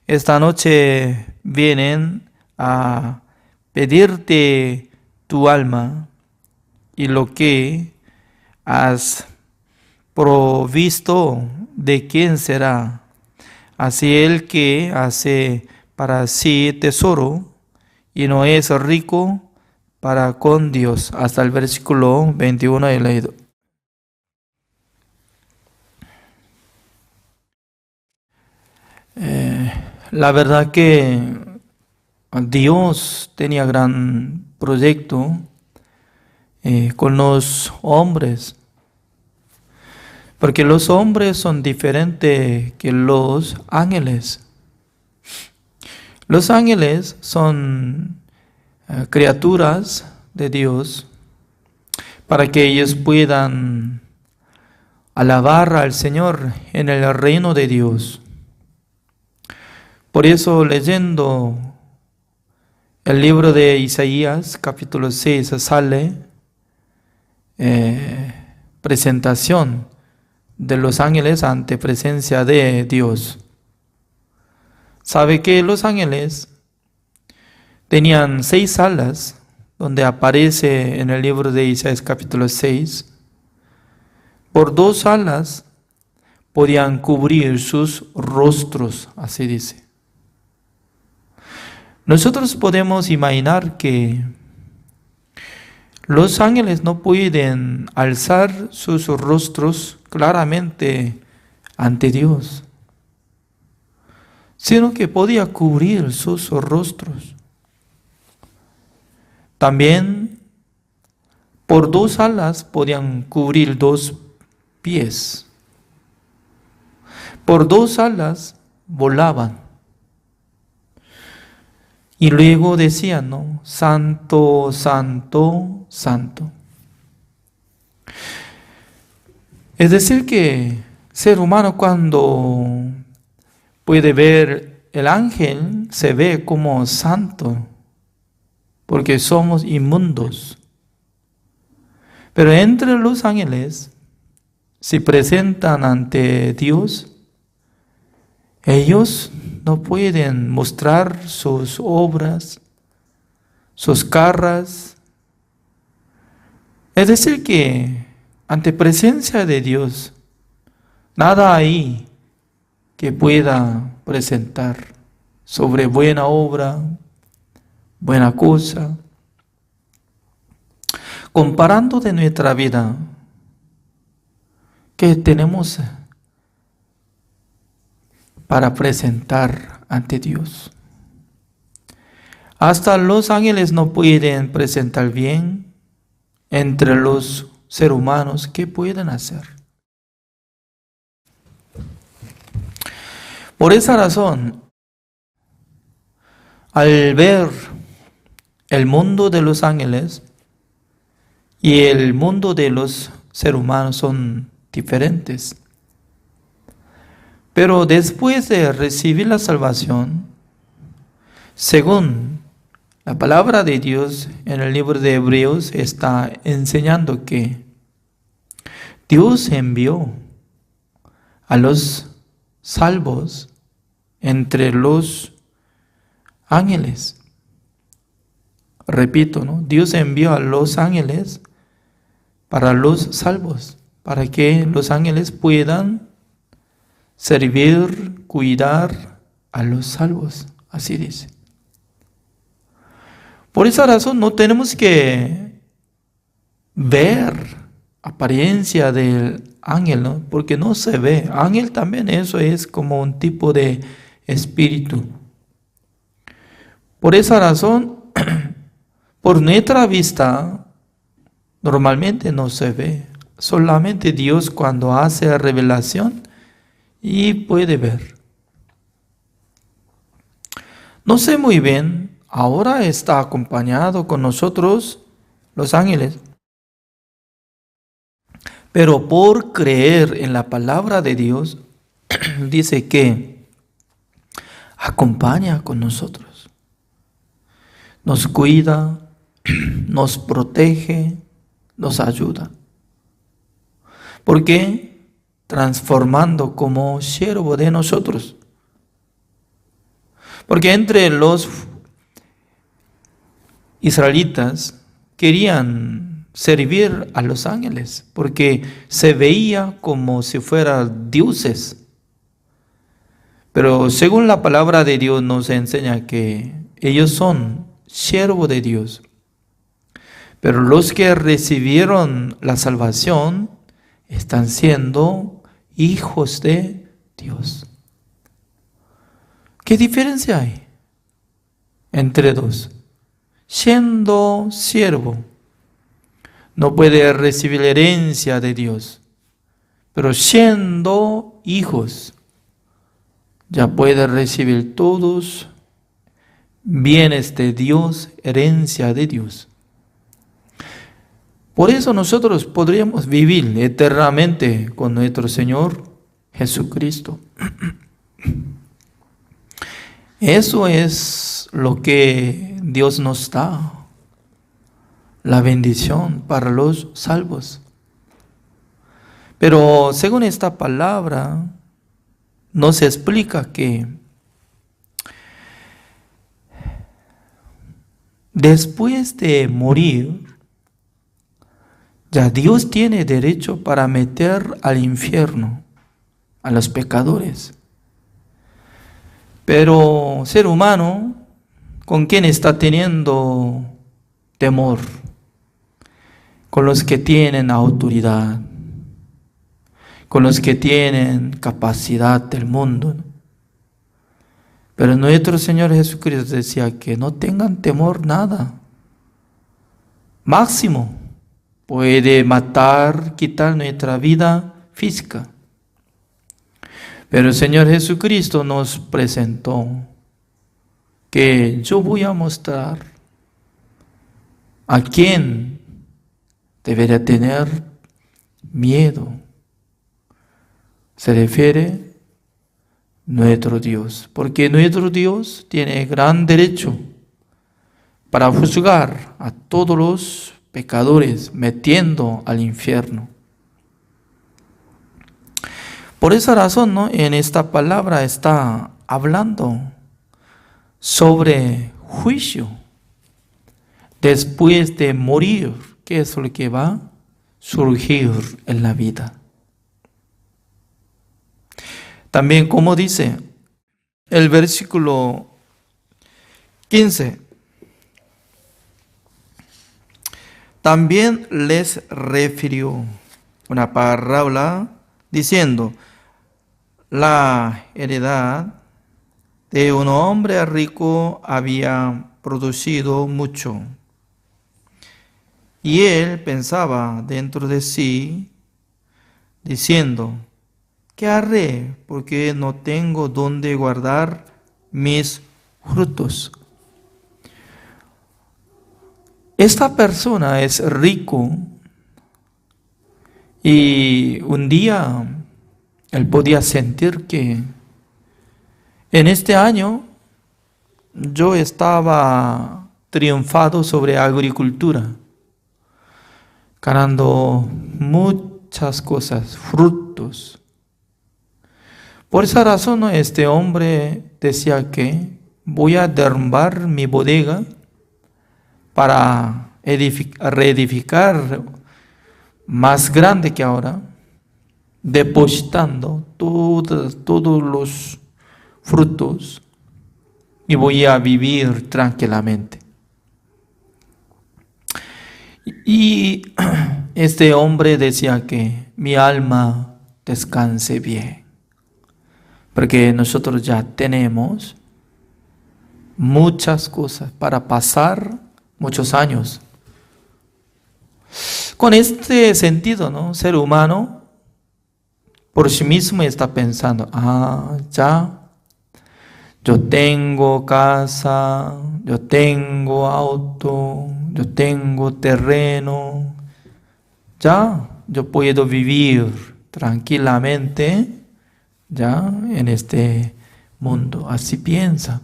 esta noche vienen a pedirte tu alma, y lo que has provisto, ¿de quién será? Así el que hace para sí tesoro y no es rico para con Dios. Hasta el versículo 21 he leído. La verdad que Dios tenía gran proyecto con los hombres, porque los hombres son diferentes que los ángeles. Los ángeles son criaturas de Dios para que ellos puedan alabar al Señor en el reino de Dios. Por eso, leyendo el libro de Isaías, capítulo 6, sale presentación de los ángeles ante presencia de Dios. ¿Sabe que los ángeles tenían 6 alas, donde aparece en el libro de Isaías capítulo 6? Por 2 alas podían cubrir sus rostros, así dice. Nosotros podemos imaginar que los ángeles no pueden alzar sus rostros claramente ante Dios, sino que podía cubrir sus rostros. También por 2 alas podían cubrir 2 pies. Por 2 alas volaban. Y luego decían, ¿no? Santo, santo, santo. Es decir que ser humano cuando puede ver el ángel se ve como santo, porque somos inmundos. Pero entre los ángeles, si presentan ante Dios, ellos no pueden mostrar sus obras, sus caras. Es decir que ante presencia de Dios, nada hay que pueda presentar sobre buena obra, buena cosa. Comparando de nuestra vida, ¿qué tenemos para presentar ante Dios? Hasta los ángeles no pueden presentar bien. Entre los seres humanos, ¿qué pueden hacer? Por esa razón, al ver el mundo de los ángeles y el mundo de los seres humanos son diferentes. Pero después de recibir la salvación, según la palabra de Dios en el libro de Hebreos está enseñando que Dios envió a los salvos entre los ángeles. Repito, ¿no? Dios envió a los ángeles para los salvos, para que los ángeles puedan servir, cuidar a los salvos, así dice. Por esa razón no tenemos que ver apariencia del ángel, ¿no? Porque no se ve. Ángel también eso es como un tipo de espíritu. Por esa razón, por nuestra vista, normalmente no se ve. Solamente Dios cuando hace revelación y puede ver. No sé muy bien. Ahora está acompañado con nosotros los ángeles. Pero por creer en la palabra de Dios, dice que acompaña con nosotros. Nos cuida, nos protege, nos ayuda. ¿Por qué? Transformando como siervo de nosotros. Porque entre los israelitas querían servir a los ángeles porque se veía como si fueran dioses. Pero según la palabra de Dios nos enseña que ellos son siervos de Dios. Pero los que recibieron la salvación están siendo hijos de Dios. ¿Qué diferencia hay entre dos? Siendo siervo, no puede recibir herencia de Dios, pero siendo hijos, ya puede recibir todos bienes de Dios, herencia de Dios. Por eso nosotros podríamos vivir eternamente con nuestro Señor Jesucristo. Eso es lo que Dios nos da, la bendición para los salvos. Pero según esta palabra, nos explica que después de morir, ya Dios tiene derecho para meter al infierno a los pecadores. Pero ser humano, ¿con quién está teniendo temor? Con los que tienen autoridad, con los que tienen capacidad del mundo. Pero nuestro Señor Jesucristo decía que no tengan temor nada. Máximo puede matar, quitar nuestra vida física. Pero el Señor Jesucristo nos presentó que yo voy a mostrar a quién debería tener miedo. Se refiere nuestro Dios, porque nuestro Dios tiene gran derecho para juzgar a todos los pecadores, metiendo al infierno. Por esa razón, ¿no?, en esta palabra está hablando sobre juicio después de morir, que es lo que va a surgir en la vida. También, como dice el versículo 15, también les refirió una parábola diciendo: la heredad de un hombre rico había producido mucho. Y él pensaba dentro de sí, diciendo: ¿qué haré? Porque no tengo dónde guardar mis frutos. Esta persona es rico y un día él podía sentir que en este año yo estaba triunfado sobre agricultura, ganando muchas cosas, frutos. Por esa razón, este hombre decía que voy a derrumbar mi bodega para reedificar más grande que ahora, depositando todos los frutos, y voy a vivir tranquilamente. Y este hombre decía que mi alma descanse bien, porque nosotros ya tenemos muchas cosas para pasar muchos años. Con este sentido, ¿no?, ser humano por sí mismo está pensando: ya, yo tengo casa, yo tengo auto, yo tengo terreno, ya, yo puedo vivir tranquilamente ya en este mundo. Así piensa.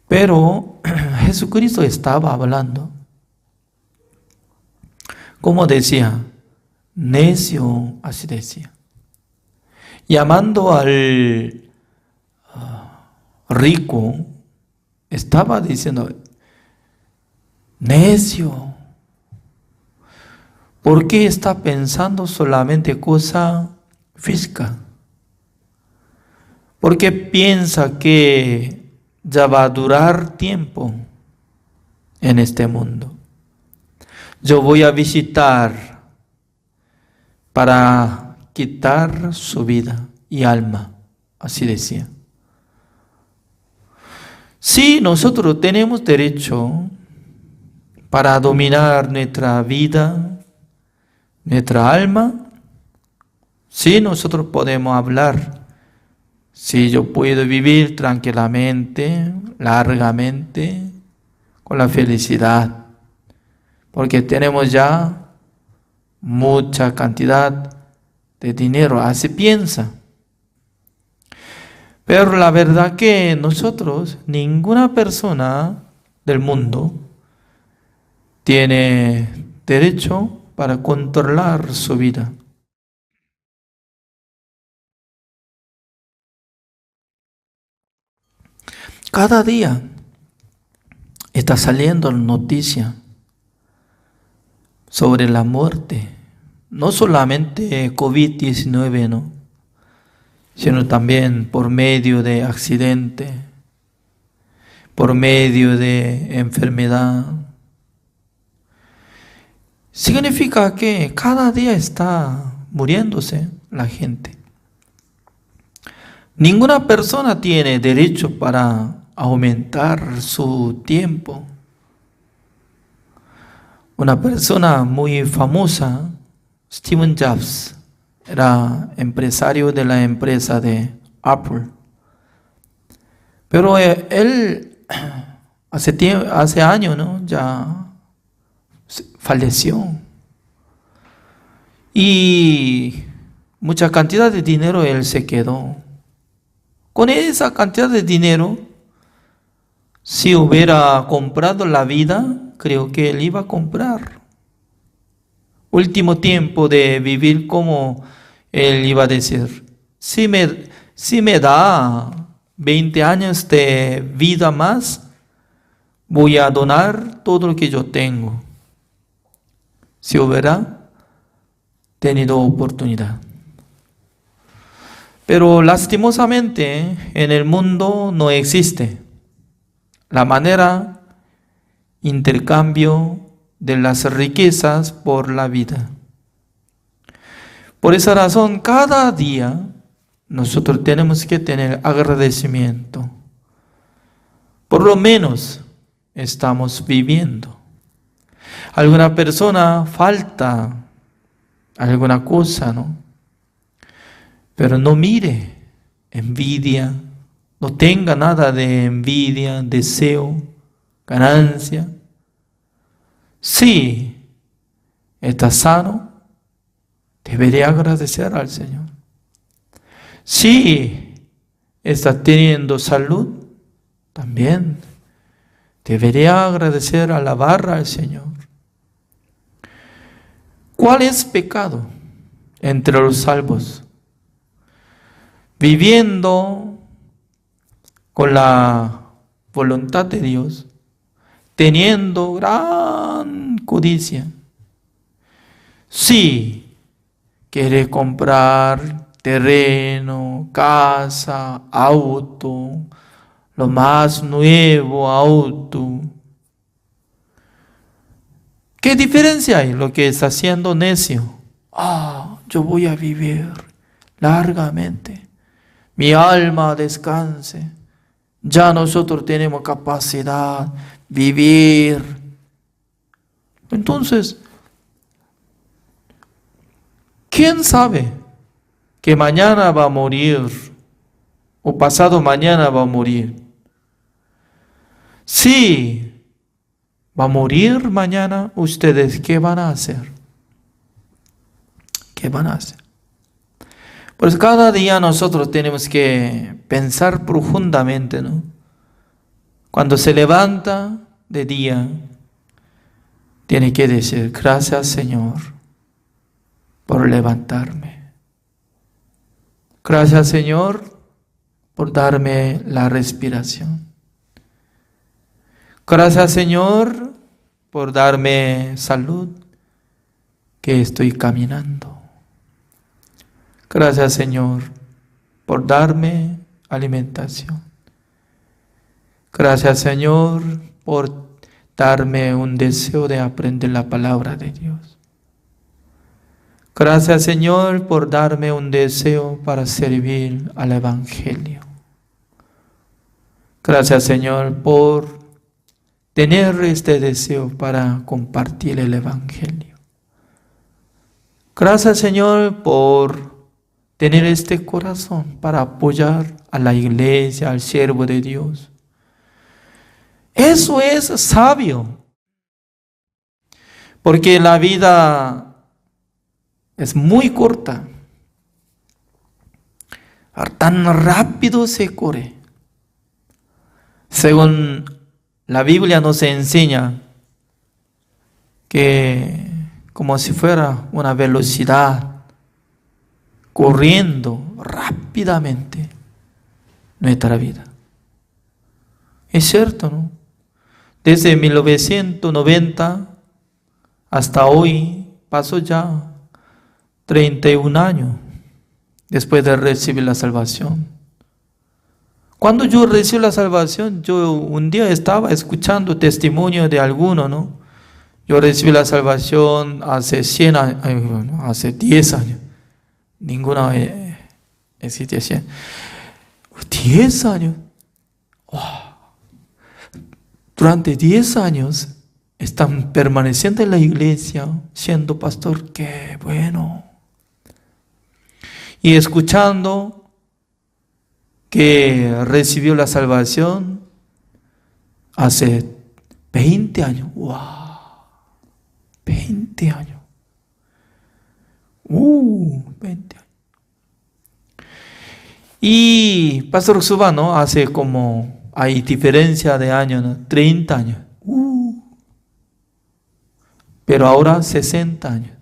Pero Jesucristo estaba hablando, como decía, necio, así decía, llamando al rico, estaba diciendo: necio, ¿por qué está pensando solamente cosa física? ¿Por qué piensa que ya va a durar tiempo en este mundo? Yo voy a visitar para quitar su vida y alma, así decía. Sí, nosotros tenemos derecho para dominar nuestra vida, nuestra alma. Sí, nosotros podemos hablar si yo puedo vivir tranquilamente, largamente, con la felicidad, porque tenemos ya mucha cantidad de dinero, así piensa. Pero la verdad que nosotros, ninguna persona del mundo tiene derecho para controlar su vida. Cada día está saliendo noticia sobre la muerte, no solamente COVID-19, ¿no?, sino también por medio de accidente, por medio de enfermedad. Significa que cada día está muriéndose la gente. Ninguna persona tiene derecho para aumentar su tiempo. Una persona muy famosa, Steve Jobs, era empresario de la empresa de Apple. Pero él hace años, ¿no?, ya falleció. Y mucha cantidad de dinero él se quedó. Con esa cantidad de dinero, si hubiera comprado la vida, creo que él iba a comprar. Último tiempo de vivir, como él iba a decir, si me da 20 años de vida más, voy a donar todo lo que yo tengo. Si hubiera tenido oportunidad. Pero lastimosamente en el mundo no existe la manera intercambio de las riquezas por la vida. Por esa razón, cada día nosotros tenemos que tener agradecimiento. Por lo menos estamos viviendo. Alguna persona falta alguna cosa, ¿no? Pero no mire envidia, no tenga nada de envidia, deseo, ganancia. Si está sano, debería agradecer al Señor. Si está teniendo salud, también debería agradecer, alabar al Señor. ¿Cuál es pecado entre los salvos? Viviendo con la voluntad de Dios, teniendo gran codicia. Si quiere comprar terreno, casa, auto, lo más nuevo auto, ¿qué diferencia hay? Lo que está haciendo necio. Yo voy a vivir largamente. Mi alma descanse. Ya nosotros tenemos capacidad de vivir. Entonces, ¿quién sabe que mañana va a morir o pasado mañana va a morir? Si va a morir mañana, ¿ustedes qué van a hacer? ¿Qué van a hacer? Pues cada día nosotros tenemos que pensar profundamente, ¿no? Cuando se levanta de día, tiene que decir, gracias Señor por levantarme. Gracias Señor por darme la respiración. Gracias Señor por darme salud, que estoy caminando. Gracias Señor por darme alimentación. Gracias Señor por darme un deseo de aprender la palabra de Dios. Gracias Señor por darme un deseo para servir al Evangelio. Gracias Señor por tener este deseo para compartir el Evangelio. Gracias Señor por tener este corazón para apoyar a la iglesia, al siervo de Dios. Eso es sabio. Porque la vida es muy corta. Tan rápido se corre. Según la Biblia nos enseña que como si fuera una velocidad, corriendo rápidamente nuestra vida. Es cierto, ¿no? Desde 1990 hasta hoy pasó ya 31 años después de recibir la salvación. Cuando yo recibí la salvación, yo un día estaba escuchando testimonio de alguno, ¿no? Yo recibí la salvación hace 100 años, hace 10 años. Ninguna existe 100. 10 años. Oh. Durante 10 años están permaneciendo en la iglesia, siendo pastor. ¡Qué bueno! Y escuchando que recibió la salvación hace 20 años. ¡Wow! 20 años. 20 años. Y Pastor Suba, ¿no? Hace como, hay diferencia de años, ¿no? 30 años. Pero ahora 60 años.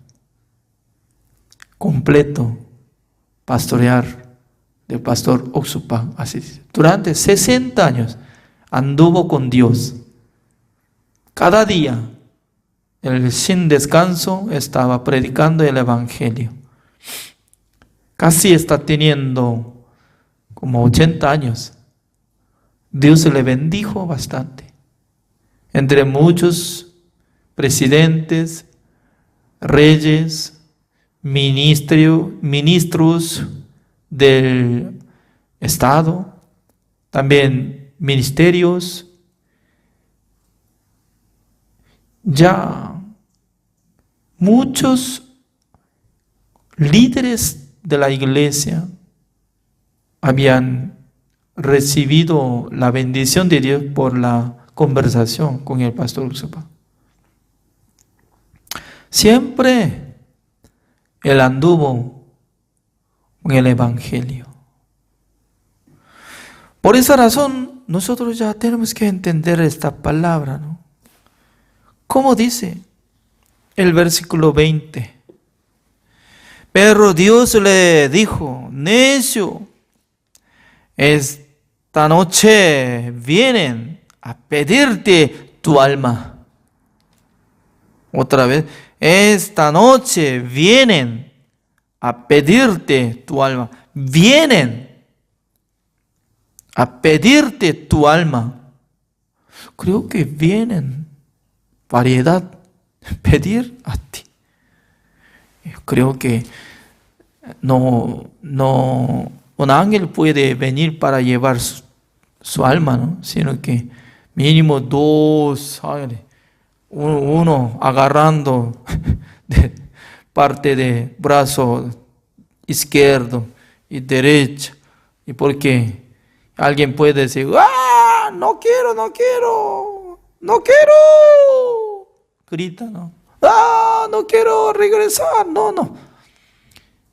Completo. Pastorear del pastor Oxupa. Así. Durante 60 años anduvo con Dios. Cada día, sin descanso, estaba predicando el Evangelio. Casi está teniendo como 80 años. Dios le bendijo bastante. Entre muchos presidentes, reyes, ministros del Estado, también ministerios, ya muchos líderes de la iglesia habían recibido la bendición de Dios por la conversación con el pastor Uxupa. Siempre él anduvo con el Evangelio. Por esa razón, nosotros ya tenemos que entender esta palabra, ¿no? ¿Cómo dice el versículo 20? Pero Dios le dijo: necio, esta noche vienen a pedirte tu alma. Otra vez, esta noche vienen a pedirte tu alma. Vienen a pedirte tu alma. Creo que vienen variedad, pedir a ti. Yo creo que no un ángel puede venir para llevar su alma, ¿no? Sino que mínimo 2 ángeles, uno agarrando de parte de brazo izquierdo y derecho. Y porque alguien puede decir: ¡ah! No quiero. Grita, ¿no? ¡Ah! No quiero regresar. No.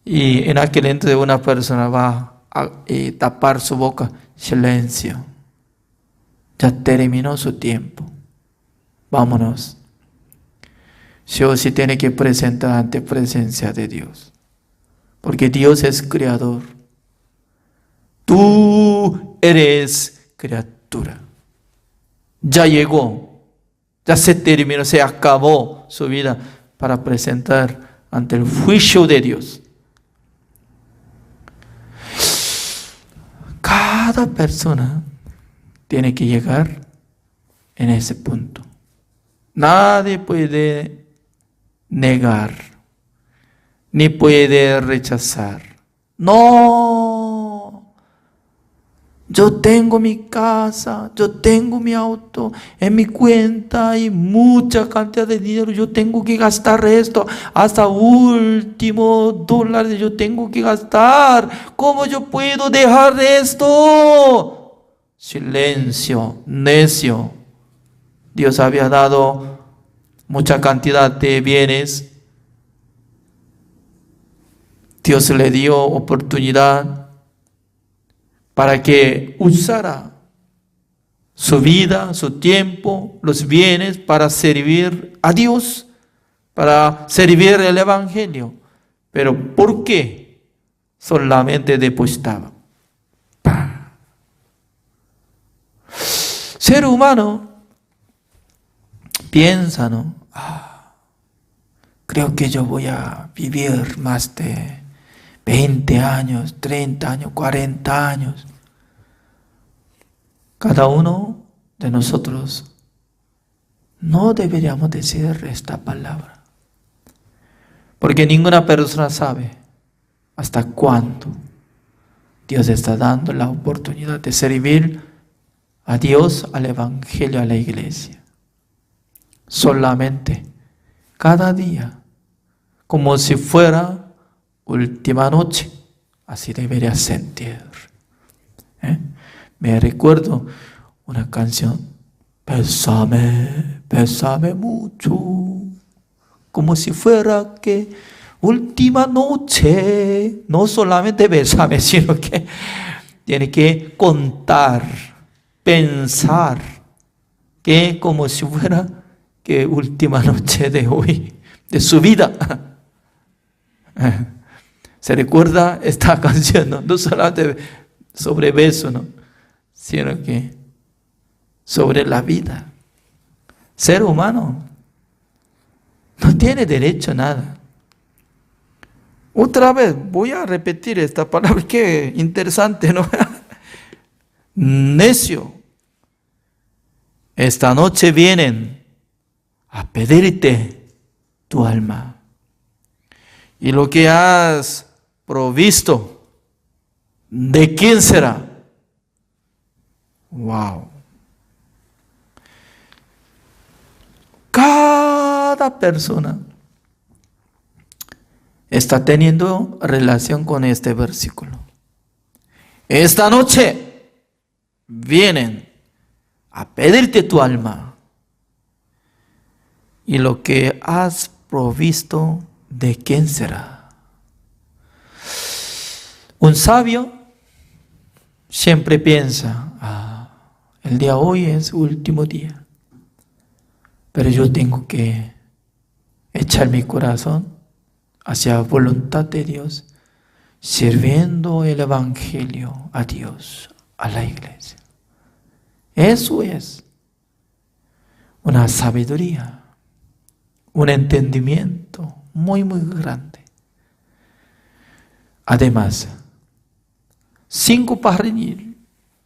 Y en aquel entonces una persona va a tapar su boca. Silencio. Ya terminó su tiempo. Vámonos. Sí o sí tiene que presentar ante presencia de Dios. Porque Dios es creador. Tú eres criatura. Ya llegó. Ya se terminó, se acabó su vida para presentar ante el juicio de Dios. Cada persona tiene que llegar en ese punto. Nadie puede negar, ni puede rechazar. No, Yo tengo mi casa, yo tengo mi auto, en mi cuenta hay mucha cantidad de dinero, yo tengo que gastar esto, hasta último dólar yo tengo que gastar. ¿Cómo yo puedo dejar esto? Silencio, necio. Dios había dado mucha cantidad de bienes. Dios le dio oportunidad para que usara su vida, su tiempo, los bienes para servir a Dios, para servir el Evangelio. Pero ¿por qué solamente depositaba? Ser humano piensa, ¿no? Creo que yo voy a vivir más de 20 años, 30 años, 40 años. Cada uno de nosotros no deberíamos decir esta palabra, porque ninguna persona sabe hasta cuándo Dios está dando la oportunidad de servir a Dios, al Evangelio, a la iglesia. Solamente cada día, como si fuera última noche, así debería sentir. Me recuerdo una canción, bésame, bésame mucho, como si fuera que última noche. No solamente bésame, sino que tiene que contar, pensar, que como si fuera que última noche de hoy, de su vida. Se recuerda esta canción, no solamente sobre beso, ¿no? Sino que sobre la vida. Ser humano no tiene derecho a nada. Otra vez voy a repetir esta palabra, qué interesante, ¿no? Necio. Esta noche vienen a pedirte tu alma. Y lo que has provisto, ¿de quién será? Wow. Cada persona está teniendo relación con este versículo. Esta noche vienen a pedirte tu alma. Y lo que has provisto, ¿de quién será? Un sabio siempre piensa, el día de hoy es último día, pero yo tengo que echar mi corazón hacia la voluntad de Dios, sirviendo el Evangelio a Dios, a la iglesia. Eso es una sabiduría, un entendimiento muy, muy grande. Además, 5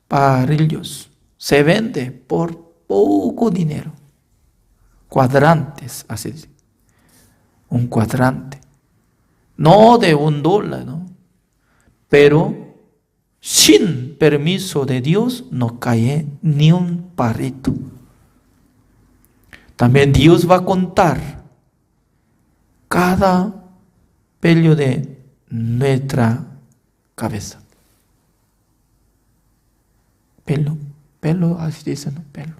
parrillos se vende por poco dinero. Cuadrantes, así. Un cuadrante. No de $1, ¿no? Pero sin permiso de Dios no cae ni un parrito. También Dios va a contar cada pelo de nuestra cabeza. Pelo, así dicen, ¿no? Pelo.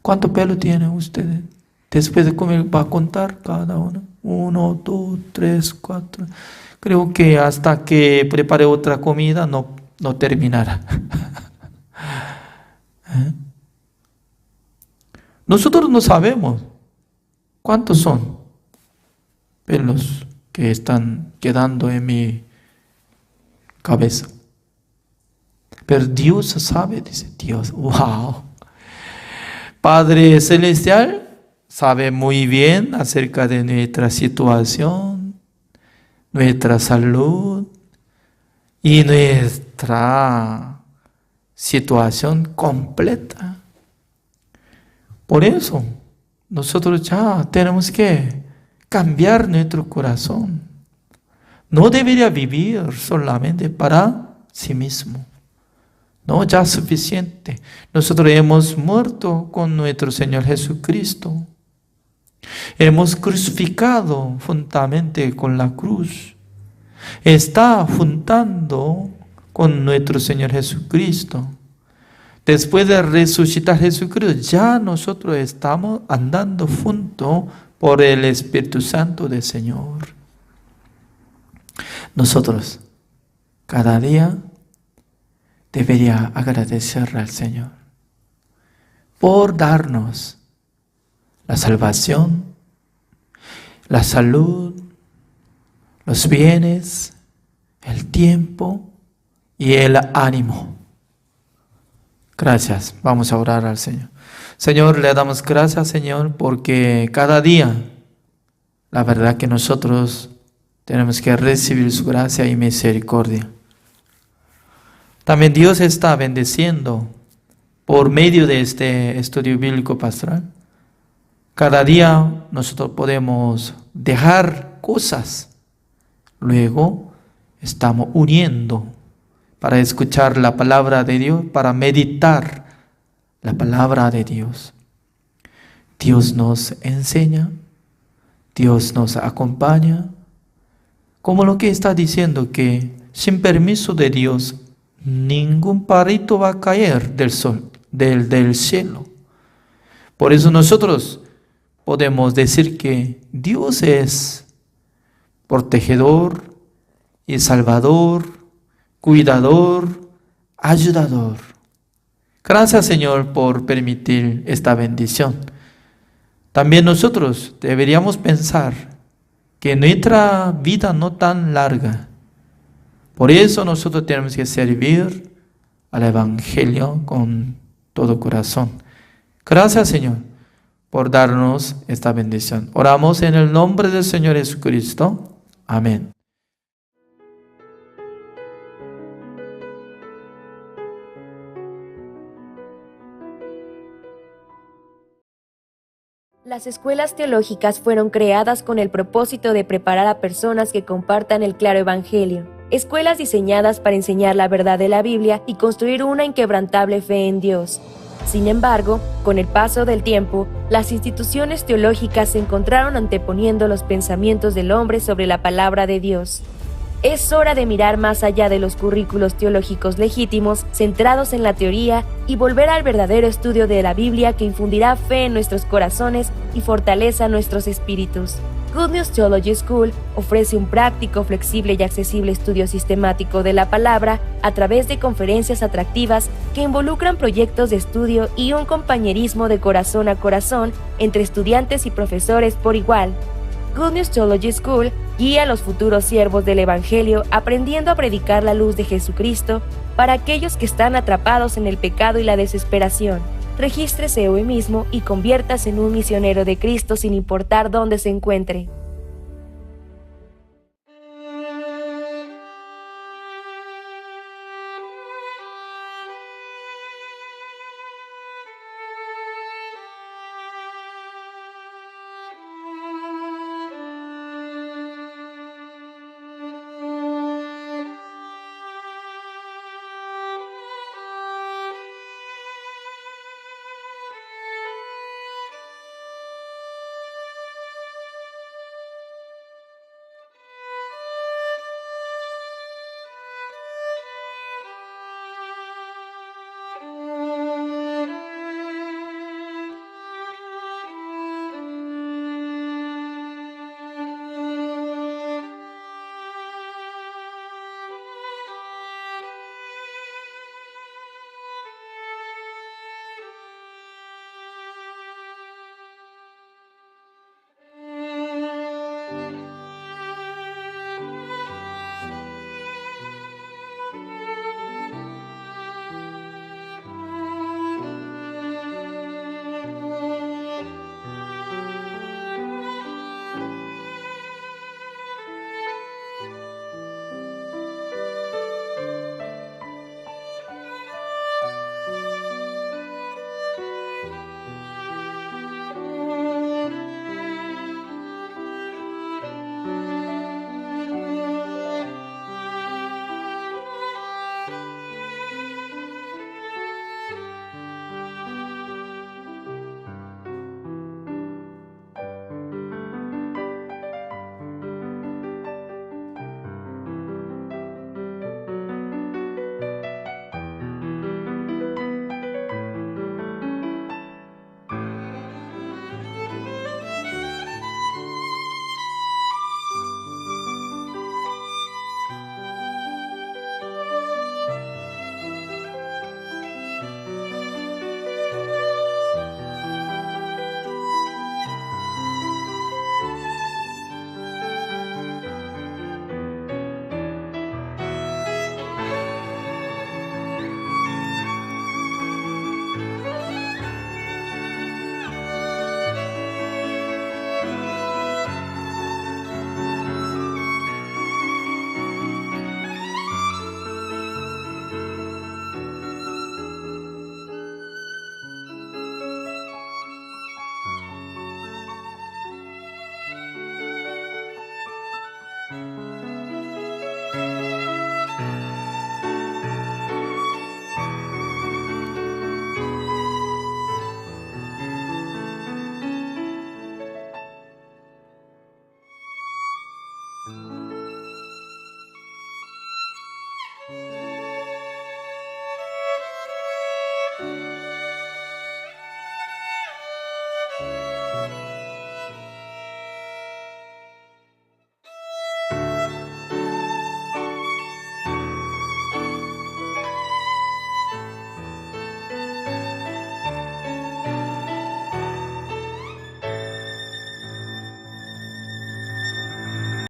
¿Cuánto pelo tienen ustedes? Después de comer va a contar cada uno. 1, 2, 3, 4. Creo que hasta que prepare otra comida no terminará. Nosotros no sabemos cuántos son pelos que están quedando en mi cabeza. Pero Dios sabe, dice Dios. ¡Wow! Padre Celestial sabe muy bien acerca de nuestra situación, nuestra salud y nuestra situación completa. Por eso, nosotros ya tenemos que cambiar nuestro corazón. No debería vivir solamente para sí mismo. No, ya es suficiente. Nosotros hemos muerto con nuestro Señor Jesucristo. Hemos crucificado juntamente con la cruz. Está juntando con nuestro Señor Jesucristo. Después de resucitar Jesucristo, ya nosotros estamos andando juntos por el Espíritu Santo del Señor. Nosotros, cada día, debería agradecerle al Señor por darnos la salvación, la salud, los bienes, el tiempo y el ánimo. Gracias. Vamos a orar al Señor. Señor, le damos gracias, Señor, porque cada día, la verdad que nosotros tenemos que recibir su gracia y misericordia. También Dios está bendeciendo por medio de este estudio bíblico pastoral. Cada día nosotros podemos dejar cosas. Luego estamos uniendo para escuchar la palabra de Dios, para meditar la palabra de Dios. Dios nos enseña, Dios nos acompaña, como lo que está diciendo que sin permiso de Dios, ningún parito va a caer del sol, del cielo. Por eso nosotros podemos decir que Dios es protegedor y salvador, cuidador, ayudador. Gracias, Señor, por permitir esta bendición. También nosotros deberíamos pensar que nuestra vida no tan larga. Por eso nosotros tenemos que servir al Evangelio con todo corazón. Gracias, Señor, por darnos esta bendición. Oramos en el nombre del Señor Jesucristo. Amén. Las escuelas teológicas fueron creadas con el propósito de preparar a personas que compartan el claro evangelio. Escuelas diseñadas para enseñar la verdad de la Biblia y construir una inquebrantable fe en Dios. Sin embargo, con el paso del tiempo, las instituciones teológicas se encontraron anteponiendo los pensamientos del hombre sobre la palabra de Dios. Es hora de mirar más allá de los currículos teológicos legítimos, centrados en la teoría, y volver al verdadero estudio de la Biblia que infundirá fe en nuestros corazones y fortaleza nuestros espíritus. Good News Theology School ofrece un práctico, flexible y accesible estudio sistemático de la palabra a través de conferencias atractivas que involucran proyectos de estudio y un compañerismo de corazón a corazón entre estudiantes y profesores por igual. Good News Theology School guía a los futuros siervos del Evangelio aprendiendo a predicar la luz de Jesucristo para aquellos que están atrapados en el pecado y la desesperación. Regístrese hoy mismo y conviértase en un misionero de Cristo sin importar dónde se encuentre.